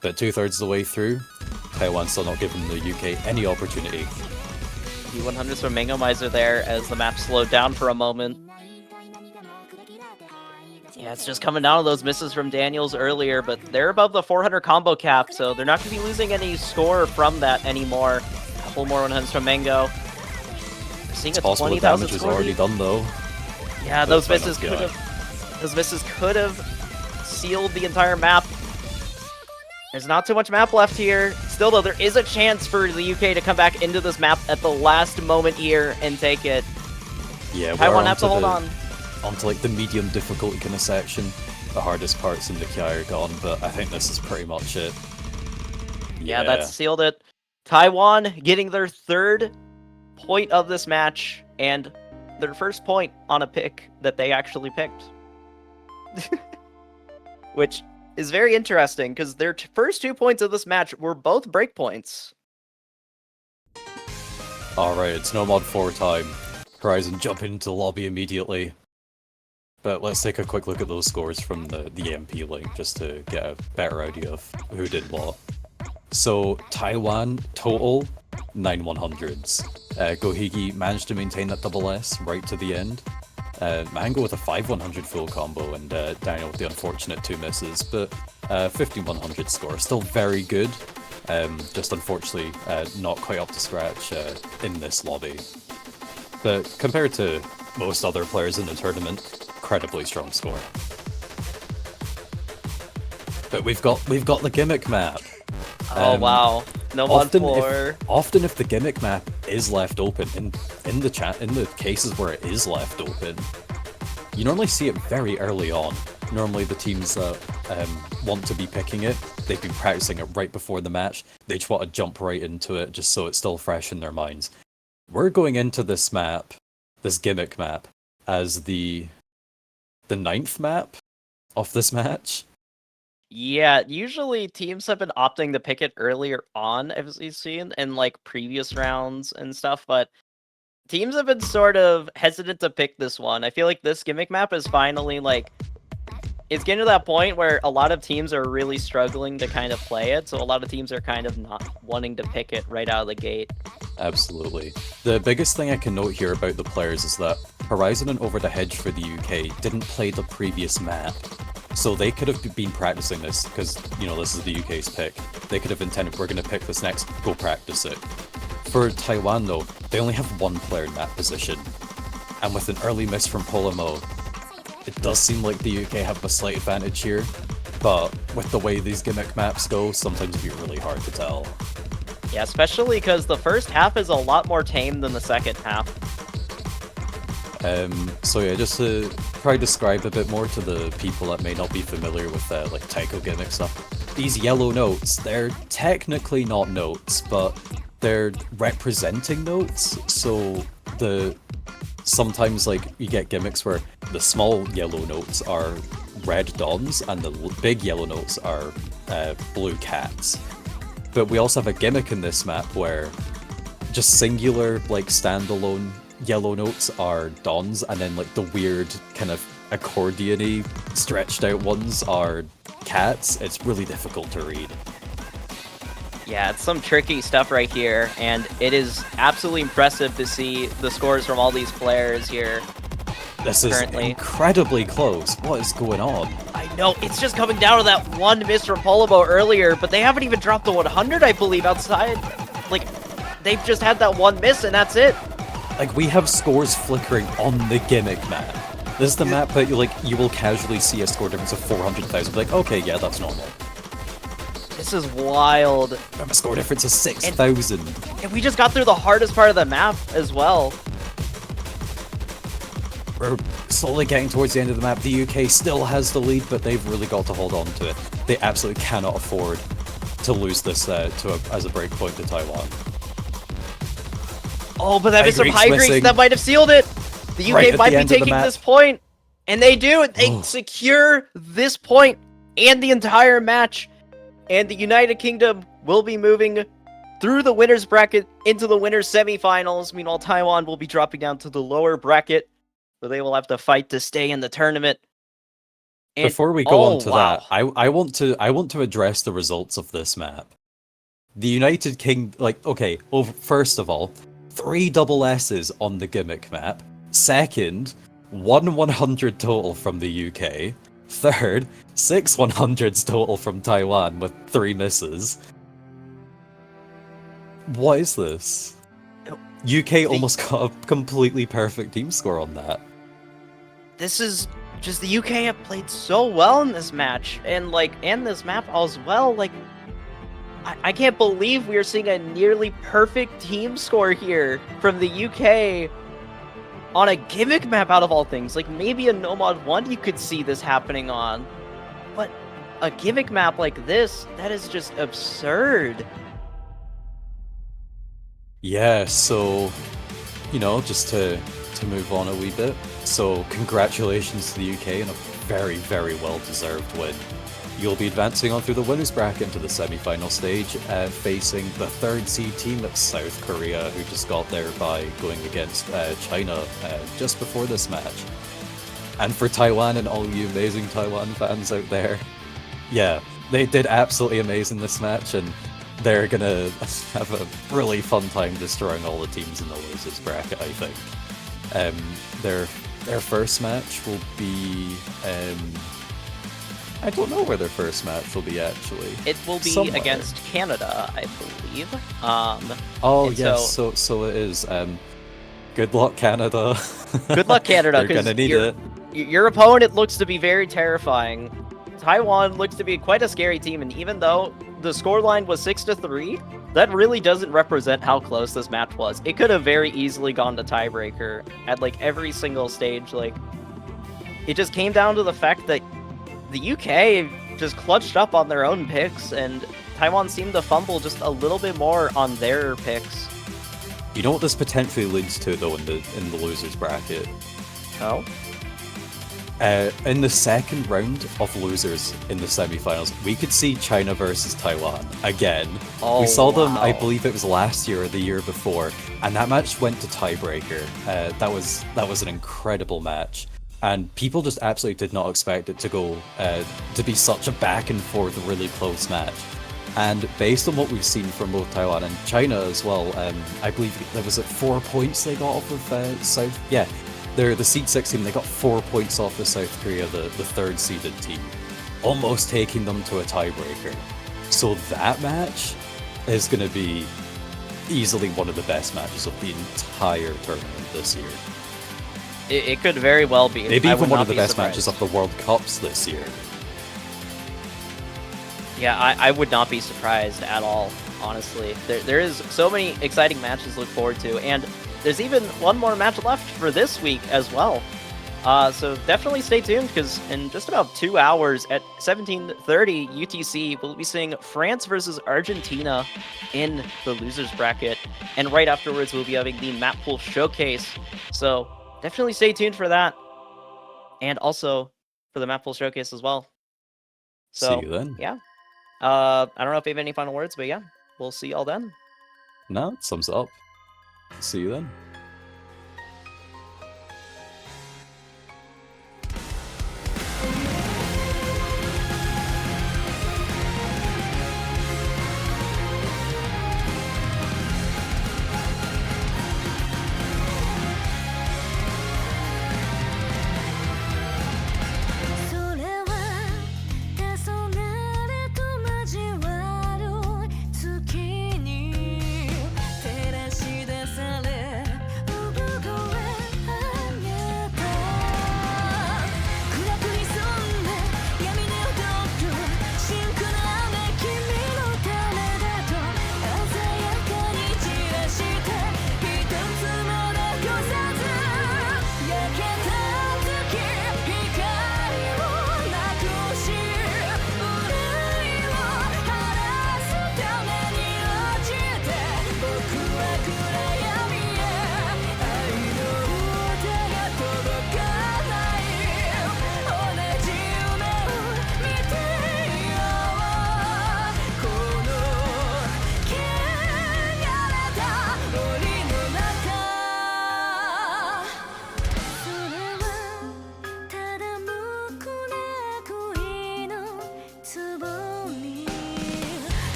But 2/3 of the way through, Taiwan's still not giving the UK any opportunity. D100s from Mango Miser there as the map slowed down for a moment. Yeah, it's just coming down to those misses from Daniels earlier, but they're above the 400 combo cap, so they're not going to be losing any score from that anymore. A couple more 100s from Mango. We're seeing a Possible 20,000 damage is score already lead. done though. Yeah, But those final misses guy. could have sealed the entire map. There's not too much map left here. Still, though, there is a chance for the UK to come back into this map at the last moment here and take it. Yeah, Taiwan we're have to hold on. onto like the medium difficulty kind of section. The hardest parts in the Ki are gone, but I think this is pretty much it. Yeah, that sealed it. Taiwan getting their 3rd point of this match and their first point on a pick that they actually picked. Which is very interesting because their first 2 points of this match were both break points. Alright, it's Nomad 4 time. Horizon jump into the lobby immediately. But let's take a quick look at those scores from the MP link just to get a better idea of who did what. So Taiwan total 9 100s. Gohigi managed to maintain that double S right to the end. Mango with a 5 100 full combo and Daniel with the unfortunate 2 misses, but 15 100 score, still very good. Just unfortunately not quite up to scratch in this lobby. But compared to most other players in the tournament, incredibly strong score. But we've got the gimmick map. Oh wow. No mod 4. Often if the gimmick map is left open, in the cases where it is left open, you normally see it very early on. Normally the teams that want to be picking it, they've been practicing it right before the match, they just want to jump right into it just so it's still fresh in their minds. We're going into this map, this gimmick map, as the 9th map of this match. Yeah, usually teams have been opting to pick it earlier on, as we've seen, in like previous rounds and stuff, but teams have been sort of hesitant to pick this one. I feel like this gimmick map is finally like it's getting to that point where a lot of teams are really struggling to kind of play it, so a lot of teams are kind of not wanting to pick it right out of the gate. Absolutely. The biggest thing I can note here about the players is that Horizon and Over the Hedge for the UK didn't play the previous map. So they could have been practicing this, because, you know, this is the UK's pick. They could have intended, we're going to pick this next, go practice it. For Taiwan, though, they only have one player in that position. And with an early miss from Polimo, it does seem like the UK have a slight advantage here. But with the way these gimmick maps go, sometimes it'd be really hard to tell. Yeah, especially because the first half is a lot more tame than the second half. So yeah, just to try to describe a bit more to the people that may not be familiar with like taiko gimmick stuff. These yellow notes, they're technically not notes, but they're representing notes. So sometimes like you get gimmicks where the small yellow notes are red dons and the big yellow notes are blue cats. But we also have a gimmick in this map where just singular, like, standalone yellow notes are dons, and then, like, the weird kind of accordion-y stretched out ones are cats. It's really difficult to read. Yeah, it's some tricky stuff right here, and it is absolutely impressive to see the scores from all these players here. This is currently incredibly close. What is going on? I know, it's just coming down to that one miss from Polimo earlier, but they haven't even dropped the 100, I believe, outside. Like, they've just had that one miss, and that's it. Like, we have scores flickering on the gimmick map. This is the map that you will casually see a score difference of 400,000. Like, okay, yeah, that's normal. This is wild. We have a score difference of 6,000. And we just got through the hardest part of the map as well. We're slowly getting towards the end of the map. The UK still has the lead, but they've really got to hold on to it. They absolutely cannot afford to lose this as a breakpoint to Taiwan. Oh, but that is some Greek's high Greeks missing. that might have sealed it. The UK Right at might the be end of the taking map. this point, and they do. They secure this point and the entire match, and the United Kingdom will be moving through the winners bracket into the winners semifinals. Meanwhile, Taiwan will be dropping down to the lower bracket, where they will have to fight to stay in the tournament. And, Before we go on to wow. that, I want to address the results of this map. The United Kingdom, like, okay, first of all, 3 double S's on the gimmick map. Second, 1 100 total from the UK. Third, 6 100s total from Taiwan with 3 misses. What is this? UK almost got a completely perfect team score on that. This is just the UK have played so well in this match, and this map as well. Like, I can't believe we are seeing a nearly perfect team score here from the UK on a gimmick map out of all things. Like, maybe a No Mod 1 you could see this happening on, but a gimmick map like this, that is just absurd. Yeah, so, just to move on a wee bit. So, congratulations to the UK on a very, very well-deserved win. You'll be advancing on through the winners bracket into the semi-final stage, facing the 3rd seed team of South Korea, who just got there by going against China just before this match. And for Taiwan and all you amazing Taiwan fans out there, yeah, they did absolutely amazing this match, and they're gonna have a really fun time destroying all the teams in the losers bracket, I think. Their first match will be I don't know where their first match will be, actually. It will be Somewhere. against Canada, I believe. Oh, and yes, so it is. Good luck, Canada. Good luck, Canada, They're because gonna need it. your opponent looks to be very terrifying. Taiwan looks to be quite a scary team, and even though the scoreline was 6-3, that really doesn't represent how close this match was. It could have very easily gone to tiebreaker at every single stage. It just came down to the fact that the UK just clutched up on their own picks, and Taiwan seemed to fumble just a little bit more on their picks. You know what this potentially leads to, though, in the losers bracket? Oh? In the second round of losers in the semi-finals, we could see China versus Taiwan again. Oh, we saw them, wow. I believe it was last year or the year before, and that match went to tiebreaker. That was an incredible match. And people just absolutely did not expect it to go to be such a back and forth, really close match. And based on what we've seen from both Taiwan and China as well, I believe there was 4 points they got off of South. Yeah, they're the seed 6 team. They got 4 points off of South Korea, the third seeded team, almost taking them to a tiebreaker. So that match is going to be easily one of the best matches of the entire tournament this year. It could very well be. Maybe I even would one not of the be best surprised. matches of the World Cups this year. Yeah, I would not be surprised at all, honestly. There is so many exciting matches to look forward to, and there's even one more match left for this week as well. So definitely stay tuned, because in just about 2 hours at 17:30 UTC, we'll be seeing France versus Argentina in the losers bracket, and right afterwards we'll be having the map pool showcase. So definitely stay tuned for that, and also for the map pool showcase as well. So See you then. yeah. I don't know if you have any final words, but yeah, we'll see y'all then. No, sums it up. See you then.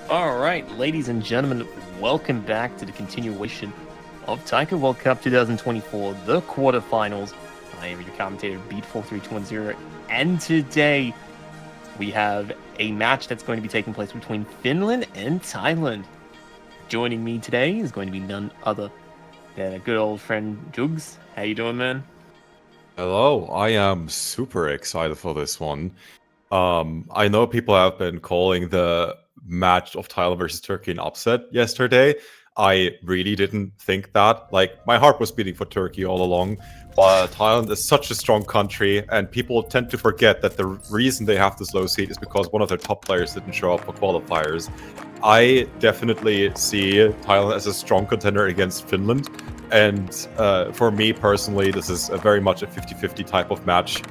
All right, ladies and gentlemen, welcome back to the continuation of Taiko World Cup 2024, the quarterfinals. I am your commentator, Beat43210, and today we have a match that's going to be taking place between Finland and Thailand. Joining me today is going to be none other than a good old friend Jugs. How you doing, man? Hello, I am super excited for this one. I know people have been calling the match of Thailand versus Turkey an upset yesterday. I really didn't think that. Like, my heart was beating for Turkey all along. But Thailand is such a strong country, and people tend to forget that the reason they have this low seed is because one of their top players didn't show up for qualifiers. I definitely see Thailand as a strong contender against Finland. And for me personally, this is very much a 50-50 type of match.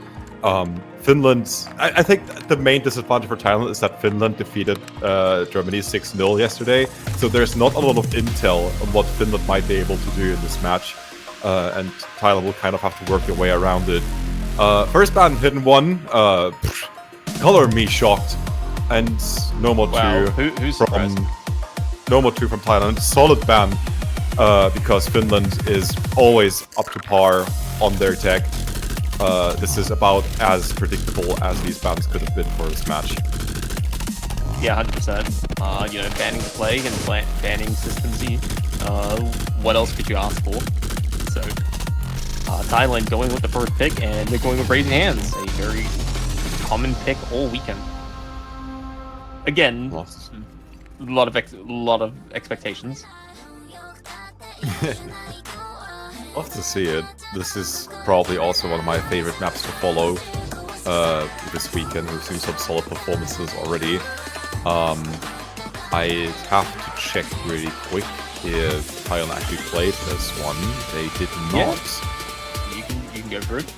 Finland, I think the main disadvantage for Thailand is that Finland defeated Germany 6-0 yesterday, so there's not a lot of intel on what Finland might be able to do in this match, and Thailand will kind of have to work their way around it. First ban hidden one, color me shocked, and normal Wow, 2 who's from surprised? normal 2 from Thailand, solid ban, because Finland is always up to par on their tech. This is about as predictable as these bans could have been for this match. Yeah, 100%. You know, banning the plague and banning systems E. What else could you ask for? So, Thailand going with the first pick, and they're going with Raising Hands, a very common pick all weekend. Again, a lot of expectations. Love to see it. This is probably also one of my favorite maps to follow this weekend. We've seen some solid performances already. I have to check really quick if Thailand actually played this one. They did not. You can go through it.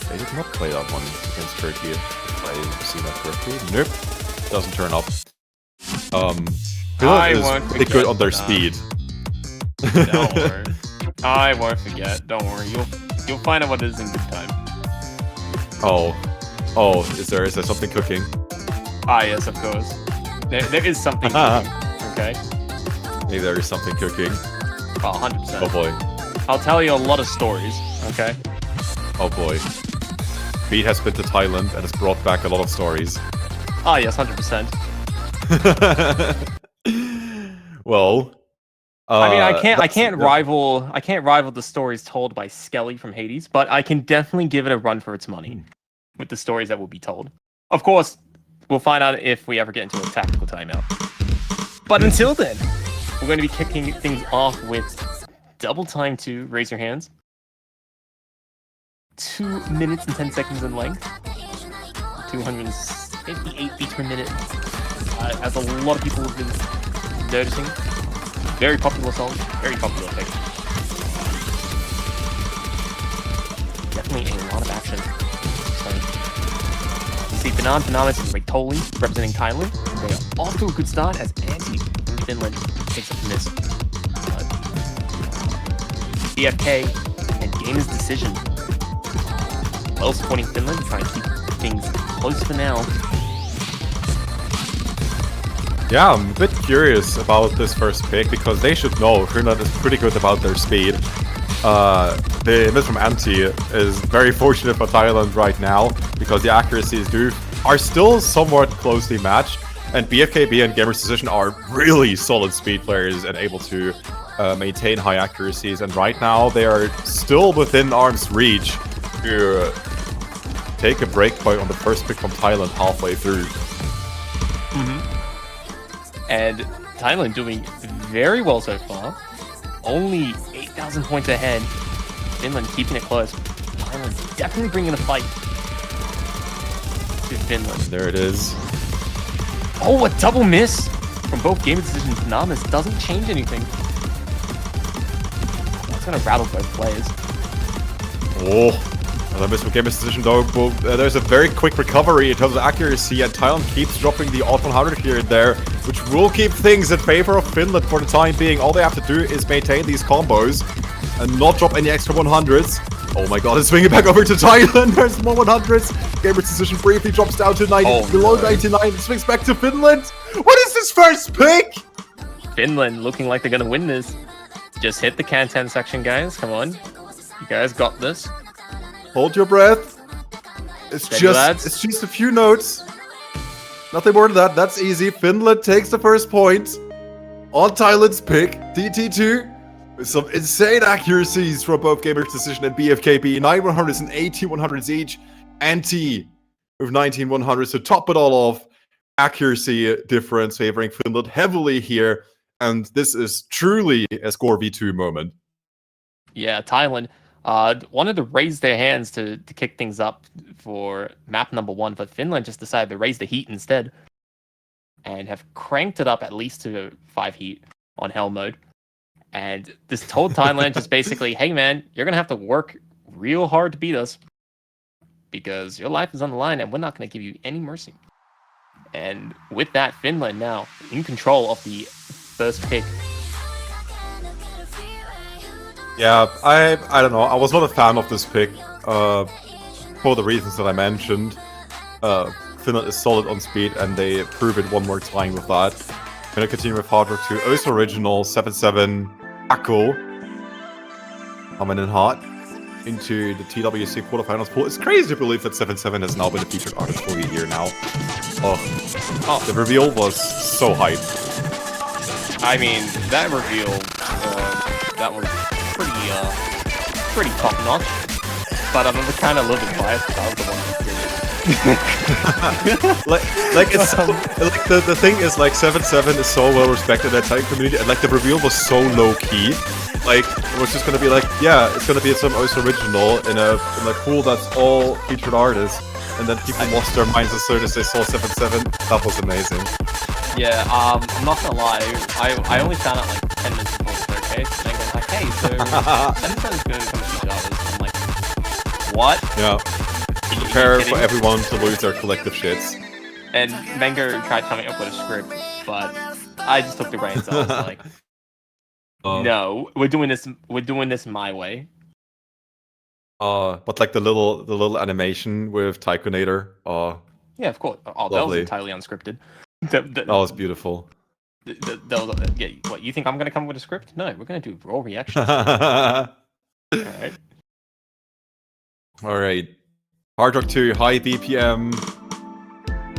They did not play that one against Turkey, if I see that correctly. Nope. Doesn't turn up. Finland is pretty good on their speed. Don't worry. I won't forget. Don't worry. You'll find out what it is in good time. Oh, is there something cooking? Ah, yes, of course. There is something cooking. Okay. Maybe there is something cooking. Well, 100%. Oh boy. I'll tell you a lot of stories. Okay. Oh boy. Beat has been to Thailand and has brought back a lot of stories. Ah, yes, 100%. Well, I mean, I can't that's- rival the stories told by Skelly from Hades, but I can definitely give it a run for its money with the stories that will be told. Of course, we'll find out if we ever get into a tactical timeout. But until then, we're going to be kicking things off with double time to Raise Your Hands. 2 minutes and 10 seconds in length. 258 beats per minute. As a lot of people have been noticing. Very popular song, very popular pick. Definitely a lot of action. So, you see Bananas and Toli representing Thailand. They are off to a good start as Anti from Finland takes up the miss. BFK and Gamer's Decision. Well supporting Finland, trying to keep things close for now. Yeah, I'm a bit curious about this first pick because they should know Finland is pretty good about their speed. The miss from Anti is very fortunate for Thailand right now because the accuracies are still somewhat closely matched, and BFKB and Gamer's Decision are really solid speed players and able to maintain high accuracies, and right now they are still within arm's reach to take a breakpoint on the first pick from Thailand halfway through. And Thailand doing very well so far. Only 8,000 points ahead. Finland keeping it close. Thailand definitely bringing a fight to Finland. There it is. Oh, a double miss from both Game Decision and Bananas doesn't change anything. That's gonna rattle both players. Oh, another miss from Gamer's Decision though. There's a very quick recovery in terms of accuracy, and Thailand keeps dropping the odd 100 here and there, which will keep things in favor of Finland for the time being. All they have to do is maintain these combos and not drop any extra 100s. Oh my god, it's swinging back over to Thailand. There's more 100s. Gamer's Decision briefly drops down to 90, below 99, swings back to Finland. What is this first pick? Finland looking like they're gonna win this. Just hit the Can-10 section, guys. Come on. You guys got this. Hold your breath. It's Steady, lads. just a few notes. Nothing more than that. That's easy. Finland takes the first point on Thailand's pick. DT2 with some insane accuracies from both Gamer's Decision and BFKB. 9-100s and 18-100s each. NT with 19-100s to top it all off. Accuracy difference favoring Finland heavily here. And this is truly a score v2 moment. Yeah, Thailand wanted to raise their hands to kick things up for map number 1, but Finland just decided to raise the heat instead and have cranked it up at least to 5 heat on hell mode. And this told Thailand just basically, hey man, you're going to have to work real hard to beat us because your life is on the line and we're not going to give you any mercy. And with that, Finland now in control of the first pick. Yeah, I don't know. I was not a fan of this pick for the reasons that I mentioned. Finland is solid on speed, and they prove it one more time with that. I'm gonna continue with Hard Rock 2. O's original 7-7 Taiko coming in hot into the TWC quarterfinals pool. It's crazy to believe that 7-7 has now been a featured artist for a year now. Oh, the reveal was so hype. I mean, that reveal, that was pretty top notch. But I'm kind of a little bit biased because I was the one who did it. like it's so, like the thing is like 7-7 is so well respected in that Taiko community, and like the reveal was so low key. Like it was just gonna be like, yeah, it's gonna be some OS original in a pool that's all featured artists, and then people lost their minds as soon as they saw 7-7. That was amazing. Yeah, I'm not gonna lie, I only found out like 10 minutes before the third case, and then goes like, hey, so 7-7 is going to come to feature artists. I'm like, what? Yeah. Prepare for everyone to lose their collective shits. And Mango tried coming up with a script, but I just took the reins. I was like, no, we're doing this my way. But like the little animation with Taikonator. Yeah, of course. Oh, that was Lovely. entirely unscripted. That was beautiful. Yeah, what, you think I'm gonna come up with a script? No, we're gonna do raw reactions. Alright. Alright. Hard Rock 2, high BPM.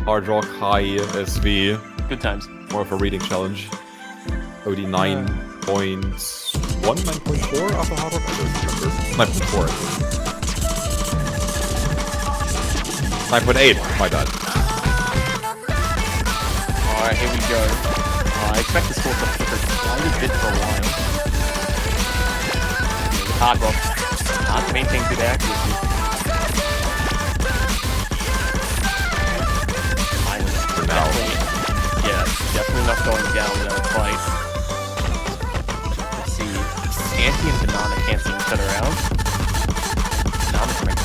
Hard Rock, high SV. Good times. More of a reading challenge. OD 9.1, 9.4 after Hard Rock? I don't remember. 9.4, I think. 9.8, my bad. Alright, here we go. I expect the score to flicker quite a bit for a while. Hard Rock. Hard to maintain good accuracy. Definitely not going down without a fight. Let's see. Anti and Banana can't seem to cut around. Banana's right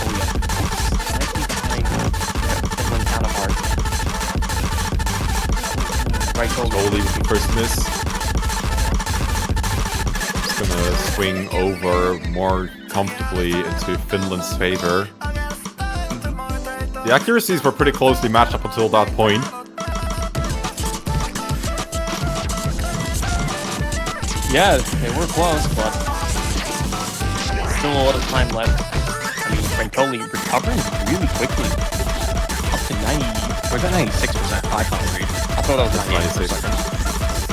slightly behind Finland counterpart. Right shoulder. Goalie with the first miss. Just gonna swing over more comfortably into Finland's favor. The accuracies were pretty closely matched up until that point. Yeah, they were close, but still a lot of time left. I mean, Francoli recovering really quickly. Up to 90, was that 96%? I can't read. I thought that was 96%.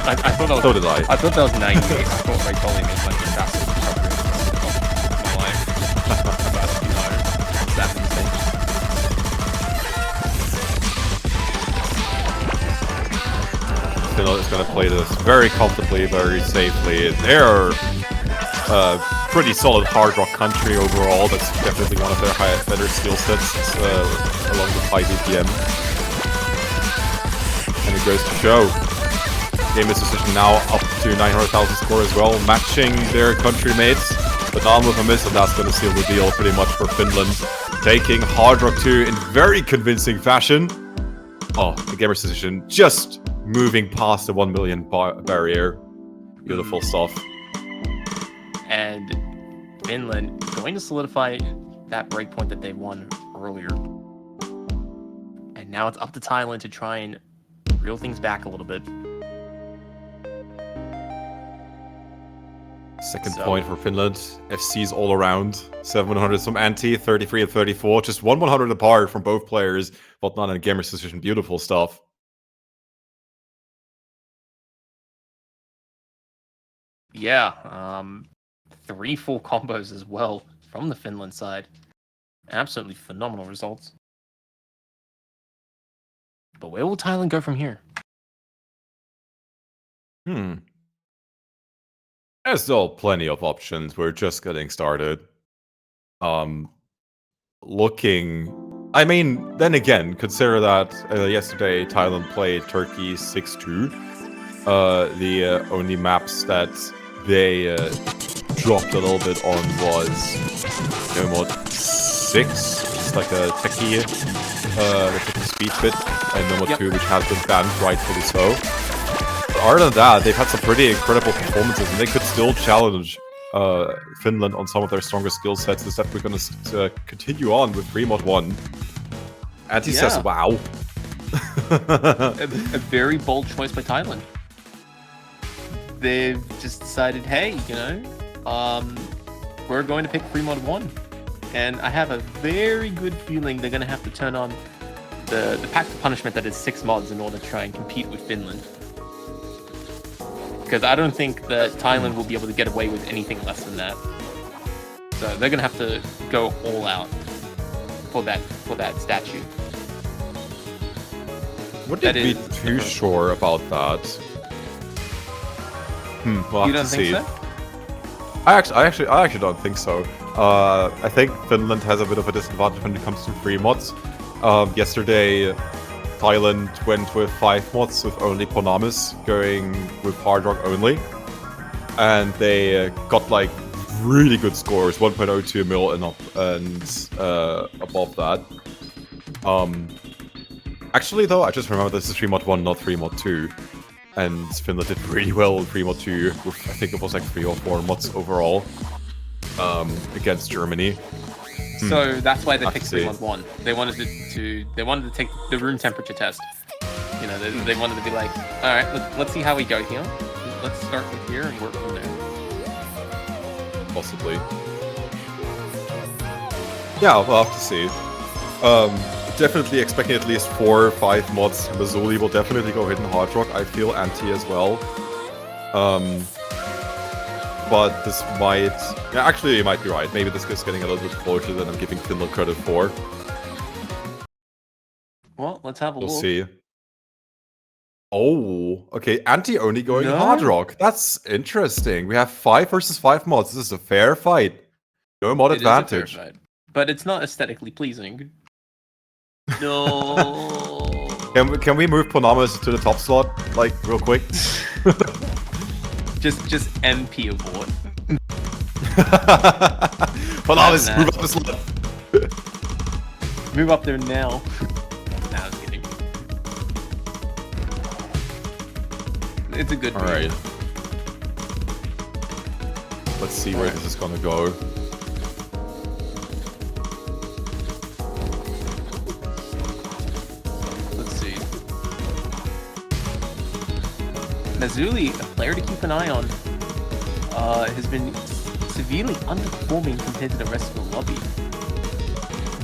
I thought that was, So did I. I thought that was 98. I thought Francoli made like the fastest recovery of my life. But, you know, it's that insane. Finland is going to play this very comfortably, very safely. They're pretty solid hard rock country overall. That's definitely one of their better skill sets, along with high BPM. And it goes to show. Gamer's Decision now up to 900,000 score as well, matching their country mates. But down with a miss, and that's going to seal the deal pretty much for Finland. Taking Hard Rock 2 in very convincing fashion. Oh, the Gamer's Decision just moving past the 1 million barrier. Beautiful stuff. And Finland going to solidify that breakpoint that they won earlier. And now it's up to Thailand to try and reel things back a little bit. Second point for Finland. FC's all around. 700 some anti, 33 and 34. Just 100 apart from both players. But not in Gamer's Decision. Beautiful stuff. Yeah, 3 full combos as well from the Finland side. Absolutely phenomenal results. But where will Thailand go from here? There's still plenty of options. We're just getting started. I mean, then again, consider that yesterday Thailand played Turkey 6-2. The only maps that they dropped a little bit on was Nomad 6, it's like a techie speed fit, and Nomad 2, which has been banned rightfully so. But other than that, they've had some pretty incredible performances, and they could still challenge Finland on some of their stronger skill sets. Is that we're going to continue on with 3-1. Anti says, wow. a very bold choice by Thailand. They've just decided, hey, we're going to pick 3-1. And I have a very good feeling they're going to have to turn on the pact of punishment that is 6 mods in order to try and compete with Finland. Because I don't think that Thailand will be able to get away with anything less than that. So they're going to have to go all out for that statue. Wouldn't be too sure about that. We'll have You don't to think see. so? I actually don't think so. I think Finland has a bit of a disadvantage when it comes to 3 mods. Yesterday, Thailand went with 5 mods with only Ponamis going with Hard Rock only. And they got like really good scores, 1.02 mil and above that. Actually though, I just remember this is 3-1, not 3-2. And Finland did really well in 3-2 with, I think it was like 3 or 4 mods overall against Germany. So that's why they Have picked to see. 3-1. They wanted to take the room temperature test. They wanted to be like, all right, let's see how we go here. Let's start with here and work from there. Possibly. Yeah, we'll have to see. Definitely expecting at least 4 or 5 mods. Mazzoli will definitely go Hidden Hard Rock. I feel anti as well. But this might... Yeah, actually, you might be right. Maybe this is getting a little bit closer than I'm giving Finland credit for. Well, let's have a We'll look. see. Oh, okay. Anti only going No. Hard Rock. That's interesting. We have 5 versus 5 mods. This is a fair fight. No mod It is a fair advantage. fight, but it's not aesthetically pleasing. No. Can we move Ponamis to the top slot, like, real quick? just MP abort. Ponamis, Nah. move up the slot. Move up there now. Nah, I was kidding. It's a good move. Alright. Let's see where this is gonna go. Let's see. Mazzuli, a player to keep an eye on, has been severely underperforming compared to the rest of the lobby.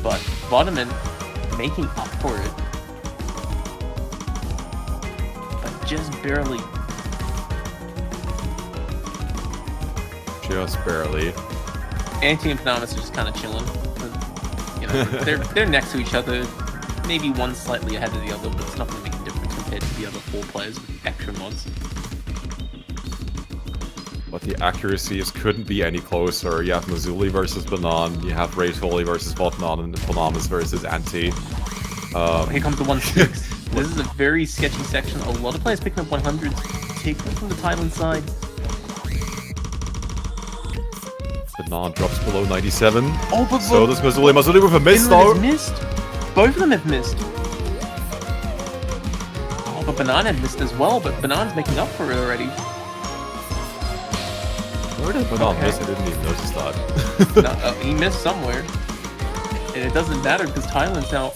But Bodeman making up for it. But just barely. Just barely. Anti and Panamas are just kind of chilling. They're next to each other. Maybe one slightly ahead of the other, but it's not going to make a difference compared to the other 4 players with extra mods. But the accuracies couldn't be any closer. You have Mazzuli versus Banan, you have Ray Foley versus Botnan, and Ponamis versus Anti. Here comes the 1-6. This is a very sketchy section. A lot of players picking up 100s, taking from the Thailand side. Banan drops below 97. Oh, but So does Mazzuli. Mazzuli with a miss though. Finland has missed. Both of them have missed. Oh, but Banan had missed as well, but Banan's making up for it already. Where did Banan Okay. miss? I didn't even notice that. No, he missed somewhere. And it doesn't matter because Thailand's now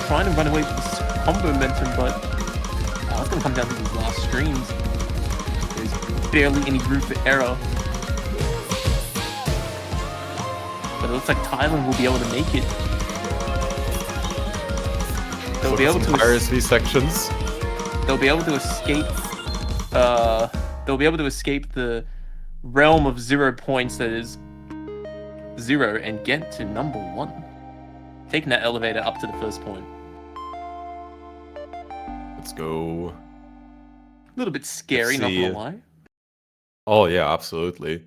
trying to run away with this combo momentum, but it's going to come down to these last streams. There's barely any room for error. But it looks like Thailand will be able to make it. They'll be able to RSV sections. they'll be able to escape they'll be able to escape the realm of 0 points that is 0 and get to number 1. Taking that elevator up to the first point. Let's go. A little bit scary, not gonna lie. Oh yeah, absolutely.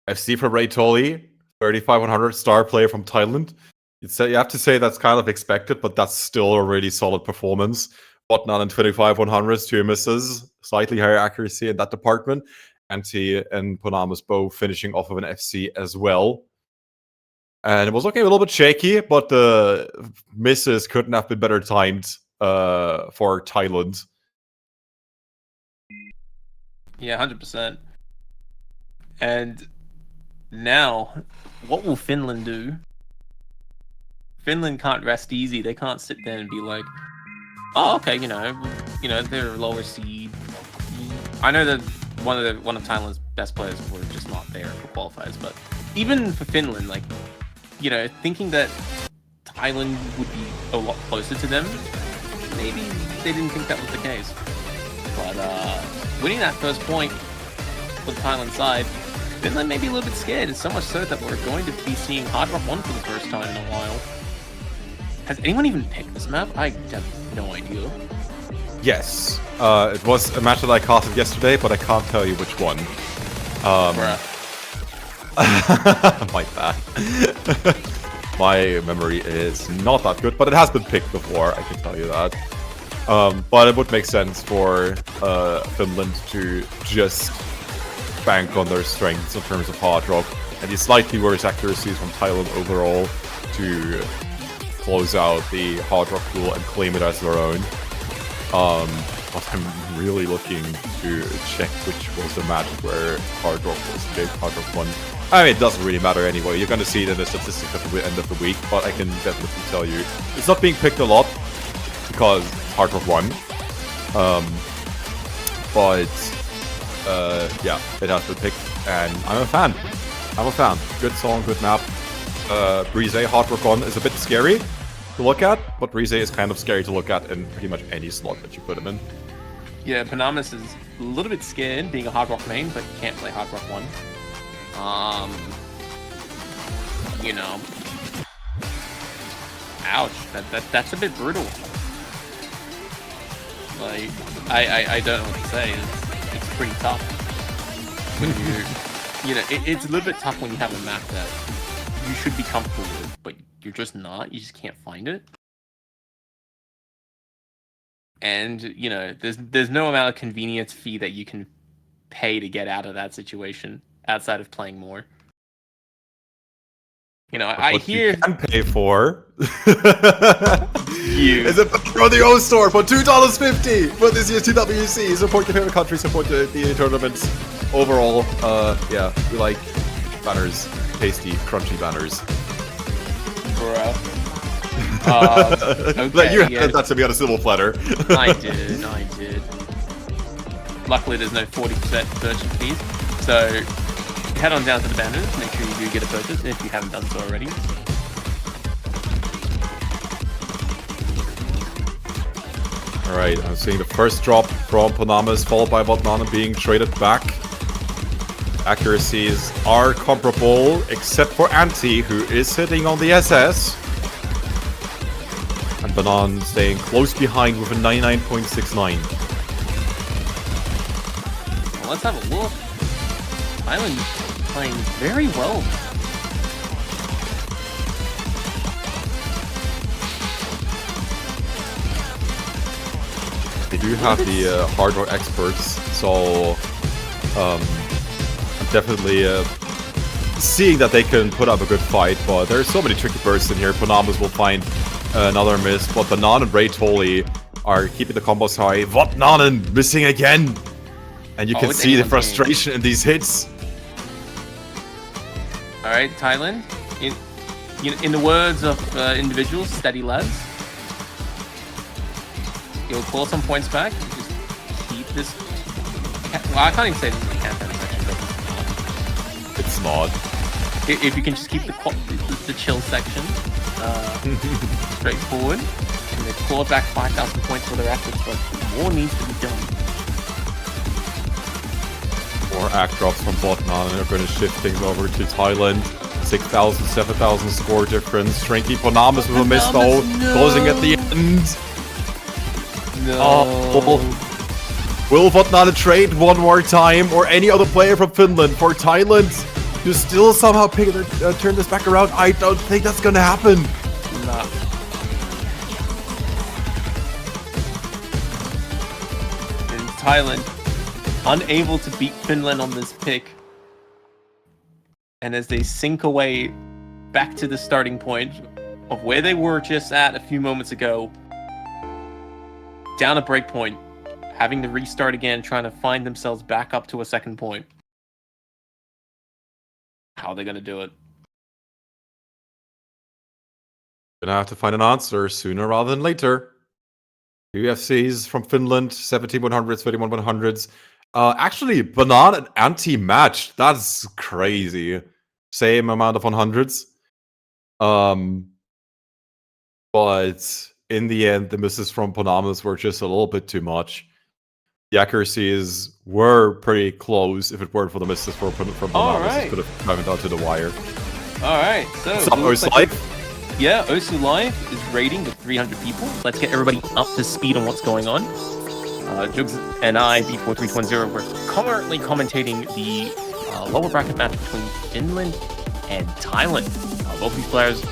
FC from Ray Tolly, 35-100 star player from Thailand. You have to say that's kind of expected, but that's still a really solid performance. Whatnot in 25-100s, 2 misses, slightly higher accuracy in that department. Anti and Ponamas both finishing off of an FC as well. And it was looking a little bit shaky, but the misses couldn't have been better timed for Thailand. Yeah, 100%. And now, what will Finland do? Finland can't rest easy. They can't sit there and be like, "Oh, okay, you know, they're a lower seed." I know that one of Thailand's best players were just not there for qualifiers, but even for Finland, like, you know, thinking that Thailand would be a lot closer to them, maybe they didn't think that was the case. But winning that first point for the Thailand side, Finland may be a little bit scared. It's so much so that we're going to be seeing Hard Rock 1 for the first time in a while. Has anyone even picked this map? I have no idea. Yes. It was a match that I casted yesterday, but I can't tell you which one. My bad. My memory is not that good, but it has been picked before, I can tell you that. But it would make sense for Finland to just bank on their strengths in terms of hard rock and the slightly worse accuracies from Thailand overall to close out the hard rock pool and claim it as their own. But I'm really looking to check which was the match where hard rock was picked, hard rock won. I mean, it doesn't really matter anyway. You're going to see it in the statistics at the end of the week, but I can definitely tell you it's not being picked a lot because hard rock won. Yeah, it has been picked, and I'm a fan. Good song, good map. Brise Hard Rock On is a bit scary to look at, but Brise is kind of scary to look at in pretty much any slot that you put him in. Yeah, Panamas is a little bit scared being a Hard Rock main, but he can't play Hard Rock 1. You know. Ouch, that's a bit brutal. Like, I don't know what to say. It's pretty tough. When you know, it's a little bit tough when you have a map that you should be comfortable with, but you're just not. You just can't find it. And, you know, there's no amount of convenience fee that you can pay to get out of that situation outside of playing more. You know, I hear... you can pay for... you. Is it from the own store for $2.50 for this year's TWC. Support your favorite country, support the tournaments. Overall, yeah, we like banners. Tasty, crunchy banners. Bruh. Okay, you had that to me on a civil platter. I did. Luckily, there's no 40% purchase fees, so head on down to the banners, make sure you do get a purchase if you haven't done so already. Alright, I'm seeing the first drop from Panamas, followed by Vatnana being traded back. Accuracies are comparable, except for Anti, who is sitting on the SS. And Banan staying close behind with a 99.69. Well, let's have a look. Island playing very well. They do have the hard rock experts, so I'm definitely seeing that they can put up a good fight, but there's so many tricky bursts in here. Panamas will find another miss, but Banan and Ray Tolly are keeping the combos high. Vatnanen missing again! And you can see the frustration in these hits. Alright, Thailand. In the words of individuals, steady lads. You'll claw some points back. Just keep this... Well, I can't even say this is a campaign section, but it's not. If you can just keep the chill section straightforward, and they claw back 5,000 points for their efforts, but more needs to be done. More more act drops from bot now, and they're going to shift things over to Thailand. 6,000, 7,000 score difference. Shrinky Ponamas with a miss though. Closing at the end. No. Oh. Will Vatnana trade one more time, or any other player from Finland for Thailand to still somehow turn this back around? I don't think that's gonna happen. Nah. And Thailand, unable to beat Finland on this pick. And as they sink away back to the starting point of where they were just at a few moments ago, down a break point, having to restart again, trying to find themselves back up to a second point. How are they going to do it? Gonna have to find an answer sooner rather than later. UFCs from Finland, 17-100s, 31-100s. Actually, Banana and anti-matched. That's crazy. Same amount of 100s. But in the end, the misses from Panamas were just a little bit too much. The accuracies were pretty close. If it weren't for the misses from Panamas, it could have come down to the wire. All right, so Osu Live? Yeah, Osu Live is raiding with 300 people. Let's get everybody up to speed on what's going on. Jugs and I, B4320, we're currently commentating the lower bracket match between Finland and Thailand. Both these players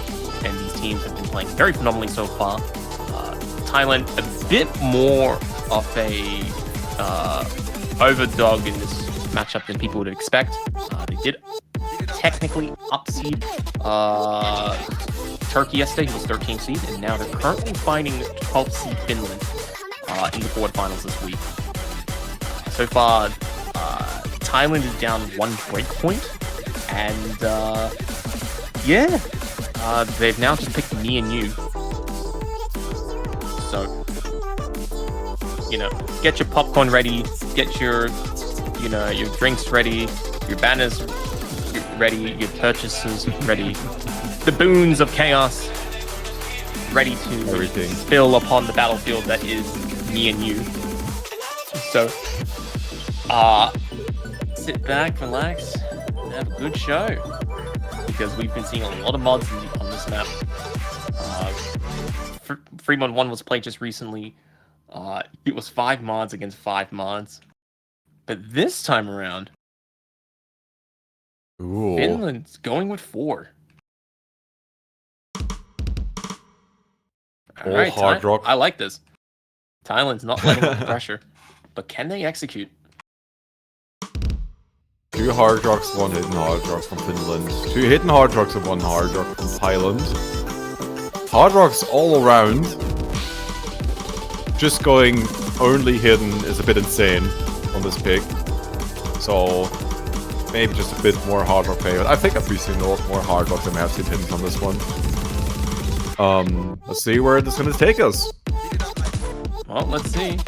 and these teams have been playing very phenomenally so far. Thailand a bit more of a overdog in this matchup than people would expect. They did technically upseed Turkey yesterday, who was 13th seed, and now they're currently fighting 12th seed Finland in the quarterfinals this week. So far, Thailand is down one break point, and they've now just picked me and you. So, get your popcorn ready, get your, your drinks ready, your banners ready, your purchases ready, the boons of chaos ready to spill upon the battlefield that is me and you. So, sit back, relax, and have a good show, because we've been seeing a lot of mods on this map. Fremont 1 was played just recently. It was 5 mods against 5 mods. But this time around, Finland's going with 4. Alright, hard rock. I like this. Thailand's not letting up the pressure. But can they execute? 2 hard rocks, 1 hidden hard rock from Finland. 2 hidden hard rocks and 1 hard rock from Thailand. Hard rocks all around. Just going only hidden is a bit insane on this pick. So maybe just a bit more hard rock play. I think I've seen a lot more hard rocks than I have seen hidden on this one. Let's see where this is going to take us. Well, let's see.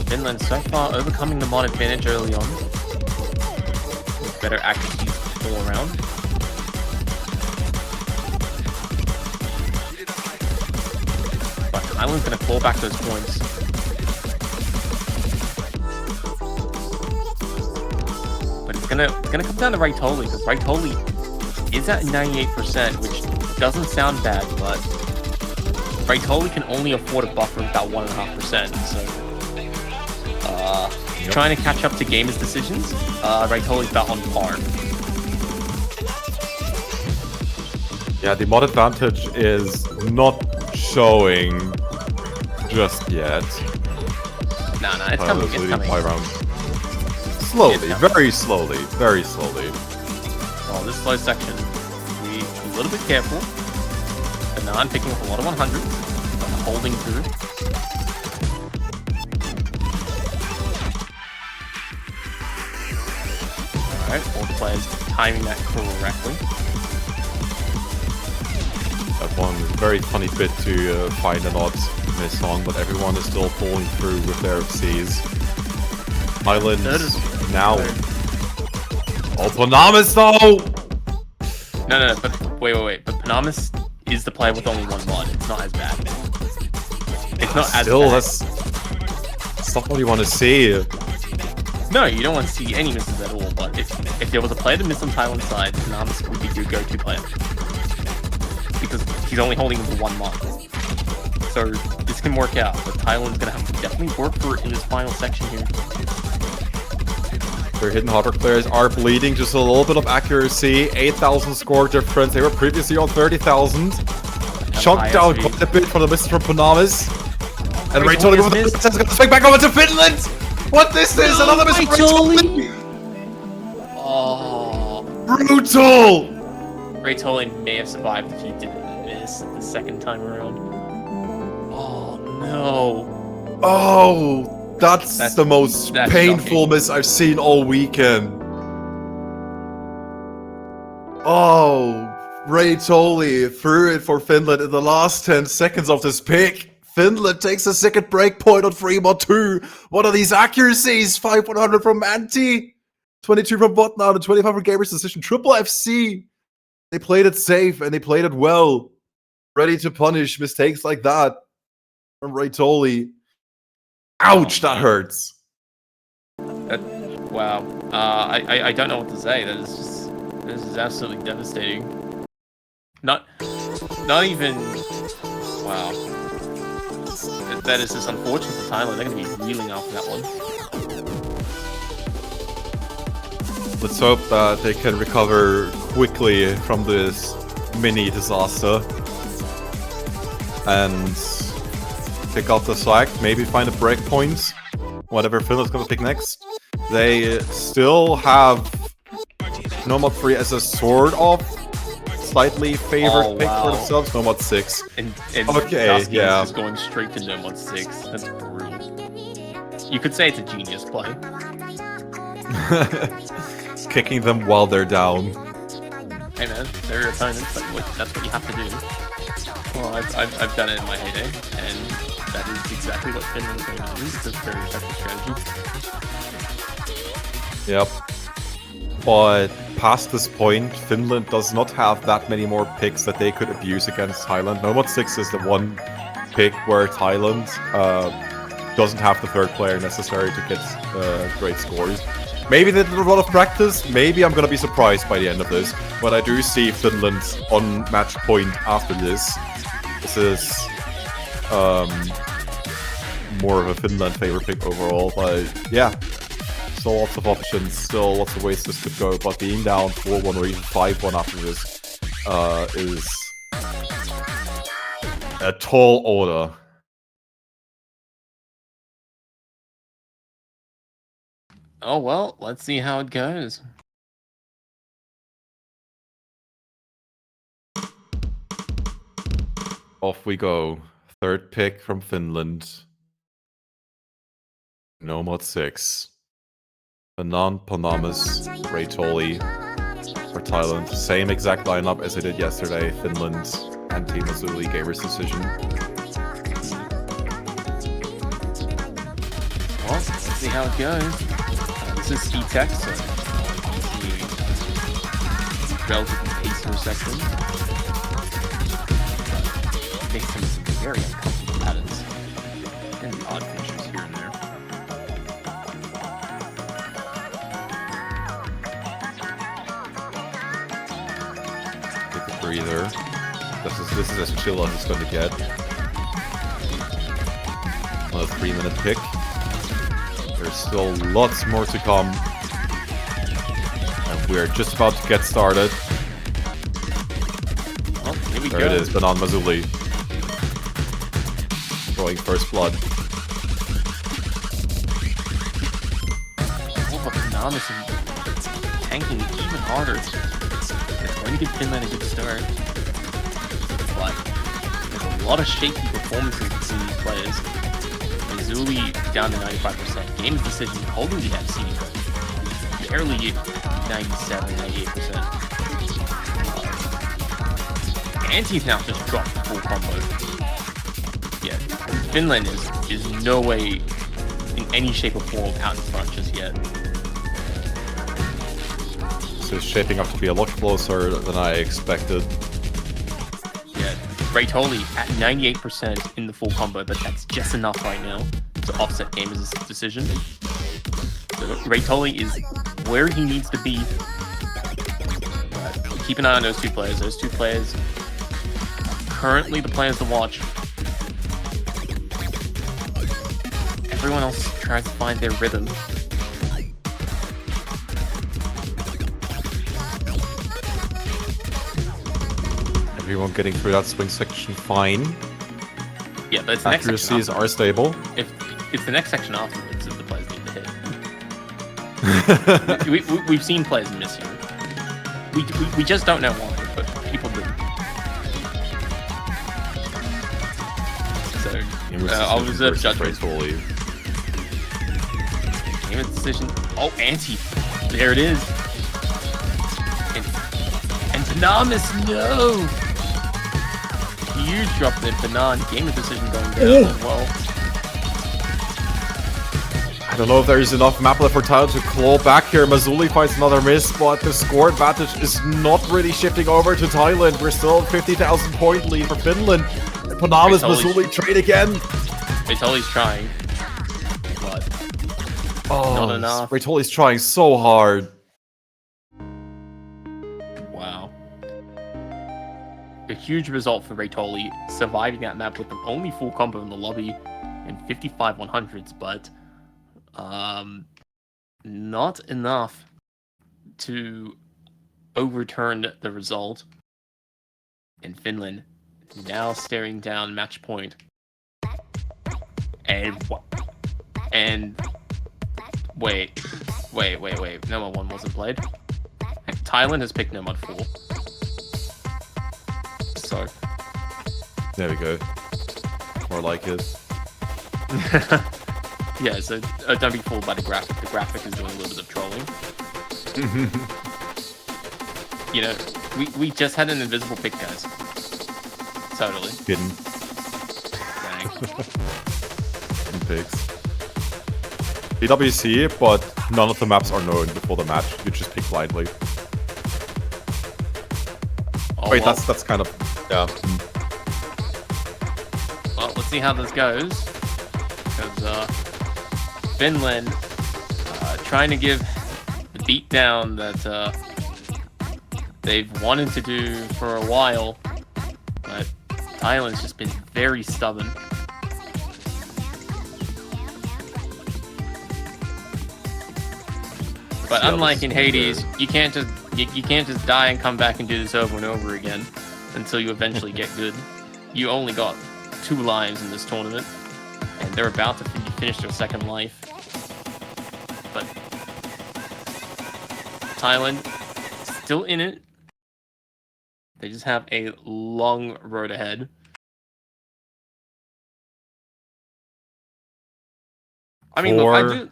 Finland so far overcoming the mod advantage early on. With better accuracy all around. But Thailand's going to claw back those points. But it's gonna come down to Raitoli, because Raitoli is at 98%, which doesn't sound bad, but Raitoli can only afford a buffer of about 1.5%, so trying to catch up to gamers' decisions, Raitoli's about on par. Yeah, the mod advantage is not showing just yet. Nah, it's coming, it's coming. Play around. Slowly, very slowly, very slowly. Well, this slow section, be a little bit careful. Banan picking up a lot of 100s, but holding through. Alright, all the players timing that correctly. That one is a very funny bit to find a not miss on, but everyone is still pulling through with their Cs. Islands now. Oh, Panamas though! No, but wait. But Panamas is the player with only 1 mod. It's not as bad. It's not as bad. That's not what you want to see. No, you don't want to see any misses at all, but if there was a player to miss on Thailand's side, Namis would be your go-to player. Because he's only holding him for 1 month. So this can work out, but Thailand's going to have to definitely work for it in this final section here. Their hidden hot rock players are bleeding, just a little bit of accuracy, 8,000 score difference. They were previously on 30,000. Chunked down quite a bit from the misses from Panamas. And Ray Tolly with the is going to swing back over to Finland! What this is? Another miss from Ray Tolly! Oh. Brutal! Ray Tolly may have survived if he didn't miss the second time around. Oh no. Oh, that's the most painful miss I've seen all weekend. Oh, Ray Tolly threw it for Finland in the last 10 seconds of this pick. Finland takes a second break point on 3-2. What are these accuracies? 5-100 from Antti, 22 from Botnout, and 25 from Gamer's Decision. Triple FC. They played it safe and they played it well. Ready to punish mistakes like that from Ray Tolly. Ouch, that hurts. Wow. I don't know what to say. This is absolutely devastating. Not even. Wow. That is just unfortunate for Thailand. They're going to be reeling after that one. Let's hope that they can recover quickly from this mini disaster and pick up the slack, maybe find a breakpoint, whatever Finland's gonna pick next. They still have Nomad 3 as a sort of slightly favored pick for themselves. Nomad 6. And okay, yeah. Is going straight to Nomad 6. That's brutal. You could say it's a genius play. Kicking them while they're down. Hey man, they're your opponents. That's what you have to do. Well, I've done it in my heyday, and that is exactly what Finland's going to do. It's a very effective strategy. Yep. But past this point, Finland does not have that many more picks that they could abuse against Thailand. Nomad 6 is the one pick where Thailand doesn't have the third player necessary to get great scores. Maybe they did a lot of practice, maybe I'm gonna be surprised by the end of this, but I do see Finland on match point after this. This is more of a Finland favorite pick overall, but yeah. Still lots of options, still lots of ways this could go, but being down 4-1 or even 5-1 after this is a tall order. Oh well, let's see how it goes. Off we go. Third pick from Finland. Nomad 6. Anand Panamas, Ray Tolly for Thailand. Same exact lineup as I did yesterday. Finland and Team Azuli Gamer's Decision. Well, let's see how it goes. This is E-Tech, so relatively peaceful section. Makes some very uncomfortable patterns and odd finishes here and there. Take a breather. This is as chill as it's going to get. Another 3-minute pick. There's still lots more to come. And we're just about to get started. Well, here we there go. It is, Banan Mazuli. Throwing first blood. Oh, but Bananas is tanking even harder. It's going to give Finland a good start. But there's a lot of shaky performances between these players. Azuli down to 95%. Game's Decision holding the FC. Barely 97, 98%. Anti's now just dropped full combo. Yeah, Finland is no way in any shape or form out in front just yet. This is shaping up to be a lot closer than I expected. Yeah, Ray Tolly at 98% in the full combo, but that's just enough right now to offset Gamer's Decision. So Raytoli is where he needs to be. But keep an eye on those two players. Those two players currently the players to watch. Everyone else tries to find their rhythm. Everyone getting through that swing section fine. Yeah, but it's the next section Accuracies are stable. If it's the next section afterwards that the players need to hit. We've seen players miss here. We just don't know why, but people do. So I'll reserve judgment. Game of decision. Oh, anti. There it is. And Panamis, no! Huge drop there, Banan. Game of decision going down as well. I don't know if there is enough map left for Tyler to claw back here. Mazzuli finds another miss, but the score advantage is not really shifting over to Thailand. We're still 50,000 point lead for Finland. Panamis, Mazzuli trade again. Raytoli's trying, but not enough. Raytoli's trying so hard. Wow. A huge result for Raytoli, surviving that map with the only full combo in the lobby in 55 100s, but not enough to overturn the result. And Finland now staring down match point. And wait. Nomad 1 wasn't played. Thailand has picked Nomad 4. So there we go. More like it. Yeah, so don't be fooled by the graphic. The graphic is doing a little bit of trolling. You know, we just had an invisible pick, guys. Totally. Hidden. Dang. Hidden picks. PWC, but none of the maps are known before the match. You just pick blindly. Oh, wait, well. that's kind of yeah. Well, let's see how this goes. Because Finland trying to give the beatdown that they've wanted to do for a while, but Thailand's just been very stubborn. But unlike in Hades, you can't just die and come back and do this over and over again until you eventually get good. You only got 2 lives in this tournament, and they're about to finish their second life. But Thailand still in it. They just have a long road ahead. I mean, look, I do.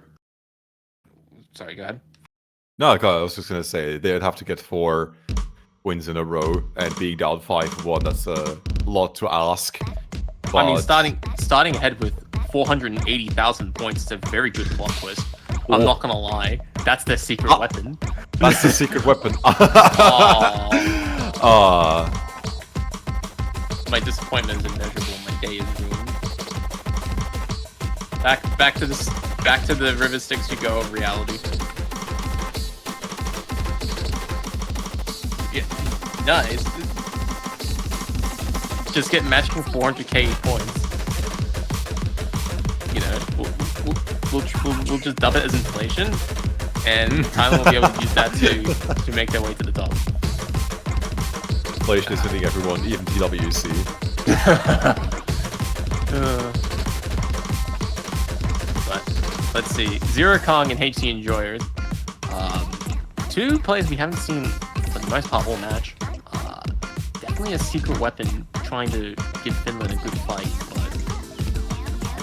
Sorry, go ahead. No, I was just gonna say they'd have to get 4 wins in a row, and being down 5-1, that's a lot to ask. But... I mean, starting ahead with 480,000 points is a very good plot twist. I'm not gonna lie, that's their secret weapon. That's the secret weapon. My disappointment is immeasurable. My day is ruined. Back to the river sticks you go of reality. Yeah, nice. Just get matched for 400k points. You know, we'll just dub it as inflation, and Thailand will be able to use that to make their way to the top. Inflation is hitting everyone, even TWC. But let's see, Zero Kong and HC Enjoyers, 2 players we haven't seen for the most part all match. Definitely a secret weapon trying to give Finland a good fight, but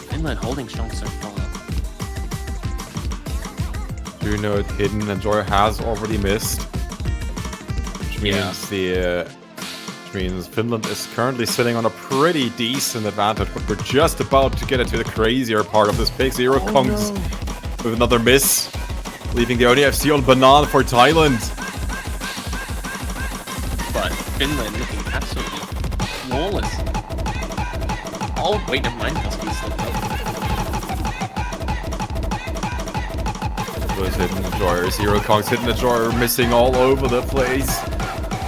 Finland holding strong so far. Do you know Hidden Enjoyer has already missed? Which means Finland is currently sitting on a pretty decent advantage, but we're just about to get into the crazier part of this pick. Zero Kongs with another miss, leaving the only FC on Banan for Thailand. But Finland looking absolutely flawless. Oh, wait, never mind. Must be slipped up. with Hidden Destroyer. Zero Kong's Hidden Destroyer missing all over the place.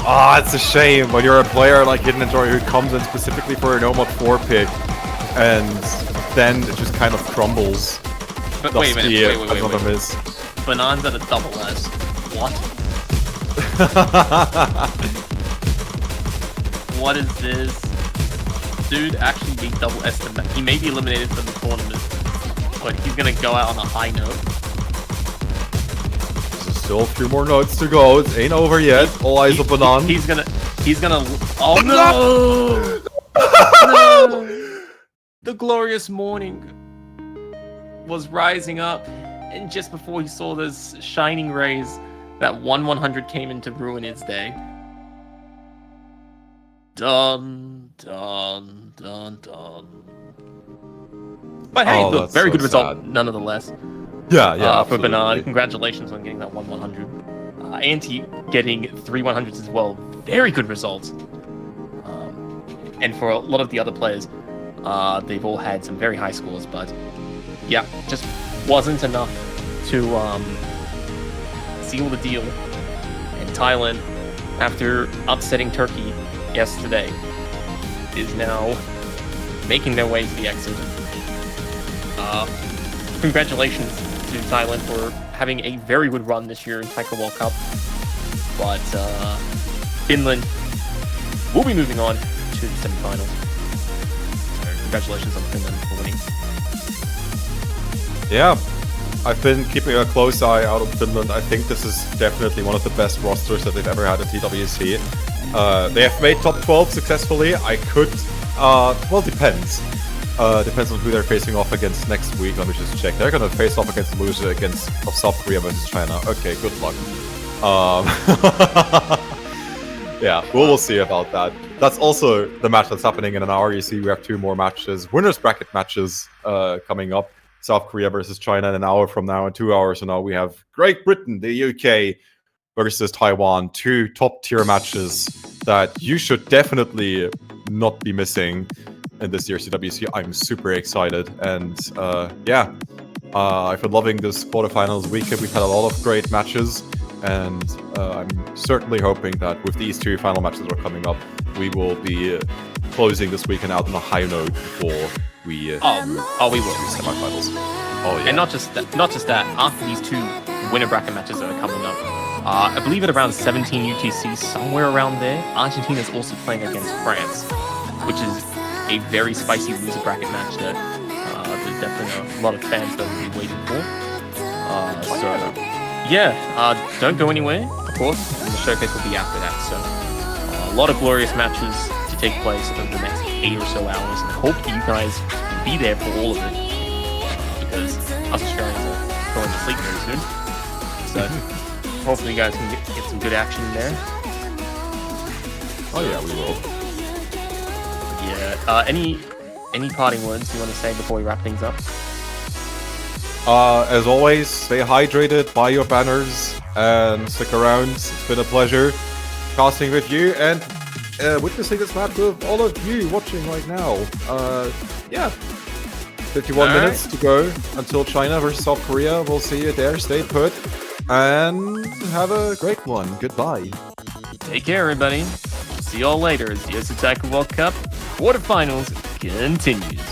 Ah, it's a shame when you're a player like Hidden Destroyer who comes in specifically for a No Mod 4 pick, and then it just kind of crumbles. But wait a minute, wait. Another miss. Banan's at a double S. What? What is this? Dude actually beat double S to he may be eliminated from the tournament, but he's gonna go out on a high note. There's still a few more notes to go. It ain't over yet. All eyes on Banan. He's gonna. Oh no! No! The glorious morning was rising up, and just before he saw those shining rays, that 1/100 came in to ruin his day. Dun dun dun dun. But hey, Oh, look, that's very so good result, sad. nonetheless. Yeah, For absolutely. Banan, congratulations on getting that 1/100. Anti getting 3 100s as well. Very good results. And for a lot of the other players, they've all had some very high scores, but yeah, just wasn't enough to seal the deal. And Thailand, after upsetting Turkey yesterday, is now making their way to the exit. Congratulations to Thailand for having a very good run this year in Taiko World Cup. But Finland will be moving on to the semi-finals. So congratulations on Finland for winning. Yeah, I've been keeping a close eye out on Finland. I think this is definitely one of the best rosters that they've ever had in TWC. They have made top 12 successfully. I could, well, depends. Depends on who they're facing off against next week. Let me just check. They're gonna face off against the loser of South Korea versus China. Okay, good luck. Yeah, we'll see about that. That's also the match that's happening in an hour. You see, we have 2 more matches, winners bracket matches, coming up. South Korea versus China in an hour from now, and 2 hours from now we have Great Britain, the UK versus Taiwan. 2 top tier matches that you should definitely not be missing in this year's CWC. I'm super excited, and yeah, I've been loving this quarterfinals weekend. We've had a lot of great matches, and I'm certainly hoping that with these 2 final matches that are coming up, we will be closing this weekend out on a high note before we we will. semifinals. Oh yeah. And not just that. After these 2 winner bracket matches that are coming up, I believe at around 17 UTC, somewhere around there, Argentina is also playing against France, which is a very spicy loser bracket match that there's definitely a lot of fans that will be waiting for. So yeah, don't go anywhere. Of course, and the showcase will be after that. So a lot of glorious matches to take place over the next 8 or so hours, and I hope you guys can be there for all of it, because us Australians are going to sleep very soon. So hopefully you guys can get some good action in there. Oh yeah, we will. Yeah. Any parting words you want to say before we wrap things up? As always, stay hydrated, buy your banners, and stick around. It's been a pleasure casting with you and witnessing this match with all of you watching right now. Yeah. 51 minutes to go until China versus South Korea. We'll see you there. Stay put. And have a great one. Goodbye. Take care, everybody. See y'all later as the Taiko World Cup quarterfinals continues.